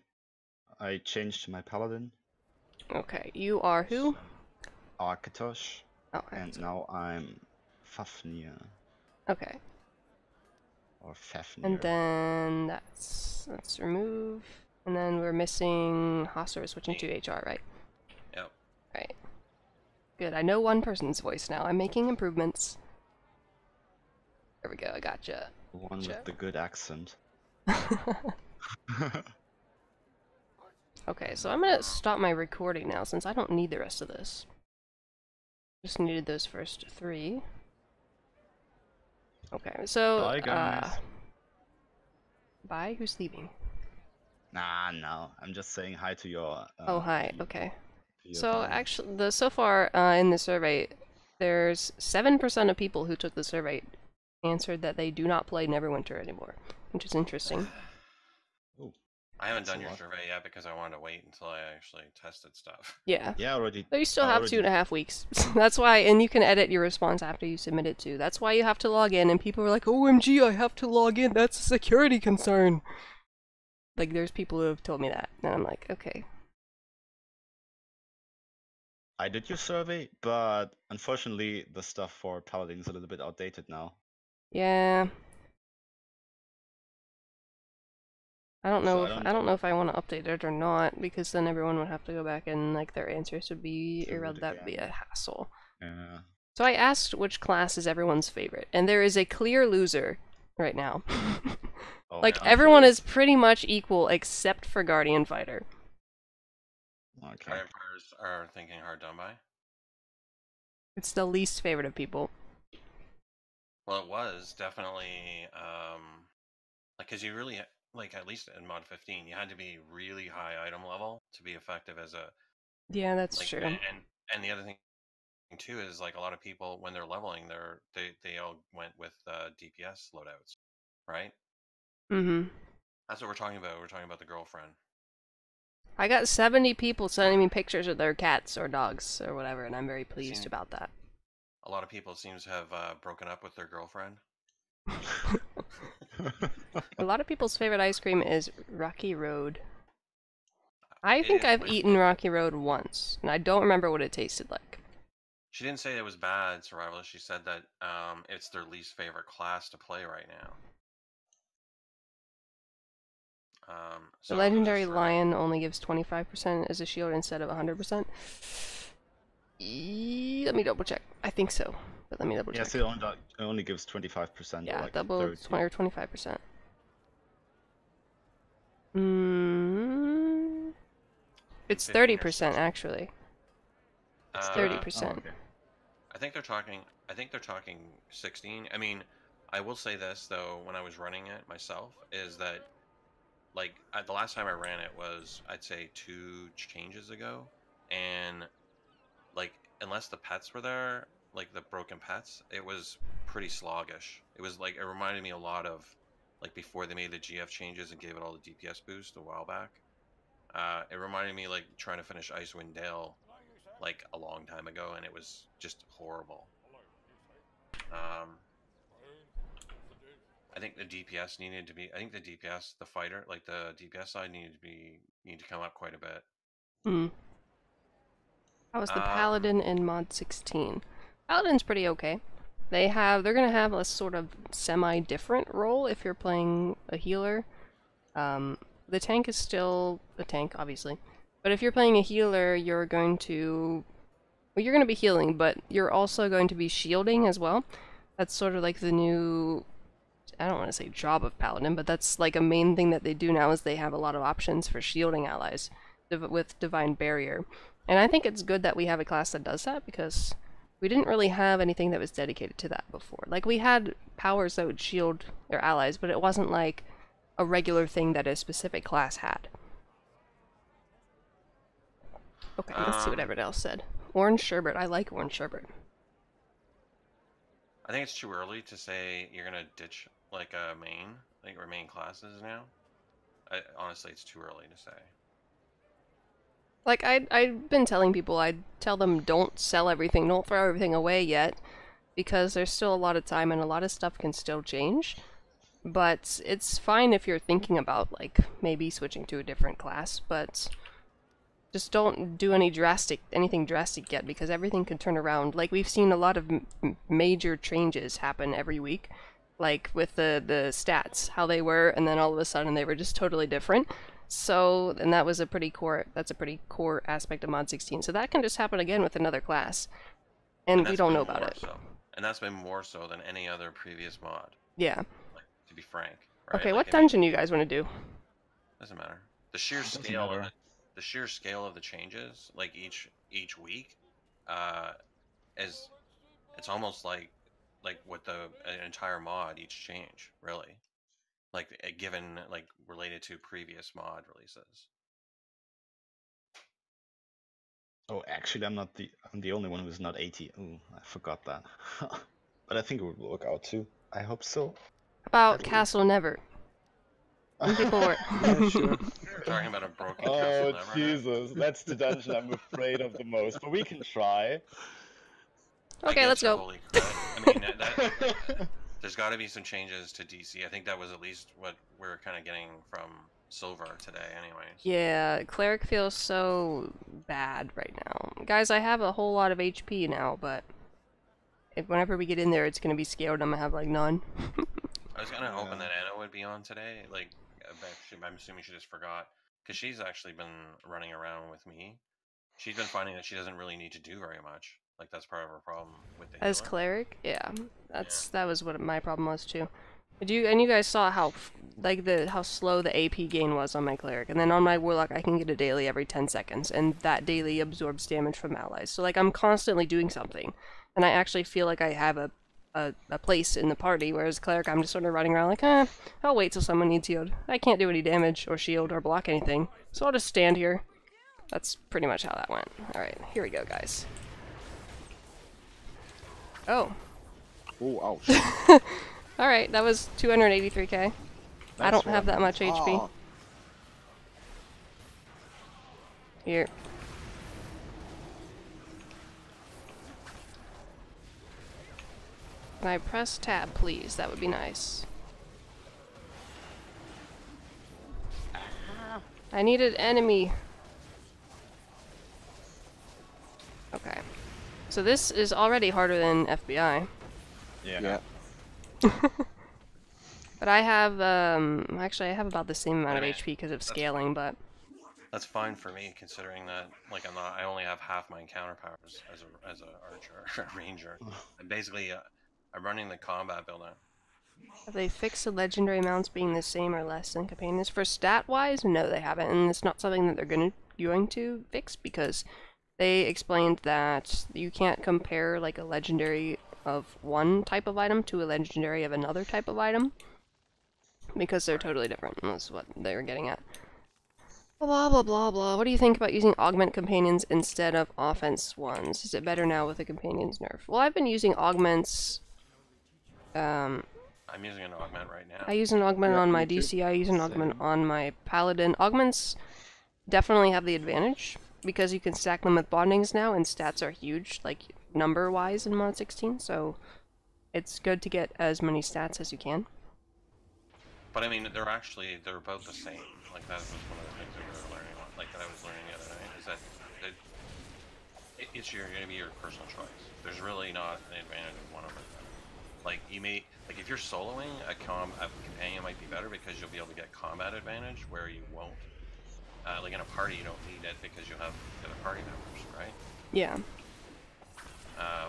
I changed to my Paladin. Okay, you are who? Arkatosh. Oh, And now I'm Fafnir. okay. Or Fafnir. And then let's remove. And then we're missing Hoster switching to HR, right? Yep. Right. Good. I know one person's voice now. I'm making improvements. There we go. I gotcha. The one Gotcha. with the good accent. Okay, so I'm gonna stop my recording now since I don't need the rest of this. Just needed those first 3. Okay, so Bye, guys. Bye? Who's leaving? Nah, no. I'm just saying hi to your. Oh, hi. Okay. to your So Paladin. actually, so far in the survey, there's 7% of people who took the survey answered that they do not play Neverwinter anymore, which is interesting. Oh, I haven't That's done a your lot. survey yet because I wanted to wait until I actually tested stuff. Yeah. yeah, already. But you still I have already- 2.5 weeks. That's why, and you can edit your response after you submit it too. That's why you have to log in, and people are like, OMG, I have to log in, that's a security concern. Like, there's people who have told me that, and I'm like, okay. I did your survey, but unfortunately, the stuff for Paladin is a little bit outdated now. Yeah. I don't know So if I don't know if I want to update it or not, because then everyone would have to go back and like their answers would be Do it irrelevant. That would be a again. hassle. Yeah. So I asked which class is everyone's favorite, and there is a clear loser right now. Oh, Like I'm everyone curious. is pretty much equal except for Guardian Fighter. Okay. Vampires are thinking hard done by. It's the least favorite of people. Well, it was definitely like because you really like at least in mod 15 you had to be really high item level to be effective as a Yeah, that's like true. and the other thing too is like a lot of people when they're leveling they all went with DPS loadouts, right? Mm-hmm. That's what we're talking about. We're talking about the girlfriend. I got 70 people sending me pictures of their cats or dogs or whatever, and I'm very pleased about that. A lot of people seems to have broken up with their girlfriend. A lot of people's favorite ice cream is Rocky Road. I It think is I've my eaten favorite. Rocky Road once, and I don't remember what it tasted like. She didn't say it was bad, Survivalist. She said that it's their least favorite class to play right now. The So legendary just for- lion only gives 25% as a shield instead of 100%. Let me double check. I think so, but let me double check. Yes, it only gives 25%. Yeah, or like double 30. 20 or 25%. It's 15 or 30% 16. actually. It's Uh, 30%. Oh, okay. I think they're talking. I think they're talking 16. I mean, I will say this though. When I was running it myself, is that like the last time I ran it was I'd say 2 changes ago, and like unless the pets were there, like the broken pets, it was pretty sluggish. It was like it reminded me a lot of like before they made the GF changes and gave it all the DPS boost a while back. It reminded me like trying to finish Icewind Dale like a long time ago, and it was just horrible. I think the DPS needed to be. I think the DPS, the fighter, like the DPS side, need to come up quite a bit. How was the Paladin in mod 16? Paladin's pretty okay. They're gonna have a sort of semi-different role if you're playing a healer. The tank is still a tank, obviously. But if you're playing a healer, you're going to be healing, but you're also going to be shielding as well. That's sort of like the new, I don't want to say job of Paladin, but that's like a main thing that they do now is they have a lot of options for shielding allies with Divine Barrier. And I think it's good that we have a class that does that because we didn't really have anything that was dedicated to that before. Like we had powers that would shield their allies, but it wasn't like a regular thing that a specific class had. Okay, let's see what everyone else said. Orange sherbet. I like orange sherbet. I think it's too early to say you're gonna ditch like a main, like or main classes now. Honestly, it's too early to say. Like I've been telling people, I'd tell them don't sell everything, don't throw everything away yet, because there's still a lot of time and a lot of stuff can still change. But it's fine if you're thinking about like maybe switching to a different class, but just don't do anything drastic yet because everything can turn around. Like we've seen a lot of major changes happen every week, like with the stats, how they were, and then all of a sudden they were just totally different. So, and that's a pretty core aspect of mod 16. So that can just happen again with another class, and we don't know about it. So. And that's been more so than any other previous mod. Yeah. Like, to be frank. Right? Okay, like, what dungeon you guys want to do? Doesn't matter. The sheer scale of the sheer scale of the changes, like each week, is it's almost like what an entire mod each change really, like given like related to previous mod releases. Oh, actually, I'm the only one who's not 80. Ooh, I forgot that. But I think it would work out too. I hope so. About Castle Never. When people were Yeah, sure. We're talking about a broken Oh, castle never. Jesus. That's the dungeon I'm afraid of the most. But we can try. Okay, let's go. Holy crap. I mean, there's got to be some changes to DC. I think that was at least what we're kind of getting from Silver today anyways. Yeah, Cleric feels so bad right now. Guys, I have a whole lot of HP now, but whenever we get in there, it's going to be scaled. I'm going to have, like, none. I was kind of hoping that Anna would be on today. Like, I'm assuming she just forgot. Because she's actually been running around with me. She's been finding that she doesn't really need to do very much. Like, that's part of her problem with the As healer. Cleric? Yeah. That was what my problem was, too. And you guys saw how slow the AP gain was on my Cleric. And then on my Warlock, I can get a daily every 10 seconds. And that daily absorbs damage from allies. So, like, I'm constantly doing something. And I actually feel like I have a place in the party, whereas Cleric, I'm just sort of running around like, I'll wait till someone needs healed. I can't do any damage, or shield, or block anything, so I'll just stand here. That's pretty much how that went. Alright, here we go, guys. Oh. Oh, ouch. Alright, that was 283k. I don't have that much HP. Ah. Here. Can I press tab, please? That would be nice. I need an enemy. Okay. So this is already harder than FBI. Yeah. But I have, actually I have about the same amount of Okay, HP because of that's scaling, but That's fine for me, considering that like I only have half my encounter powers as a archer or a ranger. And basically, I'm running the combat build now. have they fixed the legendary amounts being the same or less than companions? For stat-wise, no, they haven't, and it's not something that they're going to fix because they explained that you can't compare like a legendary of one type of item to a legendary of another type of item because they're totally different. That's what they were getting at. Blah blah blah blah. What do you think about using Augment Companions instead of offense ones? Is it better now with the Companions nerf? Well, I've been using Augments. I'm using an augment right now. I use an Augment Yeah, on my me too. DC, I use an Augment Same. on my Paladin. Augments definitely have the advantage because you can stack them with bondings now, and stats are huge, like number-wise in Mod 16, so it's good to get as many stats as you can. But I mean, they're both the same. Like that was one of the things that we were learning, like that I was learning the other night, is that it's going to be your personal choice. There's really not an advantage of one over the other. Like you may, like if you're soloing, a companion might be better because you'll be able to get combat advantage where you won't. Like in a party, you don't need it because you have the other party members, right? Yeah.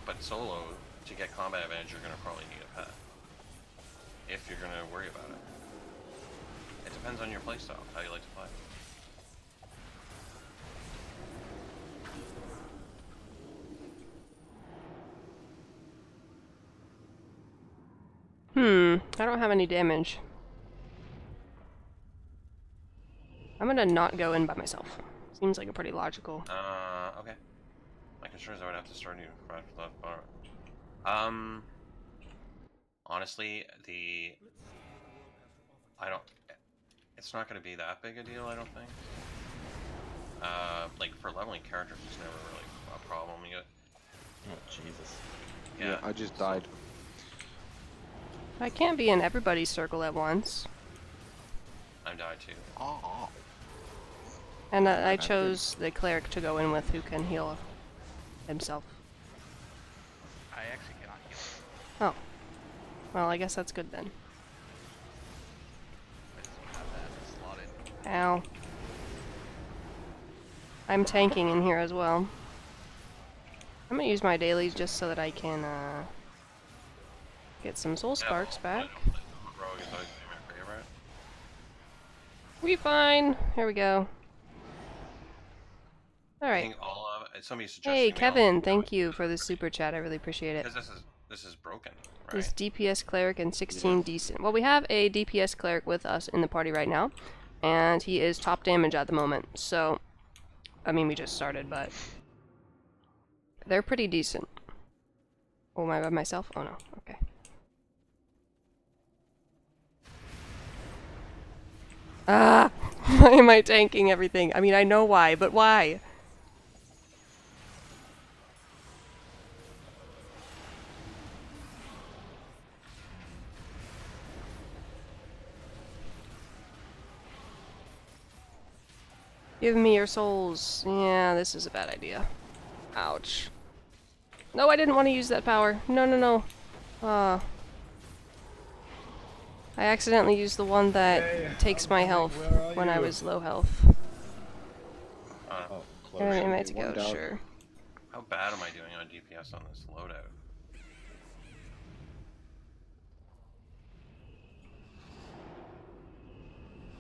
But solo, to get combat advantage, you're going to probably need a pet. If you're going to worry about it. It depends on your playstyle, how you like to play. I don't have any damage. I'm gonna not go in by myself. Seems like a pretty logical. Okay. My concern is I would have to start a new right left bar. Honestly, it's not going to be that big a deal, I don't think. Like for leveling characters, it's never really a problem yet. Oh, Jesus. Yeah, I just died. I can't be in everybody's circle at once. I died too. Oh. And I chose the cleric to go in with who can heal himself. I actually cannot heal. Oh. Well, I guess that's good then. I just don't have that slotted. Ow. I'm tanking in here as well. I'm gonna use my dailies just so that I can get some soul sparks back. Rogue is always my favorite. We fine. Here we go. I Alright. think all of somebody suggested. Hey Kevin, thank you for the super chat. I really appreciate it. Because this is broken, right? This DPS cleric and 16 decent. Well, we have a DPS cleric with us in the party right now, and he is top damage at the moment. So, I mean, we just started, but they're pretty decent. Oh, am I by myself? Oh no. Okay. Ah! Why am I tanking everything? I mean, I know why, but why? Give me your souls. Yeah, this is a bad idea. Ouch. No, I didn't want to use that power. No, no, no. I accidentally used the one that takes my health when I was low health. Oh, close. And I might to One go, down. sure. How bad am I doing on DPS on this loadout?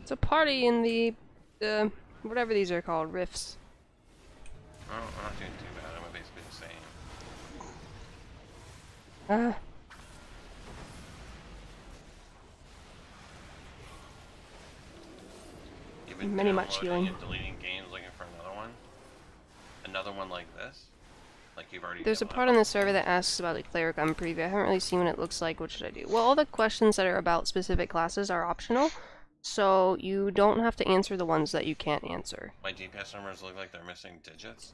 It's a party in the, whatever these are called, rifts. Oh, I'm not doing too bad. I'm basically the same. Ah. You've been Many much downloading healing. and deleting games looking for another one? Another one like this? Like you've already There's a done part on the server that asks about the cleric on preview. I haven't really seen what it looks like. What should I do? Well, all the questions that are about specific classes are optional, so you don't have to answer the ones that you can't answer. My DPS numbers look like they're missing digits.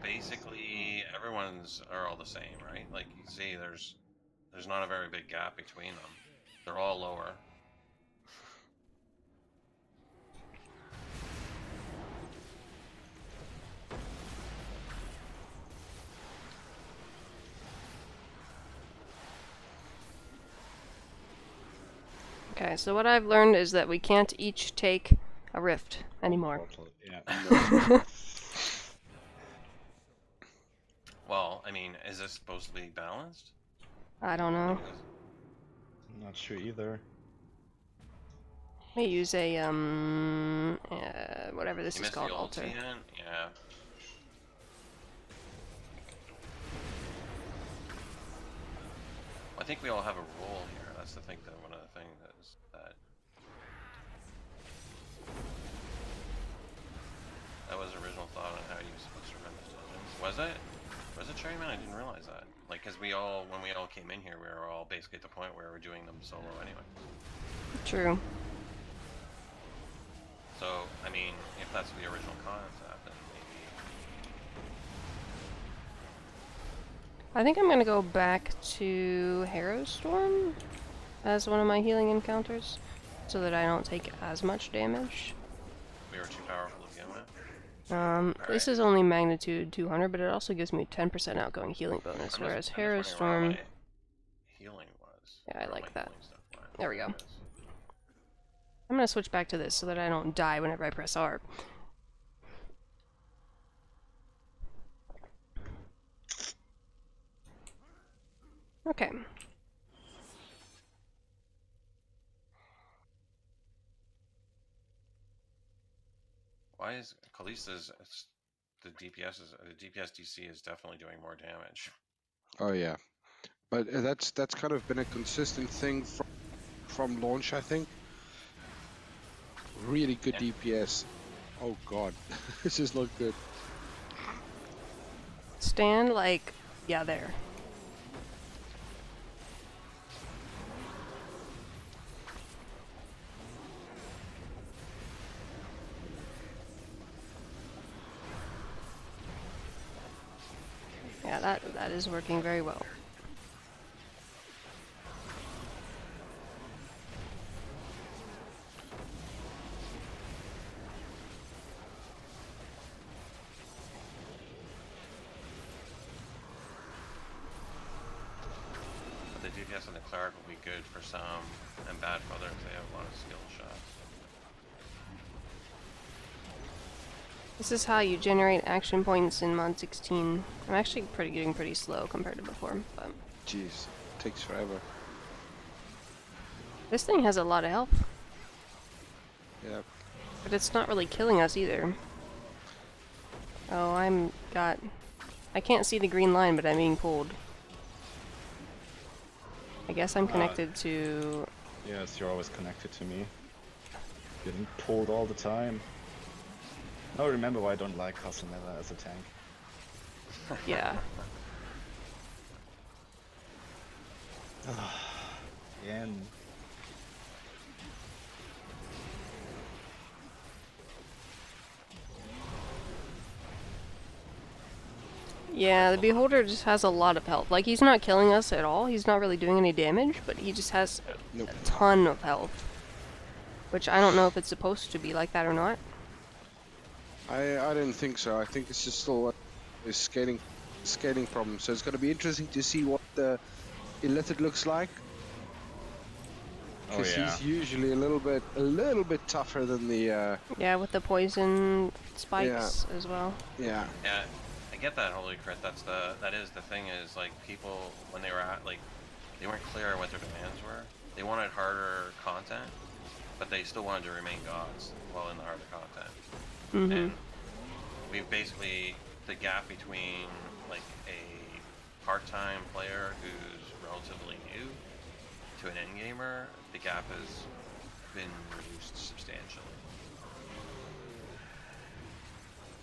Basically everyone's are all the same, right? Like you can see there's not a very big gap between them. They're all lower. Okay, so what I've learned is that we can't each take a rift anymore. Portal, yeah. Well, I mean, is this supposed to be balanced? I don't know. I'm not sure either. Let me use a, whatever this You is missed called, the altar. ulti in? Yeah. I think we all have a role here. That's the thing. That one of the things is that was original thought on how you were supposed to run this dungeon. Was it? Was it Cherryman? I didn't realize that. Like, cause when we all came in here, we were all basically at the point where we're doing them solo anyway. True. So, I mean, if that's the original concept, then maybe. I think I'm gonna go back to Harrow Storm as one of my healing encounters, so that I don't take as much damage. We were too powerful to begin with. This is only magnitude 200, but it also gives me 10% outgoing healing bonus, whereas Harrow Storm... Healing was. Yeah, I like that. Stuff. There we go. I'm gonna switch back to this so that I don't die whenever I press R. Okay. Why is Kalista's the DPS DC is definitely doing more damage. Oh yeah, but that's kind of been a consistent thing from launch, I think. Really good DPS. Oh god, this just look good. Stand like, yeah, there. Yeah, that is working very well. But the DPS on the cleric will be good for some and bad for others. They have a lot of skill shots. This is how you generate action points in mod 16. I'm actually getting pretty slow compared to before, but... Jeez, takes forever. This thing has a lot of health, Yeah. but it's not really killing us either. Oh, I can't see the green line, but I'm being pulled. I guess I'm connected to... Yes, you're always connected to me. Getting pulled all the time. Now remember why I don't like Castle Nether as a tank. Yeah. Again. Yeah, the Beholder just has a lot of health. Like, he's not killing us at all. He's not really doing any damage, but he just has Nope. a ton of health. Which I don't know if it's supposed to be like that or not. I didn't think so. I think it's just still a scaling problem. So it's going to be interesting to see what the illithid looks like. Oh Because yeah. he's usually a little bit tougher than the Yeah, with the poison spikes as well. yeah. Yeah, I get that, Holy Crit. That is the thing is, like, people, when they were at, like, they weren't clear on what their demands were. They wanted harder content, but they still wanted to remain gods while in the harder content. Mm-hmm. And we've basically, the gap between, like, a part-time player who's relatively new to an endgamer, the gap has been reduced substantially.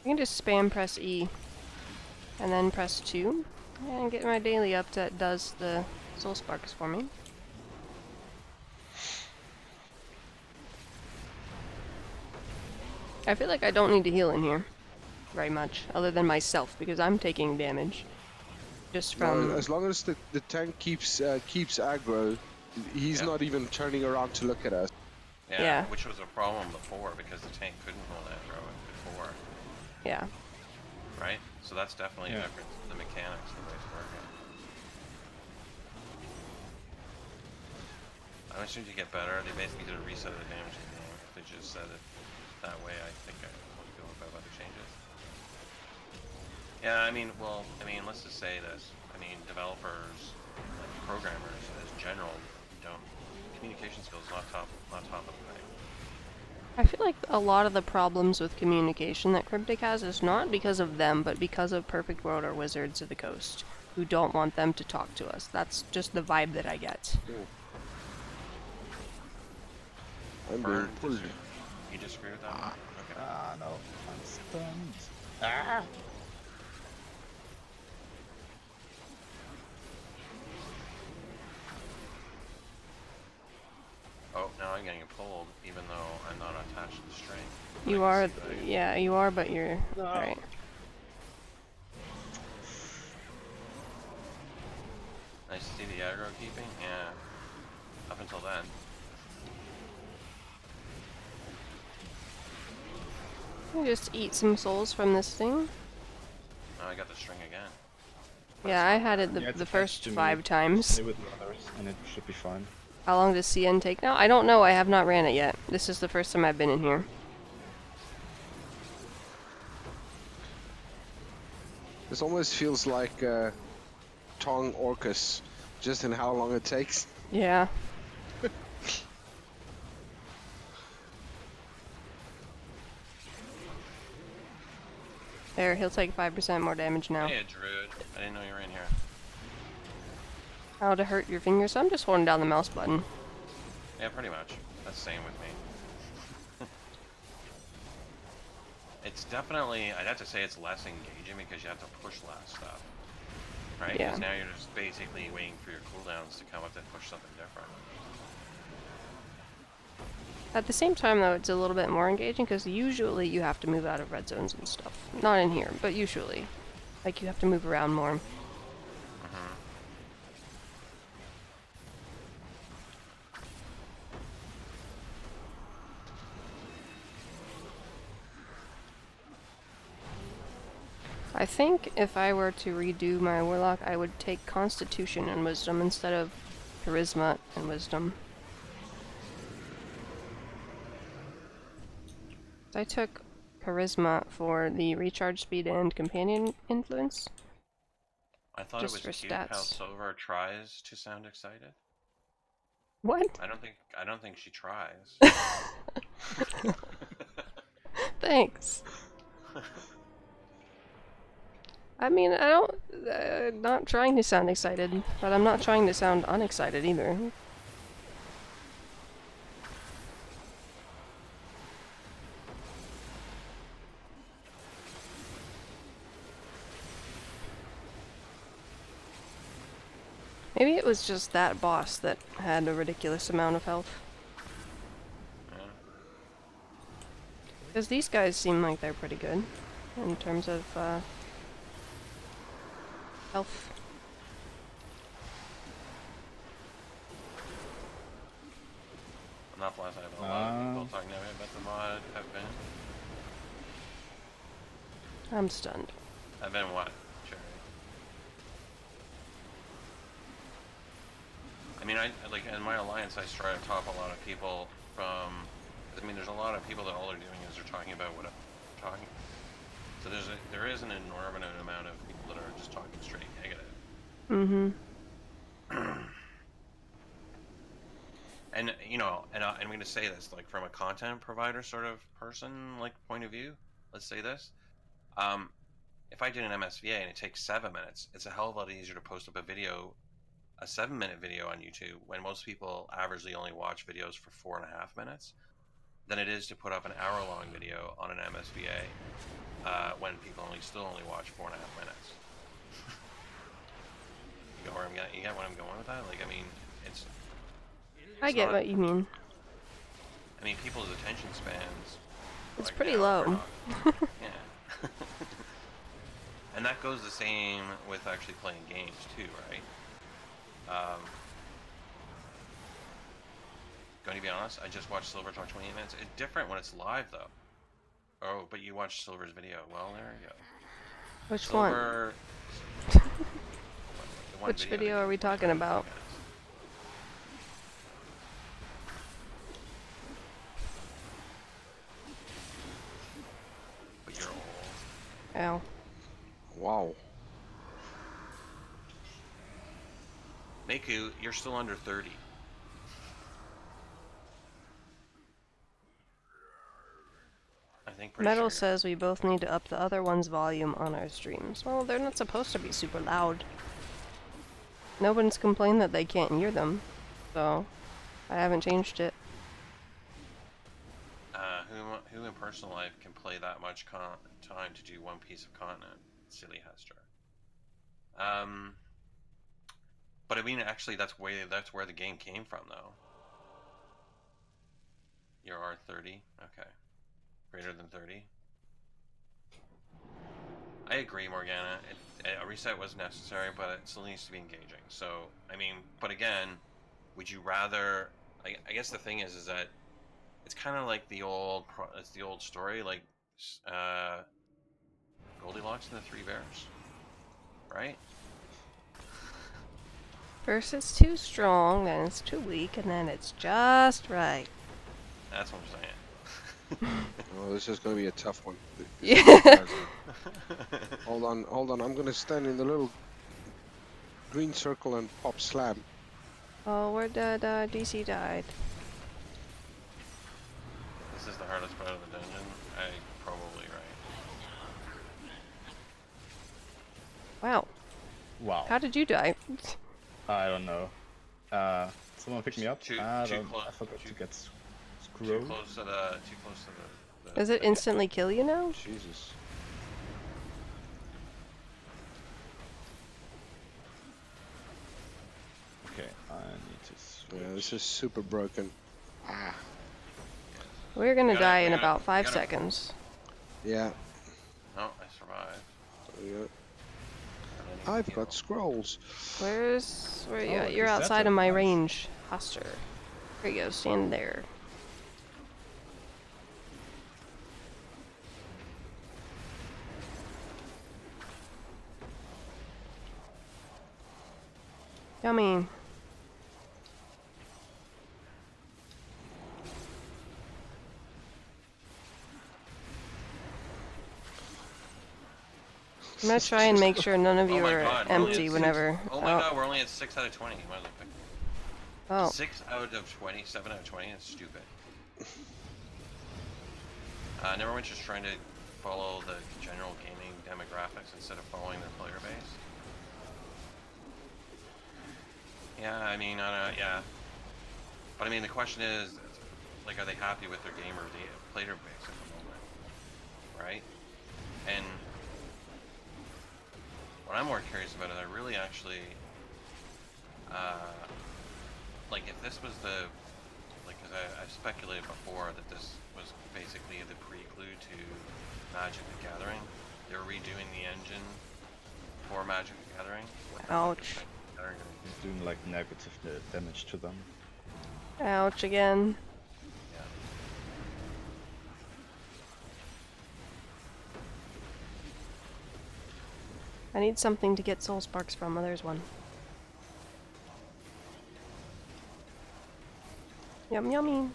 I can just spam press E and then press 2 and get my daily up that does the soul sparks for me. I feel like I don't need to heal in here very much, other than myself, because I'm taking damage just from... No, as long as the tank keeps aggro, he's not even turning around to look at us. Yeah. Which was a problem before because the tank couldn't hold aggro before, Yeah. right? So that's definitely Yeah. different. The mechanics, the way it's working. I assumed to get better. They basically did a reset of the damage in the game. If they just said it that way, I think I would go about other changes. Yeah, I mean, well, I mean, let's just say this. I mean, developers, like programmers, as general, don't. Communication skills not top of the peg. I feel like a lot of the problems with communication that Cryptic has is not because of them, but because of Perfect World or Wizards of the Coast, who don't want them to talk to us. That's just the vibe that I get. I'm being pulled. You disagree with that? Okay. Ah, no. I'm stunned. Ah! Oh, now I'm getting pulled, even though I'm not attached to the string. You are, yeah, you are, but you're right. Nice to see the aggro keeping? Yeah. Up until then. You just eat some souls from this thing. Oh, I got the string again. Yeah, I had it the first 5 times. Stay with the others, and it should be fine. How long does CN take now? I don't know, I have not ran it yet. This is the first time I've been in here. This almost feels like Tong Orcus, just in how long it takes. Yeah. There, he'll take 5% more damage now. Hey, Druid. I didn't know you were in here. How to hurt your fingers? I'm just holding down the mouse button. Yeah, pretty much. That's the same with me. It's definitely, I'd have to say it's less engaging because you have to push less stuff. Right? Yeah. Because now you're just basically waiting for your cooldowns to come up and push something different. At the same time, though, it's a little bit more engaging because usually you have to move out of red zones and stuff. Not in here, but usually. Like, you have to move around more. I think if I were to redo my Warlock, I would take Constitution and Wisdom instead of Charisma and Wisdom. I took Charisma for the recharge speed and companion influence. I thought Just it for was cute how stats. Silver tries to sound excited. What? I don't think she tries. Thanks. I mean, I don't... not trying to sound excited, but I'm not trying to sound unexcited either. Maybe it was just that boss that had a ridiculous amount of health. Yeah. Because these guys seem like they're pretty good in terms of health. I'm not blessed. I have a lot of people talking to me about the mod. Have been. I'm stunned. I've been what? Cherry. I mean, I like in my alliance, I try to top a lot of people from. I mean, there's a lot of people that all they're doing is they're talking about what I'm talking. So there is an inordinate amount of people that are just talking straight negative. Mm-hmm. And you know, and I'm going to say this like from a content provider sort of person like point of view. Let's say this. If I did an MSVA and it takes 7 minutes, it's a hell of a lot easier to post up a video, a 7-minute video on YouTube when most people averagely only watch videos for 4.5 minutes, than it is to put up an hour-long video on an MSVA when people still only watch 4.5 minutes. You know where I'm getting? You get where I'm going with that? Like, I mean, it's I get what you mean. I mean, people's attention spans. It's like, pretty now are low. not- yeah. And that goes the same with actually playing games too, right? Going to be honest, I just watched Silver talk 28 minutes. It's different when it's live though. Oh, but you watched Silver's video. Well, there you go. Which Silver, one? the one Which video are we talking about? Ow. Wow. Miku, you're still under 30. I think pretty Metal sure. says we both need to up the other one's volume on our streams. Well, they're not supposed to be super loud. No one's complained that they can't hear them, so I haven't changed it. Who in personal life can play that much time to do one piece of content? Silly Hester. But I mean, actually, that's where the game came from, though. Your R30, okay, greater than 30. I agree, Morgana. A reset was necessary, but it still needs to be engaging. So, I mean, but again, would you rather? I guess the thing is that it's kind of like the old story, like Goldilocks and the Three Bears, right? First it's too strong, then it's too weak, and then it's just right. That's what I'm saying. Oh, this is going to be a tough one. Yeah. Hold on. I'm going to stand in the little green circle and pop slam. Oh, where did DC died? This is the hardest part of the dungeon. Probably right. Wow. Wow. How did you die? I don't know. Someone pick me up? I forgot to get Too screwed. close to the. Does it instantly kill you now? Jesus. Okay, I need to switch. Yeah, this is super broken. Ah. We're gonna die in we gotta- about 5 we gotta- seconds. Yeah. No, I survived. Yeah. I've got scrolls. Where Oh, you at? I You're guess that's outside a of my nice- range, Hoster. There you go, stand there. Yummy. I'm gonna try and make sure none of Oh you my are God, we're only empty at whenever. Oh my god, we're only at 6 out of 20. Might as well pick Oh, 6 out of 20, 7 out of 20. That's stupid. Neverwinter's trying to follow the general gaming demographics instead of following their player base. Yeah, I mean, yeah. But I mean, the question is, like, are they happy with their gamer player base at the moment? Right? And what I'm more curious about is I really actually, like, if this was the, like, because I speculated before that this was basically the prelude to Magic the Gathering. They're redoing the engine for Magic the Gathering. What the fuck is ouch. Magic the Gathering gonna do? He's doing like negative damage to them. Ouch again. Yeah. I need something to get soul sparks from. Oh, there's one. Yum yummy.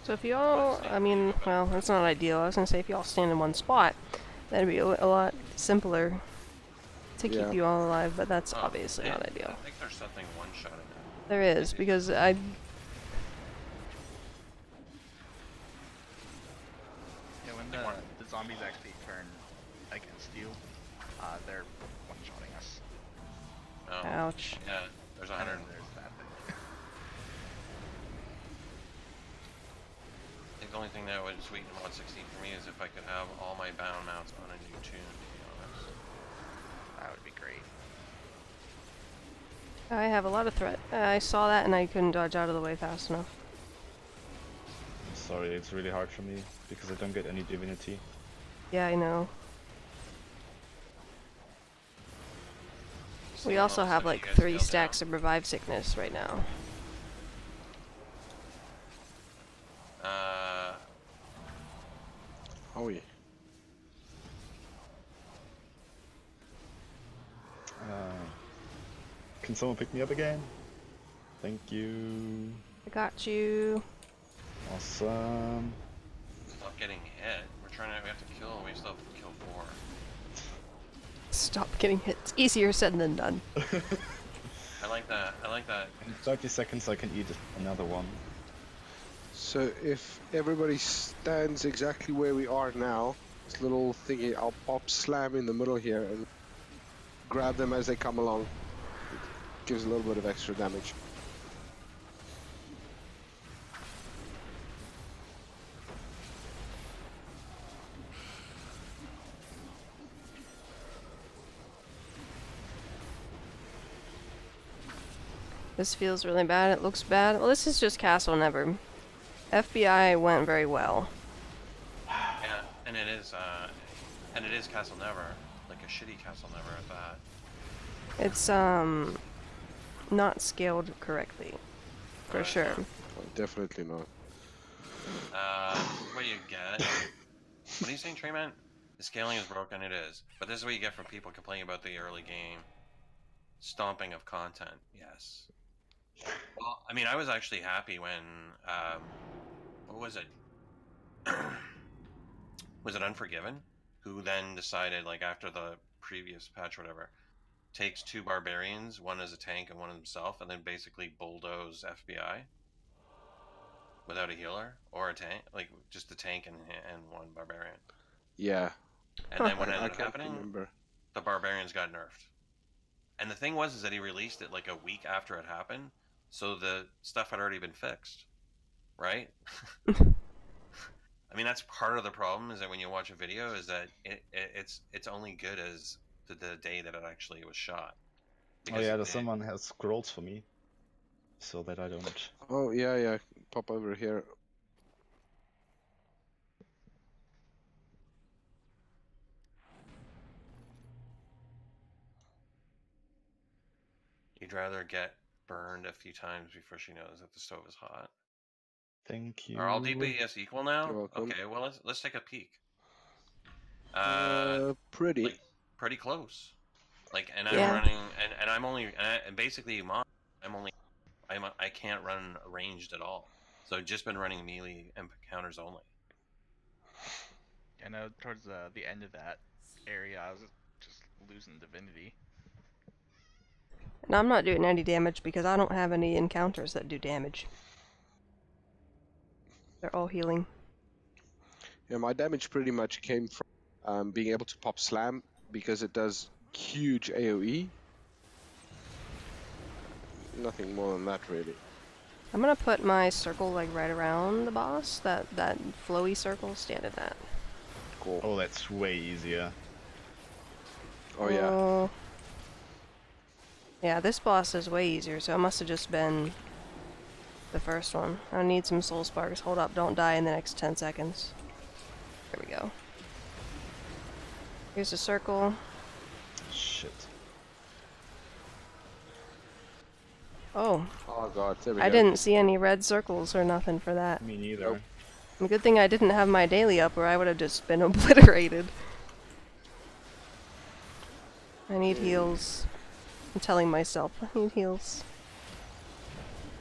So if y'all, I mean, well, that's not ideal. I was gonna say if y'all stand in one spot, that'd be a lot simpler to keep Yeah. you all alive, but that's Oh, obviously yeah, not ideal. I think there's something one-shotting it. There is, because I... Yeah, when the zombies actually turn against you, they're one-shotting us. Oh, Ouch. yeah, there's 100. And there's that thing. I think the only thing that would sweeten mod 16 for me is if I could have all my bound mounts on a new tune, to be honest. That would be great. I have a lot of threat. I saw that and I couldn't dodge out of the way fast enough. Sorry, it's really hard for me because I don't get any divinity. Yeah, I know. We also have like 3 stacks of revive sickness right now. Oh yeah. Can someone pick me up again? Thank you. I got you. Awesome. Stop getting hit. We have to kill, we still have to kill 4. Stop getting hit. It's easier said than done. I like that. In 30 seconds I can eat another one. So if everybody stands exactly where we are now, this little thingy, I'll pop slam in the middle here and grab them as they come along. It gives a little bit of extra damage. This feels really bad. It looks bad. Well, this is just Castle Never. FBI went very well. Yeah, and it is Castle Never, like a shitty Castle Never at that. It's not scaled correctly, for sure. Well, definitely not. This is what you get. What are you saying, Treeman? The scaling is broken. It is, but this is what you get from people complaining about the early game stomping of content. Yes. Well, I mean, I was actually happy when what was it? Was it Unforgiven? Who then decided, like after the previous patch or whatever, takes 2 barbarians, one as a tank and one himself, and then basically bulldoze FBI without a healer or a tank, like just a tank and 1 barbarian. Yeah. And then what I ended up can't happening? remember. The barbarians got nerfed. And the thing was is that he released it like a week after it happened, so the stuff had already been fixed, right? I mean, that's part of the problem, is that when you watch a video, is that it's only good as the day that it actually was shot. Oh yeah, someone has scrolls for me, so that I don't. Oh yeah, pop over here. You'd rather get burned a few times before she knows that the stove is hot. Thank you. Are all DPS equal now? You're welcome. Okay, well let's take a peek. Pretty. Like, pretty close. Like, and I'm Yeah. running, and I'm only, and basically I can't run ranged at all. So I've just been running melee encounters only. I know towards the end of that area, I was just losing divinity. And I'm not doing any damage because I don't have any encounters that do damage. They're all healing. Yeah, my damage pretty much came from being able to pop slam because it does huge AoE. Nothing more than that, really. I'm gonna put my circle like right around the boss. That flowy circle. Stand in that. Cool. Oh, that's way easier. Oh yeah. Oh. Yeah, this boss is way easier, so it must have just been the first one. I need some soul sparks. Hold up, don't die in the next 10 seconds. There we go. Here's a circle. Shit. Oh. Oh god, there we go. I didn't see any red circles or nothing for that. Me neither. Nope. A good thing I didn't have my daily up, or I would have just been obliterated. I need heals. I'm telling myself, I need heals.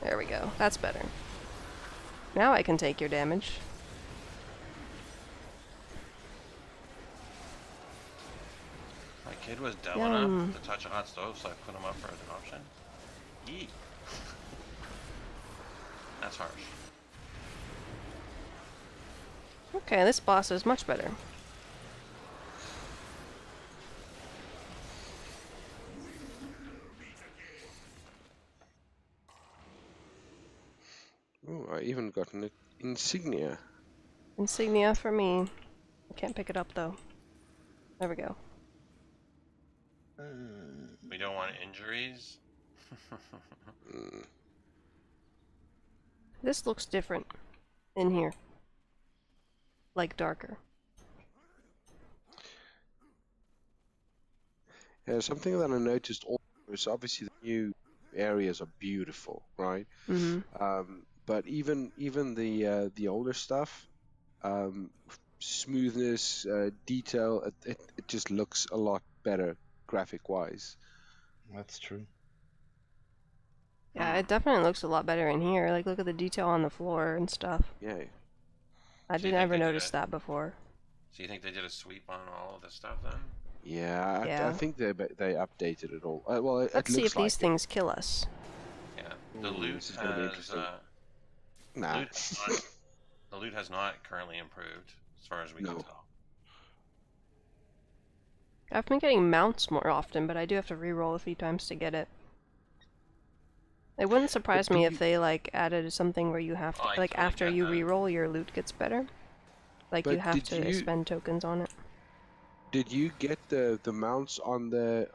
There we go. That's better. Now I can take your damage. My kid was dumb enough to touch a hot stove, so I put him up for adoption. Eat. That's harsh. Okay, this boss is much better. Oh, I even got an insignia. Insignia for me. I can't pick it up though. There we go. We don't want injuries. This looks different in here. Like darker. Yeah, something that I noticed also is obviously the new areas are beautiful, right? Mm-hmm. But even the older stuff, smoothness, detail, it just looks a lot better graphic wise. That's true. Yeah, it definitely looks a lot better in here. Like, look at the detail on the floor and stuff. Yeah. I So you didn't think ever they did notice that before. So you think they did a sweep on all of this stuff then? Yeah, I Yeah. think they updated it all. Well, it Let's see looks if these like things kill us. Yeah. it. The Ooh, loot this is gonna be has interesting. the Nah. loot has not, the loot has not currently improved as far as we can No. tell. I've been getting mounts more often, but I do have to re-roll a few times to get it. It wouldn't surprise do me you- if they like added something where you have to, Oh, I like totally after get you that. re-roll, your loot gets better. Like you But have did to you- spend tokens on it. Did you get the mounts on the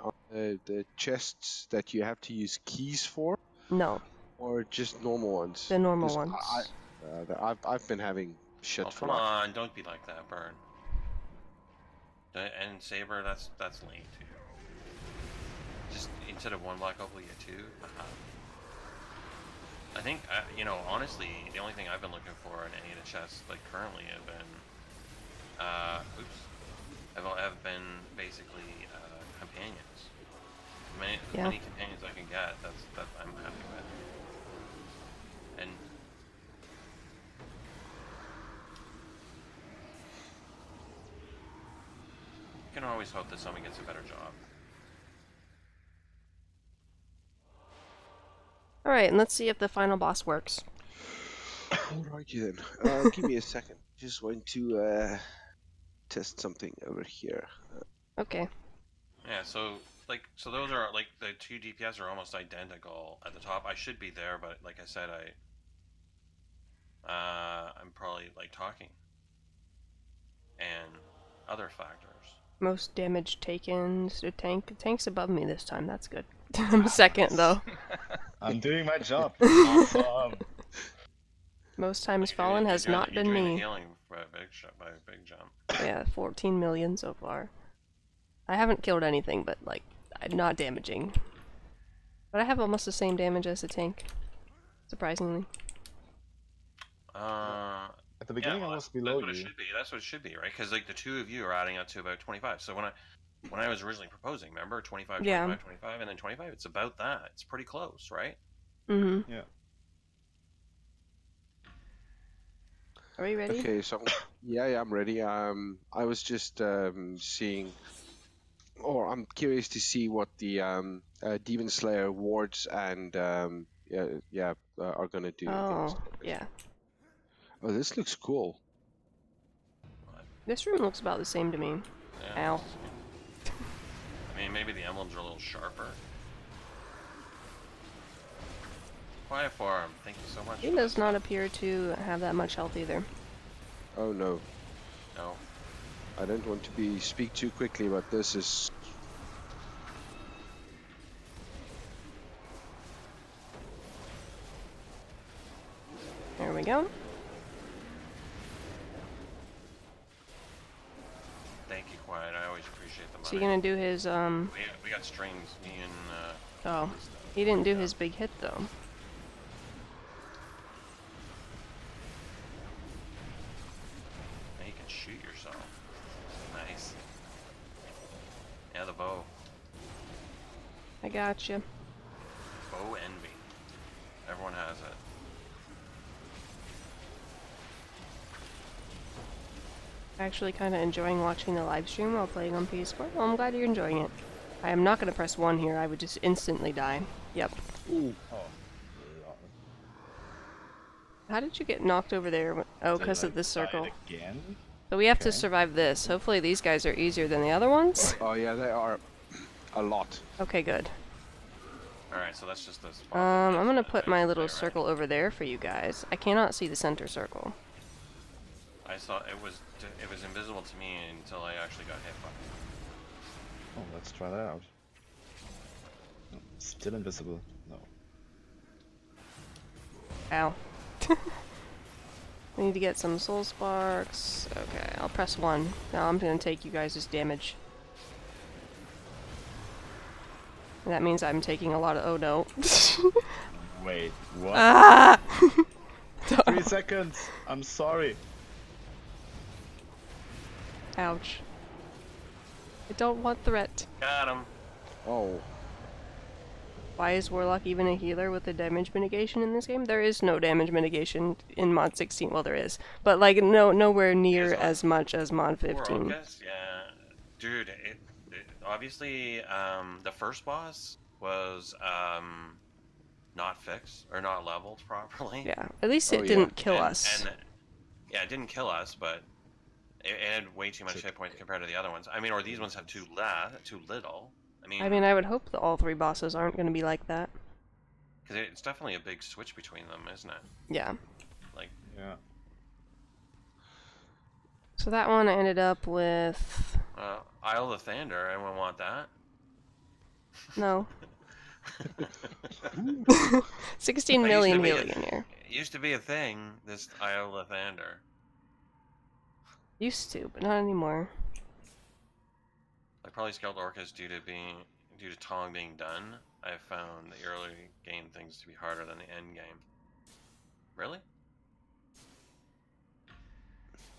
chests that you have to use keys for, No, or just normal ones? the normal 'Cause ones. I've been having shit Oh for come luck. on, don't be like that, Burn. And Saber, that's lame too. Just instead of 1 black opal, you get 2. I think you know, honestly, the only thing I've been looking for in any of the chests, like currently, have been have been basically companions. As many companions I can get, that I'm happy with. And you can always hope that someone gets a better job. Alright, and let's see if the final boss works. Alrighty then. Give me a second. Just want to test something over here. Okay. Yeah, so those are like the 2 DPS are almost identical at the top. I should be there, but like I said, I'm probably like talking and other factors. Most damage taken. So tank's above me this time. That's good. I'm second though. I'm doing my job. Awesome. Most times You're fallen doing- has you're doing- not you're been doing the me. healing by a big jump. Yeah, 14 million so far. I haven't killed anything, but like, not damaging. But I have almost the same damage as the tank, surprisingly. At the beginning, I was below that's what you. it should be. That's what it should be, right? Because like the 2 of you are adding up to about 25. So when I was originally proposing, remember 25, 25, Yeah. 25, and then 25. It's about that. It's pretty close, right? Mm-hmm. Yeah. Are we ready? Okay, so yeah, I'm ready. I was just seeing, or I'm curious to see what the Demon Slayer wards and are gonna do. Oh, yeah. Oh, this looks cool. This room looks about the same to me. Yeah, Ow. I mean, maybe the emblems are a little sharper. Quiet Farm, thank you so much. He does not appear to have that much health either. Oh no, No. I don't want to speak too quickly, but this is. There we go. Thank you, Quiet. I always appreciate the money. Is he gonna do his, We got strings, me and, oh. He didn't do his big hit though. Now you can shoot yourself. Nice. Yeah, the bow. I gotcha. Bow envy. Everyone has it. Actually kind of enjoying watching the live stream while playing on PS4. Well, I'm glad you're enjoying it. I am not going to press 1 here. I would just instantly die. Yep. Ooh. How did you get knocked over there? Oh, because Did I, of this died circle. again? So we have to Okay. survive this. Hopefully these guys are easier than the other ones. Oh yeah, they are a lot. Okay, good. Alright, so that's just the spot. I'm gonna put my little circle over there for you guys. I cannot see the center circle. I saw it was invisible to me until I actually got hit by it. Oh, let's try that out. No, still invisible. No. Ow. I need to get some soul sparks. Okay, I'll press 1. Now I'm gonna take you guys' damage. And that means I'm taking a lot of— oh no. Wait, what? Ah! 3 seconds! I'm sorry. Ouch. I don't want threat. Got him. Oh, why is Warlock even a healer with the damage mitigation in this game? There is no damage mitigation in mod 16. Well, there is, but like nowhere near as much as mod 15. Yeah, dude. Obviously the first boss was not fixed or not leveled properly. Yeah, at least it didn't kill us. And yeah, it didn't kill us, but it had way too much hit points compared to the other ones. I mean, or these ones have too little. I mean, I would hope that all 3 bosses aren't going to be like that. Because it's definitely a big switch between them, isn't it? Yeah. Like. Yeah. So that one I ended up with. Isle of Thunder. Anyone want that? No. 16 million healing in here. It used to be a thing. This Isle of Thunder. Used to, but not anymore. Like probably Skilled Orcas due to Tong being done. I found the early game things to be harder than the end game. Really?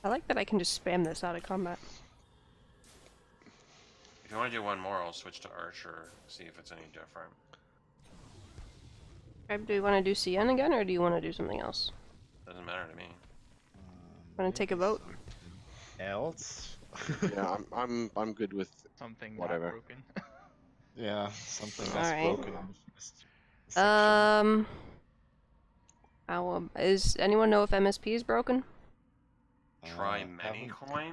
I like that I can just spam this out of combat. If you want to do one more, I'll switch to Archer, see if it's any different. Do you want to do CN again, or do you want to do something else? Doesn't matter to me. Want to take a vote? Else? Yeah, I'm good with Something whatever. not broken. Yeah, something that's Alright. broken in the first section. Is anyone know if MSP is broken? Try haven't- Manycoin?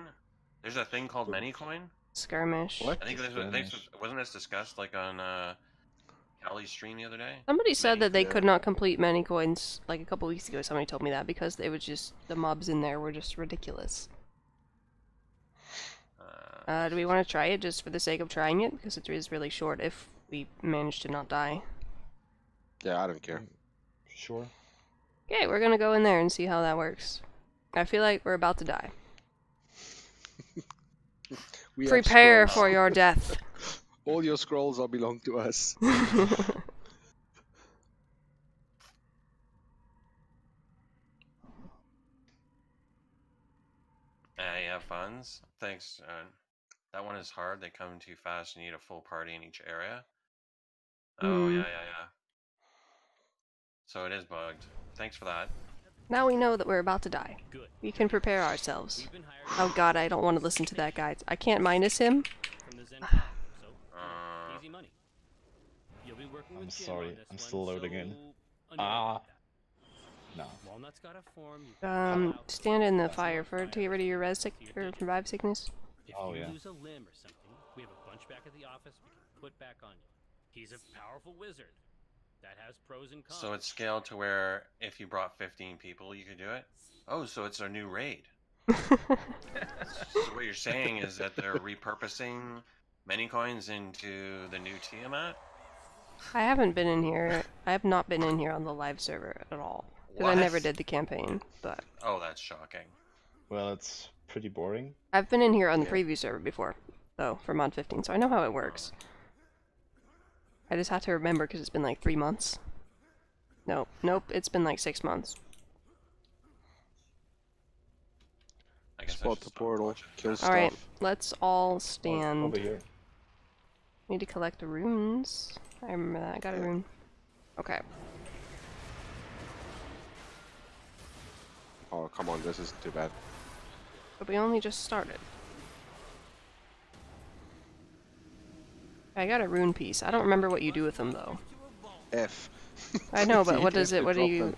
There's a thing called Manycoin? Skirmish. What? I think wasn't this discussed like on Callie's stream the other day? Somebody said that they yeah. could not complete many coins like a couple weeks ago. Somebody told me that because it was just the mobs in there were just ridiculous. Do we want to try it just for the sake of trying it? Because it is really short if we manage to not die. Yeah, I don't care. Sure. Okay, we're gonna go in there and see how that works. I feel like we're about to die. We have Prepare scrolls. for your death. All your scrolls are belong to us. You have funds? Thanks. That one is hard. They come too fast. You need a full party in each area. Oh, yeah. So it is bugged. Thanks for that. Now we know that we're about to die. We can prepare ourselves. Oh god, I don't want to listen to that guy. I can't minus him. I'm sorry, I'm still loading in. Ah. No. Stand in the fire to get rid of your revive sickness. Oh yeah. lose a limb or something, we have a bunch back at the office we can put back on you. He's a powerful wizard. That has pros and cons. So it's scaled to where if you brought 15 people, you could do it? Oh, so it's a new raid. So what you're saying is that they're repurposing Manycoins into the new Tiamat? I haven't been in here. I have not been in here on the live server at all. Because I What? never did the campaign, but... Oh, that's shocking. Well, it's pretty boring. I've been in here on the preview server before, though, for mod 15, so I know how it works. I just have to remember because it's been like 3 months. Nope, it's been like 6 months. I guess I Spot should the stop portal, watching. kill stuff. Alright, let's all stand. Over here. Need to collect the runes. I remember that, I got a rune. Okay. Oh, come on, this isn't too bad. But we only just started. I got a rune piece. I don't remember what you do with them, though. F. I know, but You what have does to it, what do drop you...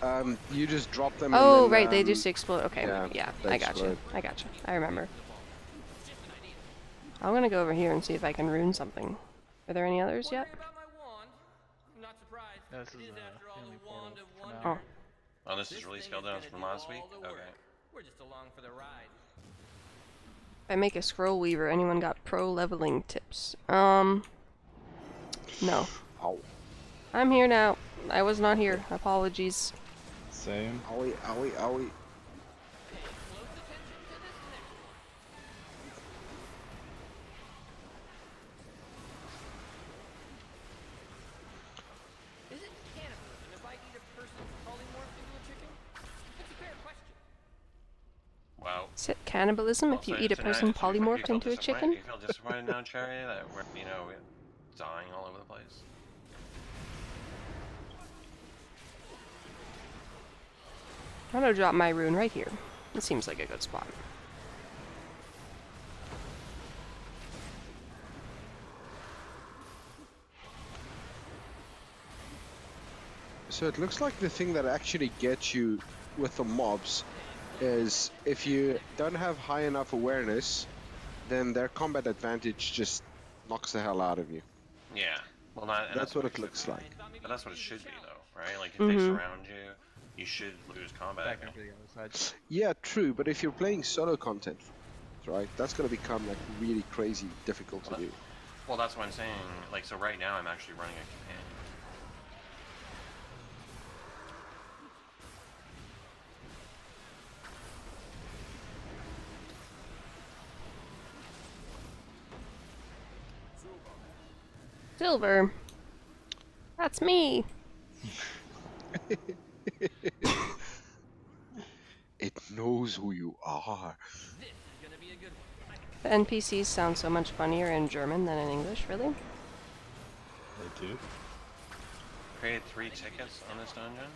them. You just drop them Oh, and then, right, they just explode. Okay, yeah, I they gotcha. explode. I gotcha. I remember. I'm gonna go over here and see if I can rune something. Are there any others yet? Yeah, this is the only portal for now. Oh. Oh, this is really scaled down from last week? Okay. We're just along for the ride. If I make a scroll weaver, anyone got pro leveling tips? No. Ow. I'm here now. I was not here. Apologies. Same. Owie, owie, owie. Is it cannibalism if I eat a person's polymorph into a chicken? It's a fair question. Wow. Is it cannibalism if you Also, eat a tonight, person you feel polymorphed into a disappointed- chicken? You feel disappointed now, Cherry, that we're, dying all over the place? I'm gonna drop my rune right here. It seems like a good spot. So it looks like the thing that actually gets you with the mobs is if you don't have high enough awareness, then their combat advantage just knocks the hell out of you. Yeah. Well, not. And That's what it should looks be. like. But that's what it should be, though, right? Like if they surround you, you should lose combat. Back over the other side. Yeah, true, but if you're playing solo content, right, that's going to become like really crazy difficult to do. Well, that's what I'm saying. Like, so right now I'm actually running a campaign. Silver. That's me. It knows who you are. This is gonna be a good one. The NPCs sound so much funnier in German than in English, really? They do. Created 3 tickets on this dungeon.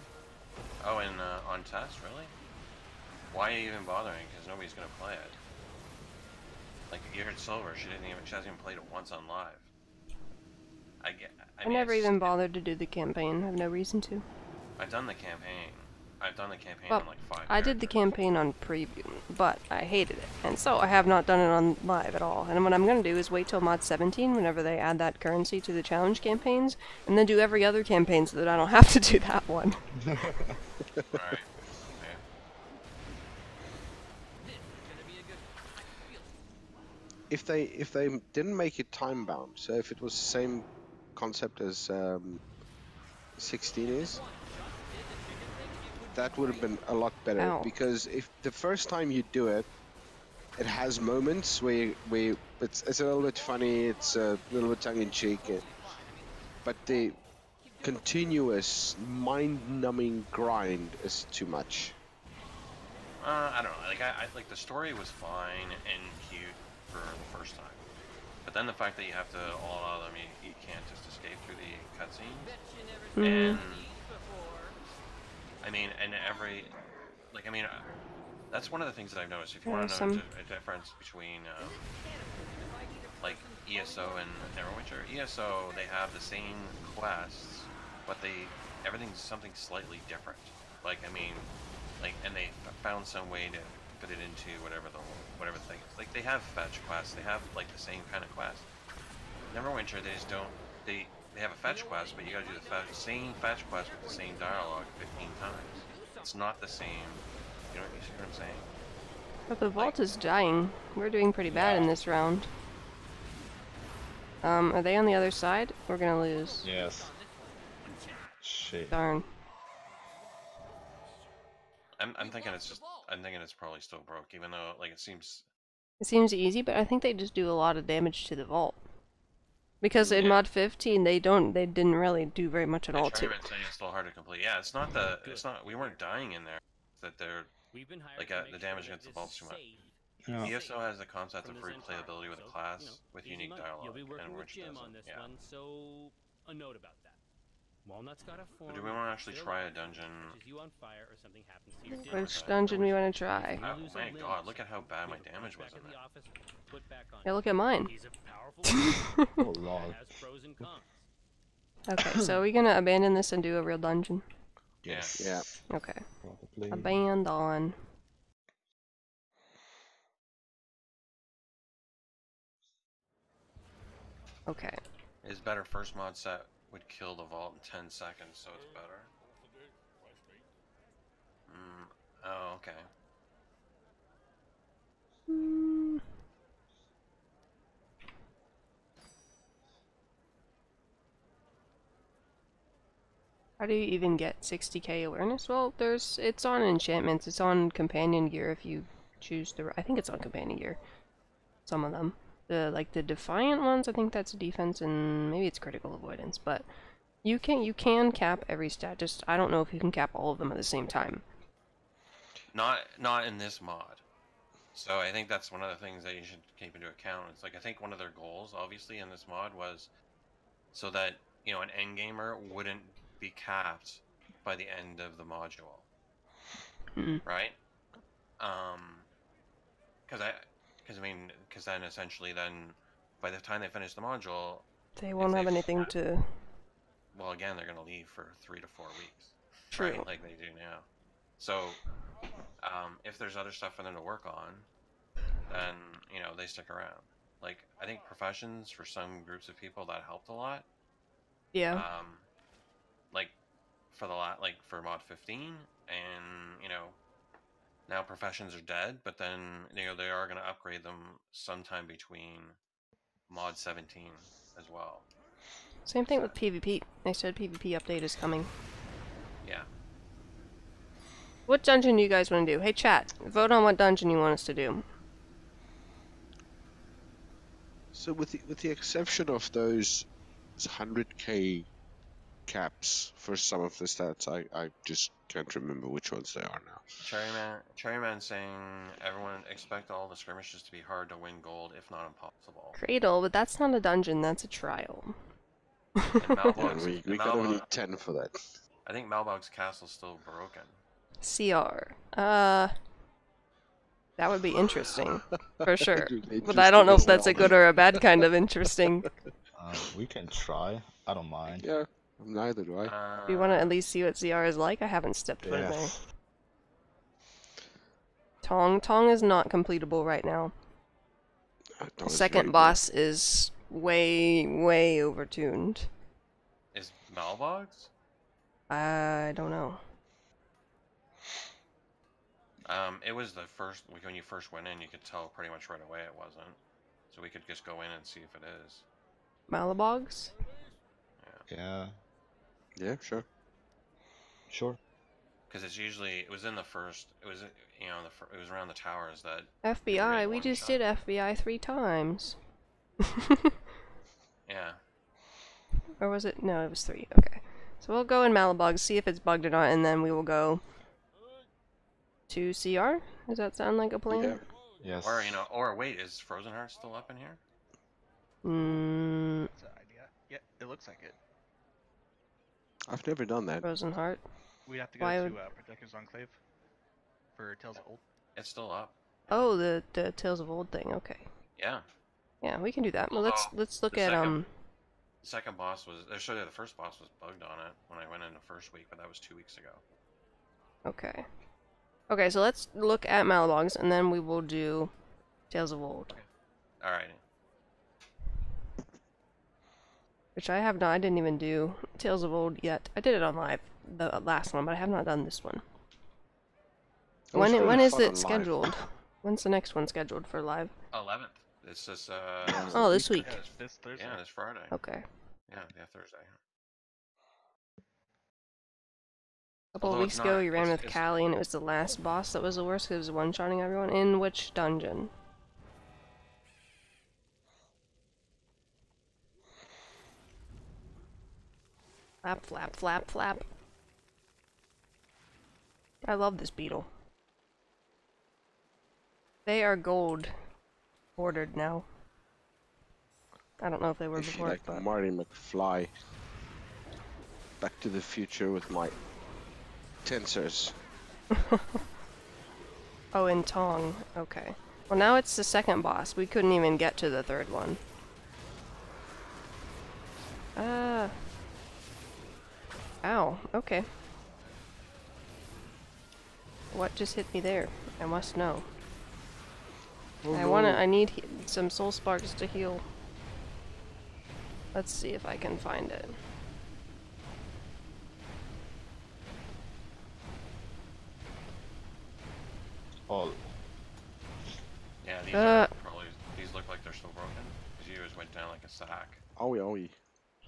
Oh, and on test, really? Why are you even bothering? Because nobody's gonna play it. Like you heard Silver, she hasn't even played it once on live. I mean, never even bothered to do the campaign. I have no reason to. I've done the campaign. I've done the campaign Well, on like 5 I did the characters. campaign on preview, but I hated it, and so I have not done it on live at all. And what I'm going to do is wait till mod 17, whenever they add that currency to the challenge campaigns, and then do every other campaign so that I don't have to do that one. Alright. Okay. This is gonna be a good one. I feel it. If they didn't make it time bound, so if it was the same concept as 16 is, that would have been a lot better. Ow. Because if the first time you do it, it has moments where it's a little bit funny, it's a little bit tongue-in-cheek, but the continuous mind-numbing grind is too much. I don't know. Like I like the story was fine and cute for the first time, but then the fact that you have to all out. I mean, you can't just escape through the cutscenes. Bet you never seen And these before. I mean, and every like I mean, that's one of the things that I've noticed. If you want to Awesome. know a difference between like ESO and Neverwinter, ESO they have the same quests, but everything's something slightly different. Like I mean. Like, and they found some way to fit it into whatever thing is. Like, they have fetch quests. They have like the same kind of quest. Neverwinter, they just don't. They have a fetch quest, but you gotta do the same fetch quest with the same dialogue 15 times. It's not the same. You see what I'm saying? But the vault is dying. We're doing pretty bad in this round. Are they on the other side? We're gonna lose. Yes. Shit. Darn. I'm thinking it's probably still broke, even though like it seems. It seems easy, but I think they just do a lot of damage to the vault. Because in mod 15, they didn't really do very much at all to it. It's still hard to complete. Yeah, it's not. We weren't dying in there. That they're like the damage against the vault's too much. Yeah. ESO has the concept of replayability with a class with unique dialogue. You'll be working and with which Jim doesn't. on this Yeah. one, so a note about that. Walnut's got a form. But do we want to actually try a dungeon? Catches you on fire or something happens to your dinner. Which dungeon we want to try? Oh my god, look at how bad my damage was in Back in the that. office, put back on. Yeah, look at mine. He's a powerful wizard. Oh lol. That has pros and cons. Okay, so are we gonna abandon this and do a real dungeon? Yes. Yeah. Okay. Probably. Abandon. Okay. It's better. First mod set would kill the vault in 10 seconds, so it's better. Oh, okay. How do you even get 60k awareness? Well, it's on enchantments. It's on companion gear if you choose the. I think it's on companion gear. Some of them, the defiant ones, I think that's defense and maybe it's critical avoidance. But you can cap every stat. Just I don't know if you can cap all of them at the same time. Not in this mod. So I think that's one of the things that you should keep into account. It's like I think one of their goals, obviously, in this mod was so that an end gamer wouldn't be capped by the end of the module. Mm. right? Because then essentially by the time they finish the module, They won't have anything to. well, again, they're gonna leave for 3 to 4 weeks, True. right? Like they do now. So, if there's other stuff for them to work on, then they stick around. Like I think professions for some groups of people that helped a lot. Yeah. Like for mod 15, and now professions are dead, but then they are going to upgrade them sometime between mod 17 as well. Same thing with PvP. They said PvP update is coming. Yeah. What dungeon do you guys want to do? Hey chat, vote on what dungeon you want us to do. So with the exception of those 100k caps for some of the stats, I just can't remember which ones they are now. Cherryman saying everyone expect all the skirmishes to be hard to win gold, if not impossible. Cradle, but that's not a dungeon, that's a trial. And we can only need 10 for that. I think Malbog's castle's still broken. CR. That would be interesting, for sure. But I don't know if that's a good or a bad kind of interesting. We can try. I don't mind. Yeah, neither do I. Do you want to at least see what CR is like? I haven't stepped foot in there. Tong is not completable right now. The second boss is way overtuned. Is Malbog's? I don't know. It was the first, when you first went in, you could tell pretty much right away it wasn't. So we could just go in and see if it is. Malabog's? Yeah. Yeah, sure. Sure. Because it's usually, it was in the first, it was, it was around the towers that... FBI, we just did FBI 3 times. Yeah. Or was it? No, it was 3. Okay. So we'll go in Malabog, see if it's bugged or not, and then we will go to CR? Does that sound like a plan? Yeah. Yes. Or wait, is Frozen Heart still up in here? That's an idea. Yeah, it looks like it. I've never done that. Frozen Heart. We'd have to go to Protector's Enclave for Tales of Old. It's still up. Oh, the Tales of Old thing. Okay. Yeah. Yeah, we can do that. Well, let's look at The second boss was, they showed you the first boss was bugged on it when I went in the first week, but that was 2 weeks ago. Okay. Okay, so let's look at Malabog's, and then we will do Tales of Old. Alright. Which I have not, I didn't even do Tales of Old yet. I did it on live, the last one, but I have not done this one. When is it scheduled? When's the next one scheduled for live? 11th. It's this, oh, this week. Yeah, this Thursday. Yeah, this Friday. Okay. Yeah, Thursday. A couple of weeks ago, we ran with Callie, and it was the last boss that was the worst, because it was one-shotting everyone. In which dungeon? Flap, flap, flap, flap. I love this beetle. They are gold ordered now. I don't know if they were before, like but... Marty McFly. Back to the Future with my tensors. Oh, in Tong. Okay. Well, now it's the second boss. We couldn't even get to the third one. Ow. Okay. What just hit me there? I must know. Oh, I need some soul sparks to heal. Let's see if I can find it. Oh. Yeah, these look like they're still broken. Because yours went down like a sack. Oh, yeah.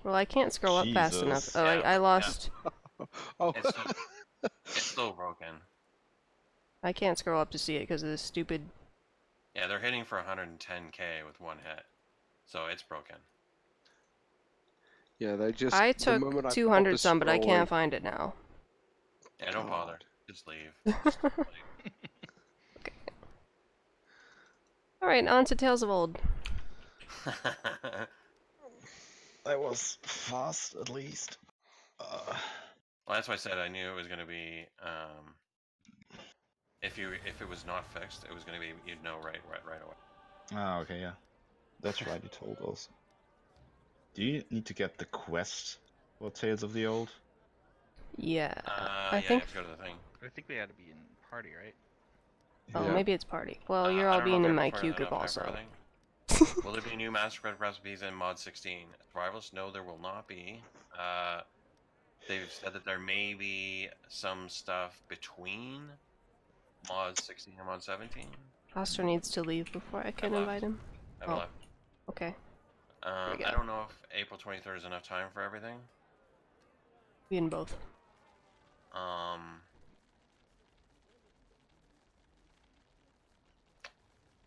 Well, I can't scroll up fast enough. Oh, yeah, I lost. Yeah. Oh. It's still broken. I can't scroll up to see it because of this stupid... Yeah, they're hitting for 110k with one hit. So it's broken. Yeah, they just... I took 200 some, but I can't find it now. Yeah, don't bother. Just leave. Okay. Alright, on to Tales of Old. That was fast, at least. Well, that's why I said I knew it was going to be if it was not fixed, it was gonna be, you'd know right away. Ah, okay, yeah. That's right, you told us. Do you need to get the quest for Tales of the Old? Yeah, I Yeah, think. you have to go to the thing. I think we had to be in party, right? Oh, Yeah. maybe it's party. Well, you're I all don't know being if in we my have to queue fire that group up for also. everything. Will there be new massacre recipes in mod 16? Survivalists? No, there will not be. They've said that there may be some stuff between mod 16 and mod 17. Foster needs to leave before I can left. invite him. I've Oh. left. Okay. we I go. don't know if April 23rd is enough time for everything. Be in both. I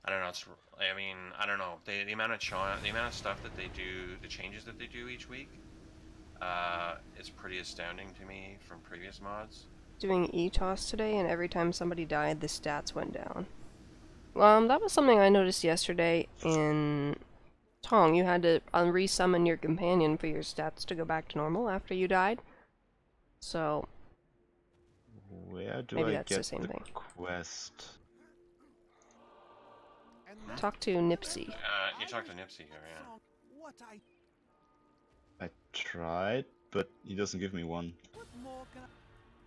don't know. I mean, I don't know. The amount of stuff that they do, the changes that they do each week, is pretty astounding to me from previous mods. Doing e-toss today, and every time somebody died, the stats went down. That was something I noticed yesterday in Tong. You had to resummon your companion for your stats to go back to normal after you died. So Where do maybe I that's get the same thing. quest? Talk to Nipsey. You talked to Nipsey here, yeah. I tried, but he doesn't give me one.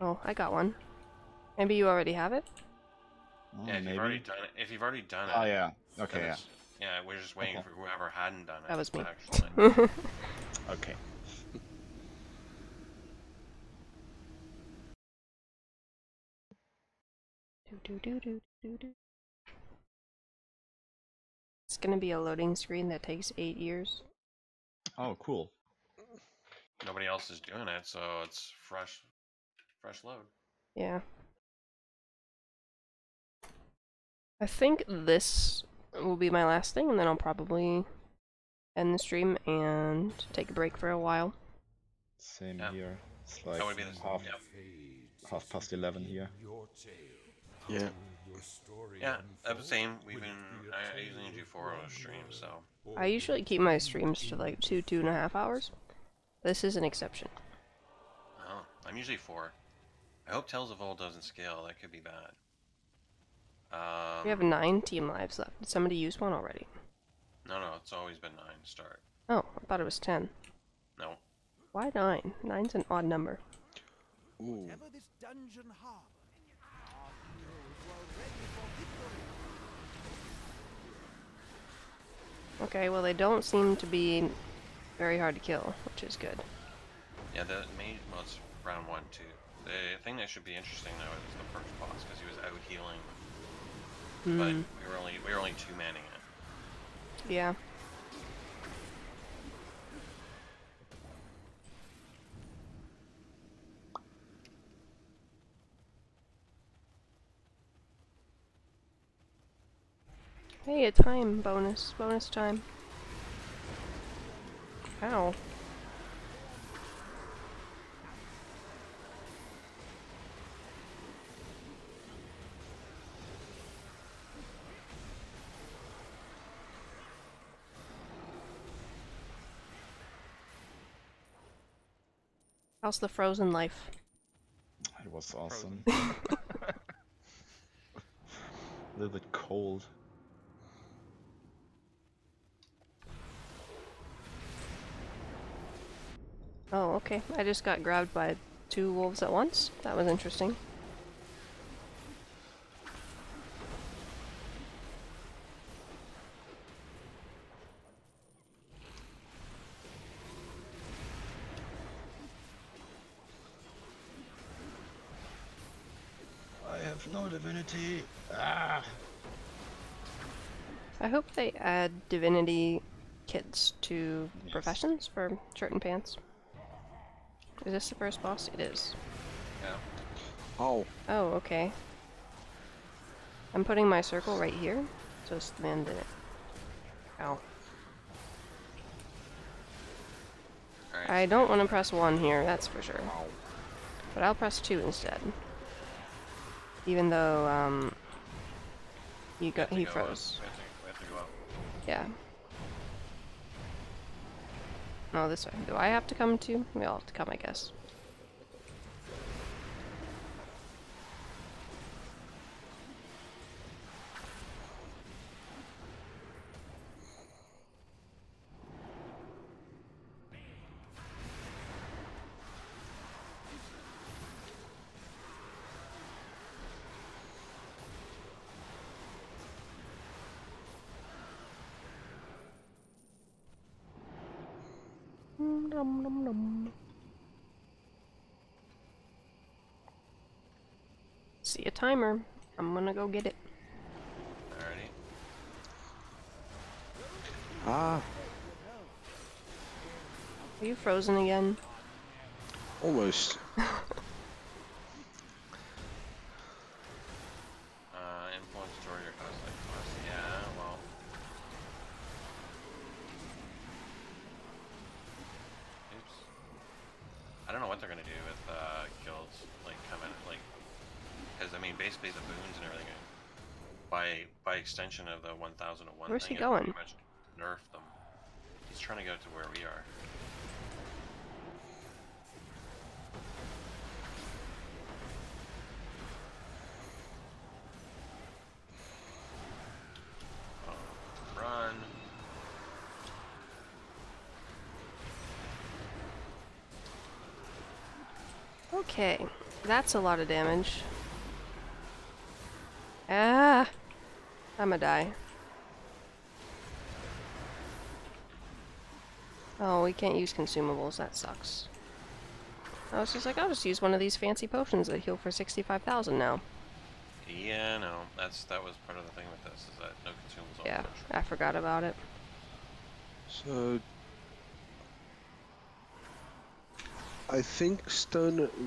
Oh, I got one. Maybe you already have it? Oh, Yeah, if maybe. you've already done it. If you've already done it. Oh yeah. then Okay, yeah. it's- Yeah, we're just waiting for whoever hadn't done it. That was me. Actually. Okay. It's gonna be a loading screen that takes 8 years. Oh, cool. Nobody else is doing it, so it's fresh load. Yeah. I think this will be my last thing, and then I'll probably end the stream and take a break for a while. Same Yeah. here. It's like That would be the half past 11 here. Yeah. Yeah, the same. I usually do 4-hour streams, so. I usually keep my streams to like 2.5 hours. This is an exception. Oh, I'm usually 4. I hope Tales of Old doesn't scale. That could be bad. We have 9 team lives left. Did somebody use one already? No, it's always been 9 to start. Oh, I thought it was 10. No. Why 9? 9's an odd number. Ooh. Okay, well they don't seem to be very hard to kill, which is good. Yeah, the main mod's round 1 too. The thing that should be interesting though is the first boss because he was out healing, but we were only 2-manning it. Yeah. Hey, a time bonus. Bonus time. Ow. How's the frozen life? It was awesome. A little bit cold. Oh, okay. I just got grabbed by 2 wolves at once. That was interesting. I have no divinity. Ah! I hope they add divinity kits to professions for shirt and pants. Is this the first boss? It is. Yeah. Oh. Oh, okay. I'm putting my circle right here, just land in it. Ow. Alright. I don't want to press 1 here, that's for sure. But I'll press 2 instead. Even though, he froze. We have to go up. Yeah. No, this way. Do I have to come too? We all have to come, I guess. Nom, nom, nom. See a timer. I'm gonna go get it. Alrighty. Ah, Are you frozen again? almost. Influence story or cosmic plus. Yeah, well. Oops. I don't know what they're gonna do with guilds, like coming, like, because I mean, basically the boons and everything, by extension of the 1001 Where's thing, he it going? pretty much nerfed them. He's trying to go to where we are. Run. Okay, that's a lot of damage. Ah! I'ma die. Oh, we can't use consumables, that sucks. I was just like, I'll just use one of these fancy potions that heal for 65,000 now. Yeah, no, that was part of the thing with this, is that no consumables. Yeah, I forgot about it. So I think the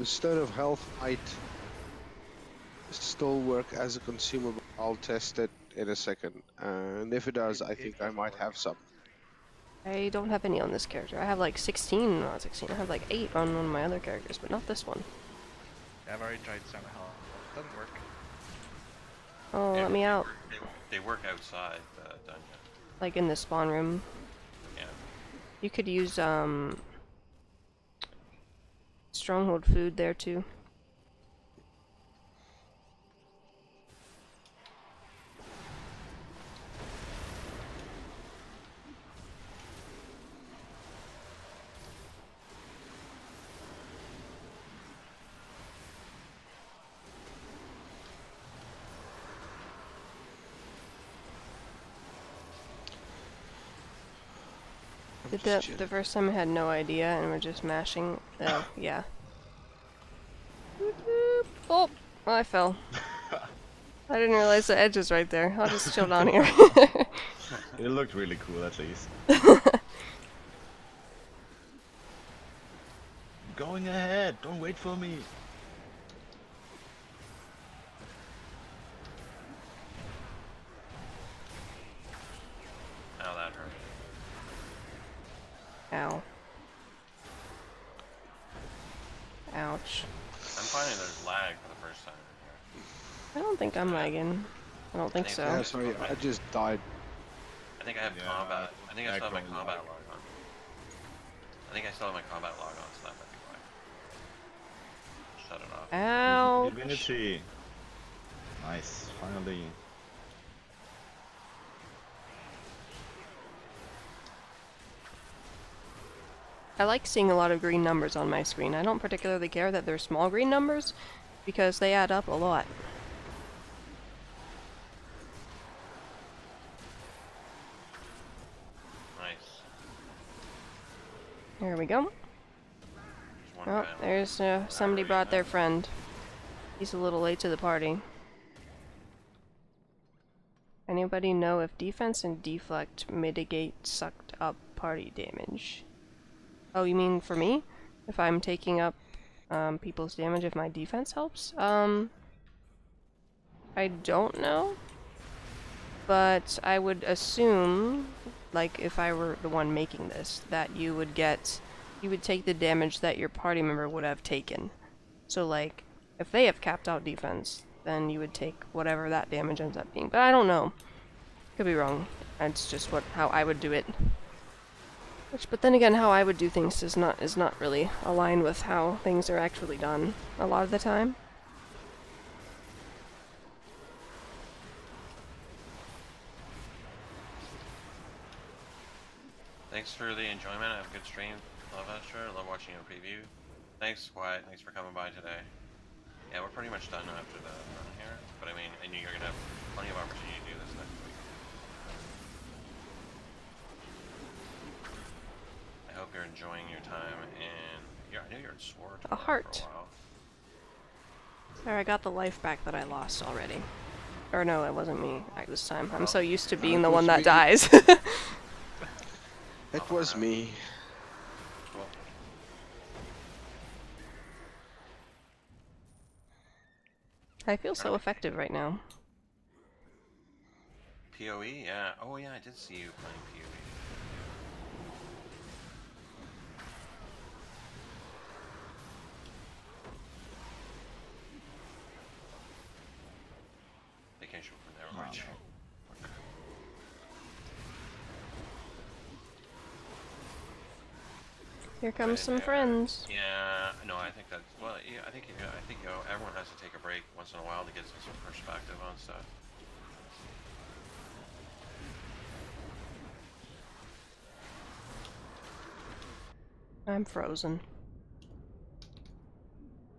Stone of Health might still work as a consumable. I'll test it in a second, and if it does, I think I might have some. I don't have any on this character. I have like 16, not 16, I have like 8 on one of my other characters, but not this one. Yeah, I've already tried Stone of Hell. It doesn't work. Oh, let me out. They work outside the dungeon. Like in the spawn room. Yeah. You could use, Stronghold food there too. The first time I had no idea and we're just mashing. Yeah. Oh, I fell. I didn't realize the edge was right there. I'll just chill down here. It looked really cool at least. Going ahead, don't wait for me. Oh, that hurt. Ow. Ouch. I'm finding there's lag for the first time in here. I don't think I'm lagging. I don't think so. Yeah, sorry, I just died. I think I have combat. I think I still have my combat log on. I think I still have my combat log on, so that might be why. Shut it off. Ow. Divinity. Nice, finally. I like seeing a lot of green numbers on my screen. I don't particularly care that they're small green numbers, because they add up a lot. Nice. There we go. Oh, there's somebody brought their friend. He's a little late to the party. Anybody know if defense and deflect mitigate sucked up party damage? Oh, you mean for me? If I'm taking up people's damage, if my defense helps? I don't know. But I would assume, like, if I were the one making this, that you would take the damage that your party member would have taken. So, like, if they have capped out defense, then you would take whatever that damage ends up being. But I don't know. Could be wrong. That's just how I would do it. But then again, how I would do things is not really aligned with how things are actually done a lot of the time. Thanks for the enjoyment. Have a good stream. Love Astra. Love watching your preview. Thanks, Wyatt. Thanks for coming by today. Yeah, we're pretty much done after the run here. But I mean, I knew you're gonna have plenty of opportunity to do this next week. I hope you're you're enjoying your time in. Yeah, I know you're in Sword A heart. for a while. There, I got the life back that I lost already. Or no, it wasn't me this time. I'm so used to being the one that dies. It was me. Cool. I feel so effective right now. PoE, yeah. Oh yeah, I did see you playing PoE. Vacation from Neverwinter. Here comes some friends. Yeah, no, I think that's well. Yeah, I think everyone has to take a break once in a while to get some perspective on stuff. I'm frozen.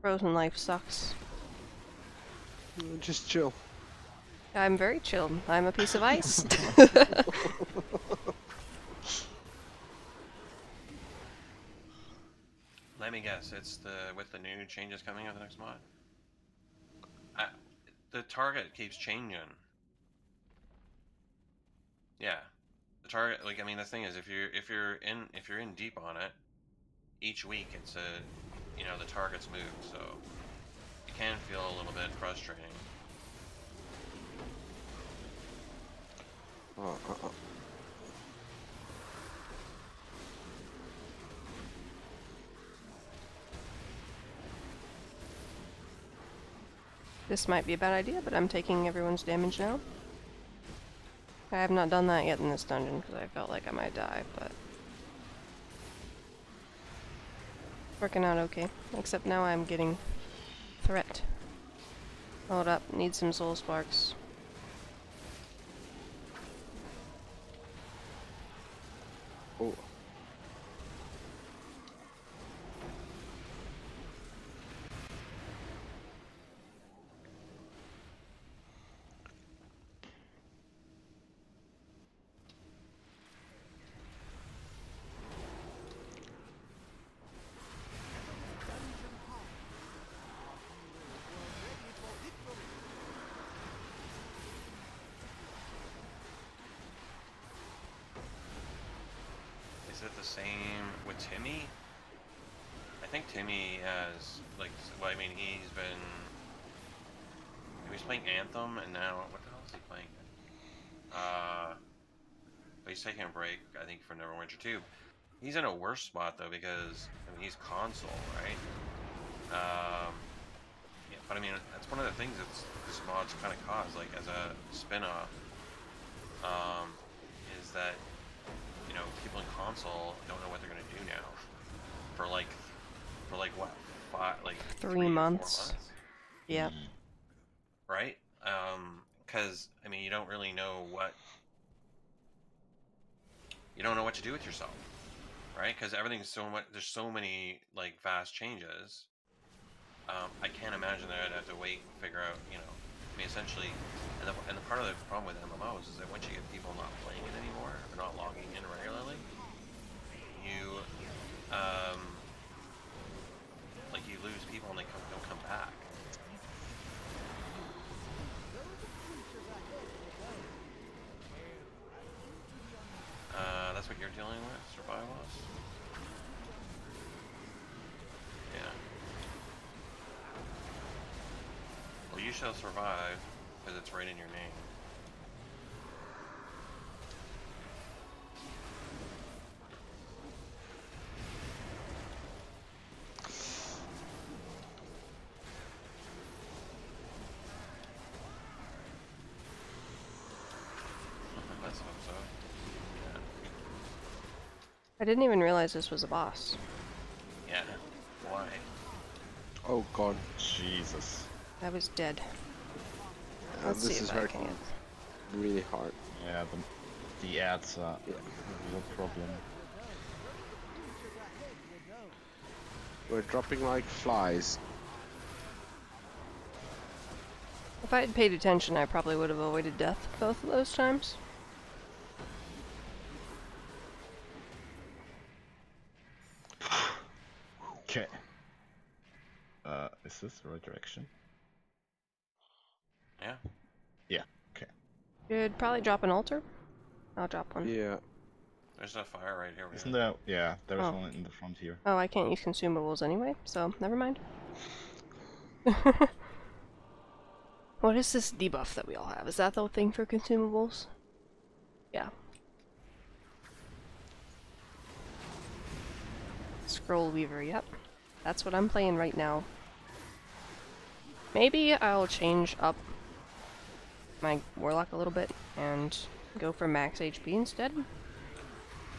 Frozen life sucks. Just chill. I'm very chilled. I'm a piece of ice. Let me guess, it's with the new changes coming out the next mod. The target keeps changing. Yeah, the target. Like, I mean, the thing is, if you're in deep on it, each week it's the targets move, so it can feel a little bit frustrating. This might be a bad idea, but I'm taking everyone's damage now. I have not done that yet in this dungeon because I felt like I might die, but working out okay. Except now I'm getting threat. Hold up, need some soul sparks. Oh. Is it the same with Timmy? I think Timmy has, like, well, I mean, he was playing Anthem, and now, what the hell is he playing? But he's taking a break, I think, for Neverwinter 2. He's in a worse spot, though, because, I mean, he's console, right? Yeah, but I mean, that's one of the things that this mod's kind of caused, like, as a spin-off, is that, people in console don't know what they're gonna do now. For what, 3 months. Yep. Right? Because I mean, you don't really know what to do with yourself, right? Because everything's so much. There's so many like vast changes. I can't imagine that I'd have to wait and figure out. I mean, essentially, and the part of the problem with MMOs is that once you get people not playing it anymore, or not logging in regularly, you you lose people and they don't come back. That's what you're dealing with, survivalist? Yeah. Well, you shall survive, because it's right in your name. Let's hope so. Yeah. I didn't even realize this was a boss. Yeah. Why? Oh god. Jesus. I was dead. Let's This see is if I hurting can. really hard. Yeah, the ads are a real problem. We're dropping like flies. If I had paid attention, I probably would have avoided death both of those times. Okay. Is this the right direction? Yeah. Yeah. Okay. Should probably drop an altar. I'll drop one. Yeah. There's a fire right here. Isn't there? Yeah, there is Oh. one in the front here. Oh, I can't use consumables anyway, so never mind. What is this debuff that we all have? Is that the thing for consumables? Yeah. Scroll Weaver, yep. That's what I'm playing right now. Maybe I'll change up my Warlock a little bit and go for max HP instead.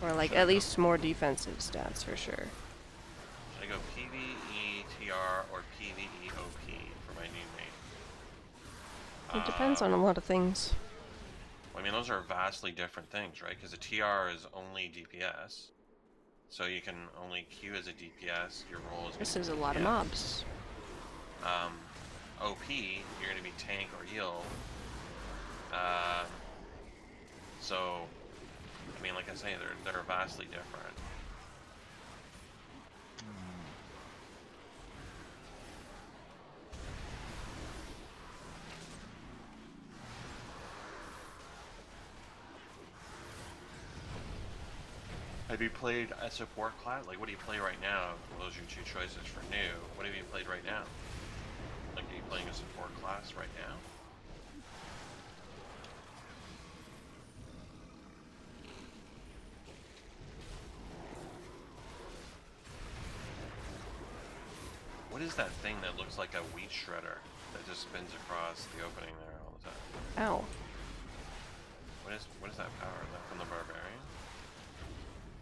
Or like at least more defensive stats for sure. Should I go PvE TR or PvE OP for my new main? It depends on a lot of things. Well, I mean, those are vastly different things, right? Because a TR is only DPS. So you can only queue as a DPS. Your role is. This is a lot of mobs. OP, you're going to be tank or heal. So, I mean, like I say, they're vastly different. Have you played a support class? Like, what do you play right now? Well, those are your two choices for new. What have you played right now? Like, are you playing a support class right now? What is that thing that looks like a wheat shredder that just spins across the opening there all the time? Ow. What is that power? Is that from the barbarian?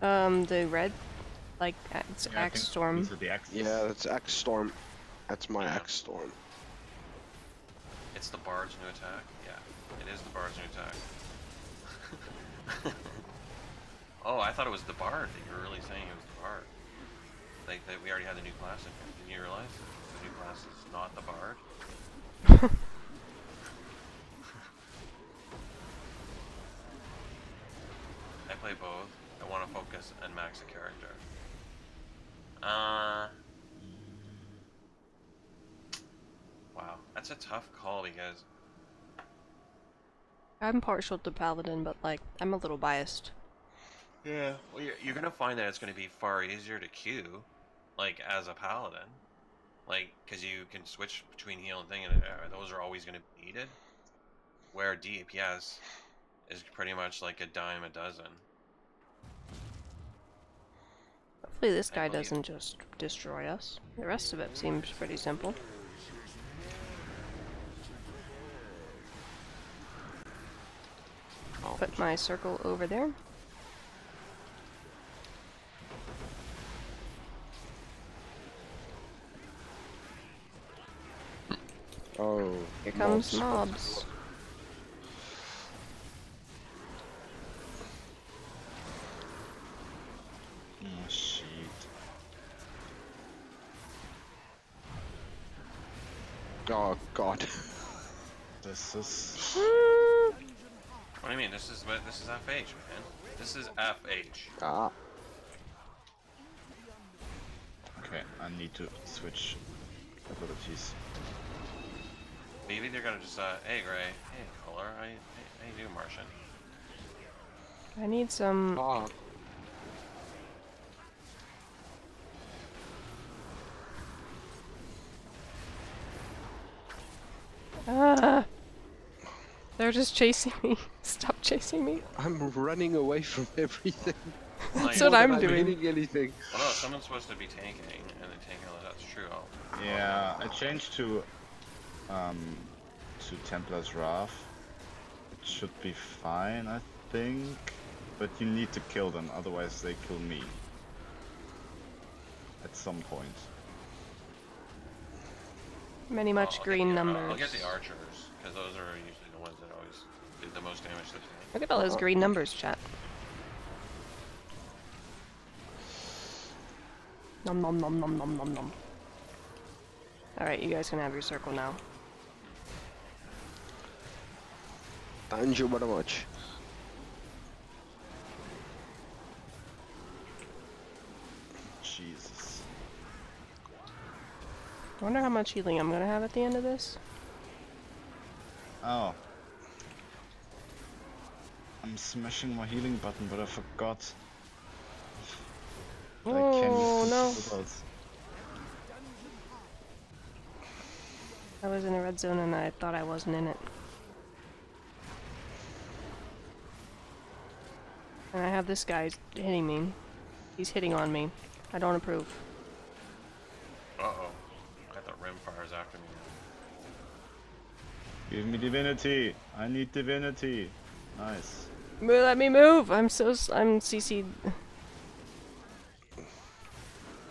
The red, like, it's Yeah, Axe Storm. These are the axes. Yeah, that's Axe Storm. That's my Axe Storm. It's the bard's new attack? Yeah, it is the bard's new attack. Oh, I thought it was the bard. That you were really saying it was the bard. Like, we already had the new class in here. Didn't you realize the new class is not the bard? I play both. I want to focus and max a character. Wow, that's a tough call because I'm partial to Paladin, but like, I'm a little biased. yeah, well, you're gonna find that it's gonna be far easier to queue, like as a Paladin, like because you can switch between heal and thing, and those are always gonna be needed. Where DPS is pretty much like a dime a dozen. Hopefully this guy doesn't just destroy us. The rest of it seems pretty simple. I'll put my circle over there. Oh. Here comes mobs. Oh, shit. Oh god. This is... What do you mean? This is FH, man. This is FH. Ah. Okay, I need to switch abilities. Maybe they're gonna just hey Gray, hey Color, how you doing, Martian? I need some. Ah. They're just chasing me. Stop chasing me. I'm running away from everything. That's More what I'm than doing. hitting anything. Well, no, someone's supposed to be tanking, and the tanking, that's true. Yeah, I changed to Templar's Wrath. It should be fine, I think. But you need to kill them, otherwise they kill me. At some point. Many much green numbers. I'll get the archers, because those are usually the ones that always do the most damage to the tank. Look at all those green numbers, chat. Nom nom nom nom nom nom nom. Alright, you guys can have your circle now. Thank you very much. Jesus. I wonder how much healing I'm gonna have at the end of this. Oh. I'm smashing my healing button, but I forgot. I Oh can't no! those. I was in a red zone and I thought I wasn't in it. And I have this guy hitting me. He's hitting on me. I don't approve. Uh-oh. I thought Rimfire's after me now. Give me divinity. I need divinity. Nice. Let me move! I'm CC'd.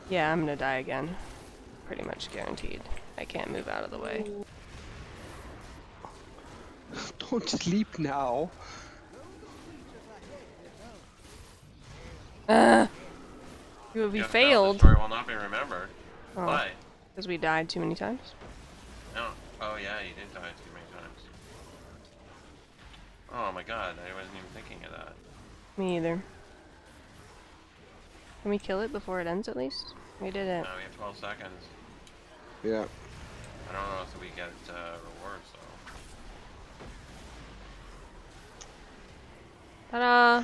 Yeah, I'm gonna die again. Pretty much guaranteed. I can't move out of the way. Don't sleep now. We Yeah, failed. The story will not be remembered. Oh, Why? because we died too many times. No. Oh yeah, you did die too many times. Oh my god, I wasn't even thinking of that. Me either. Can we kill it before it ends at least? We did it. No, we have 12 seconds. Yeah. I don't know if we get rewards though. Ta-da!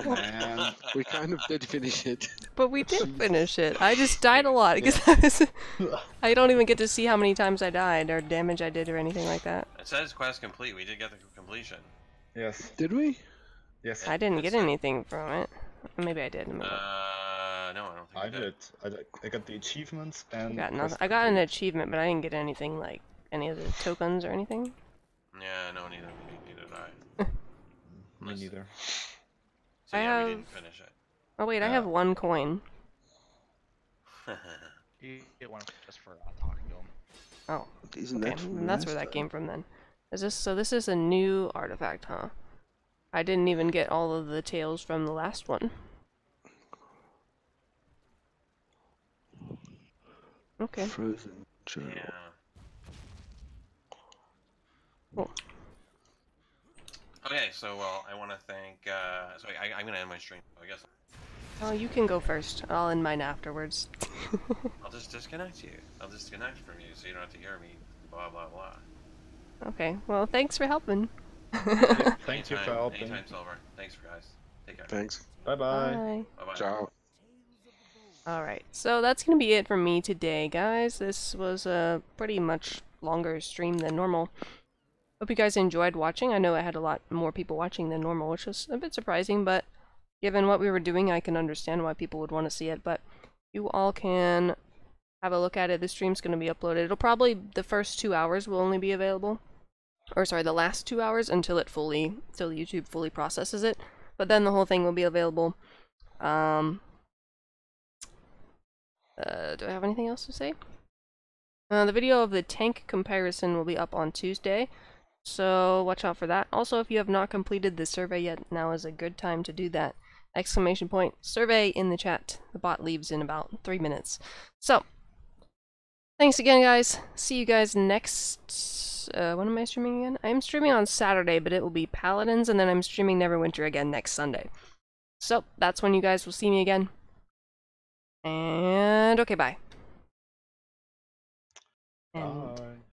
Man. We kind of did finish it. But we did finish it. I just died a lot because I don't even get to see how many times I died or damage I did or anything like that. It says quest complete. We did get the completion. Yes. Did we? Yes. I didn't get anything from it. Maybe I did. No, I don't think I we did. I got the achievements I and. got nothing. I got an achievement, but I didn't get anything like any of the tokens or anything. Yeah, no, neither did I. Me neither. So I yeah, we have- didn't finish it. Oh wait, I have 1 coin. You get one just for talking to him. Oh, Isn't okay. that from Then that's where last that time? came from then. Is this so? This is a new artifact, huh? I didn't even get all of the tails from the last one. Okay. Frozen journal. Yeah. Cool. Okay, so well, I want to thank. So I'm gonna end my stream. I guess Oh, you can go first. I'll end mine afterwards. I'll just disconnect you. I'll disconnect from you, so you don't have to hear me. Blah blah blah. Okay. Well, thanks for helping. Thank you for helping. Anytime, Silver. Thanks, guys. Take care. Thanks. Bye bye. Bye. Bye bye. Ciao. Alright, so that's gonna be it for me today, guys. This was a pretty much longer stream than normal. Hope you guys enjoyed watching. I know I had a lot more people watching than normal, which was a bit surprising, but given what we were doing, I can understand why people would want to see it. But you all can have a look at it. The stream's gonna be uploaded. It'll probably, the first 2 hours will only be available. Or sorry, the last 2 hours until YouTube fully processes it. But then the whole thing will be available. Do I have anything else to say? The video of the tank comparison will be up on Tuesday, so watch out for that. Also, if you have not completed the survey yet, now is a good time to do that. Exclamation point, survey in the chat. The bot leaves in about 3 minutes. So, thanks again, guys. See you guys next... when am I streaming again? I'm streaming on Saturday, but it will be Paladins, and then I'm streaming Neverwinter again next Sunday. So, that's when you guys will see me again. And okay, bye. And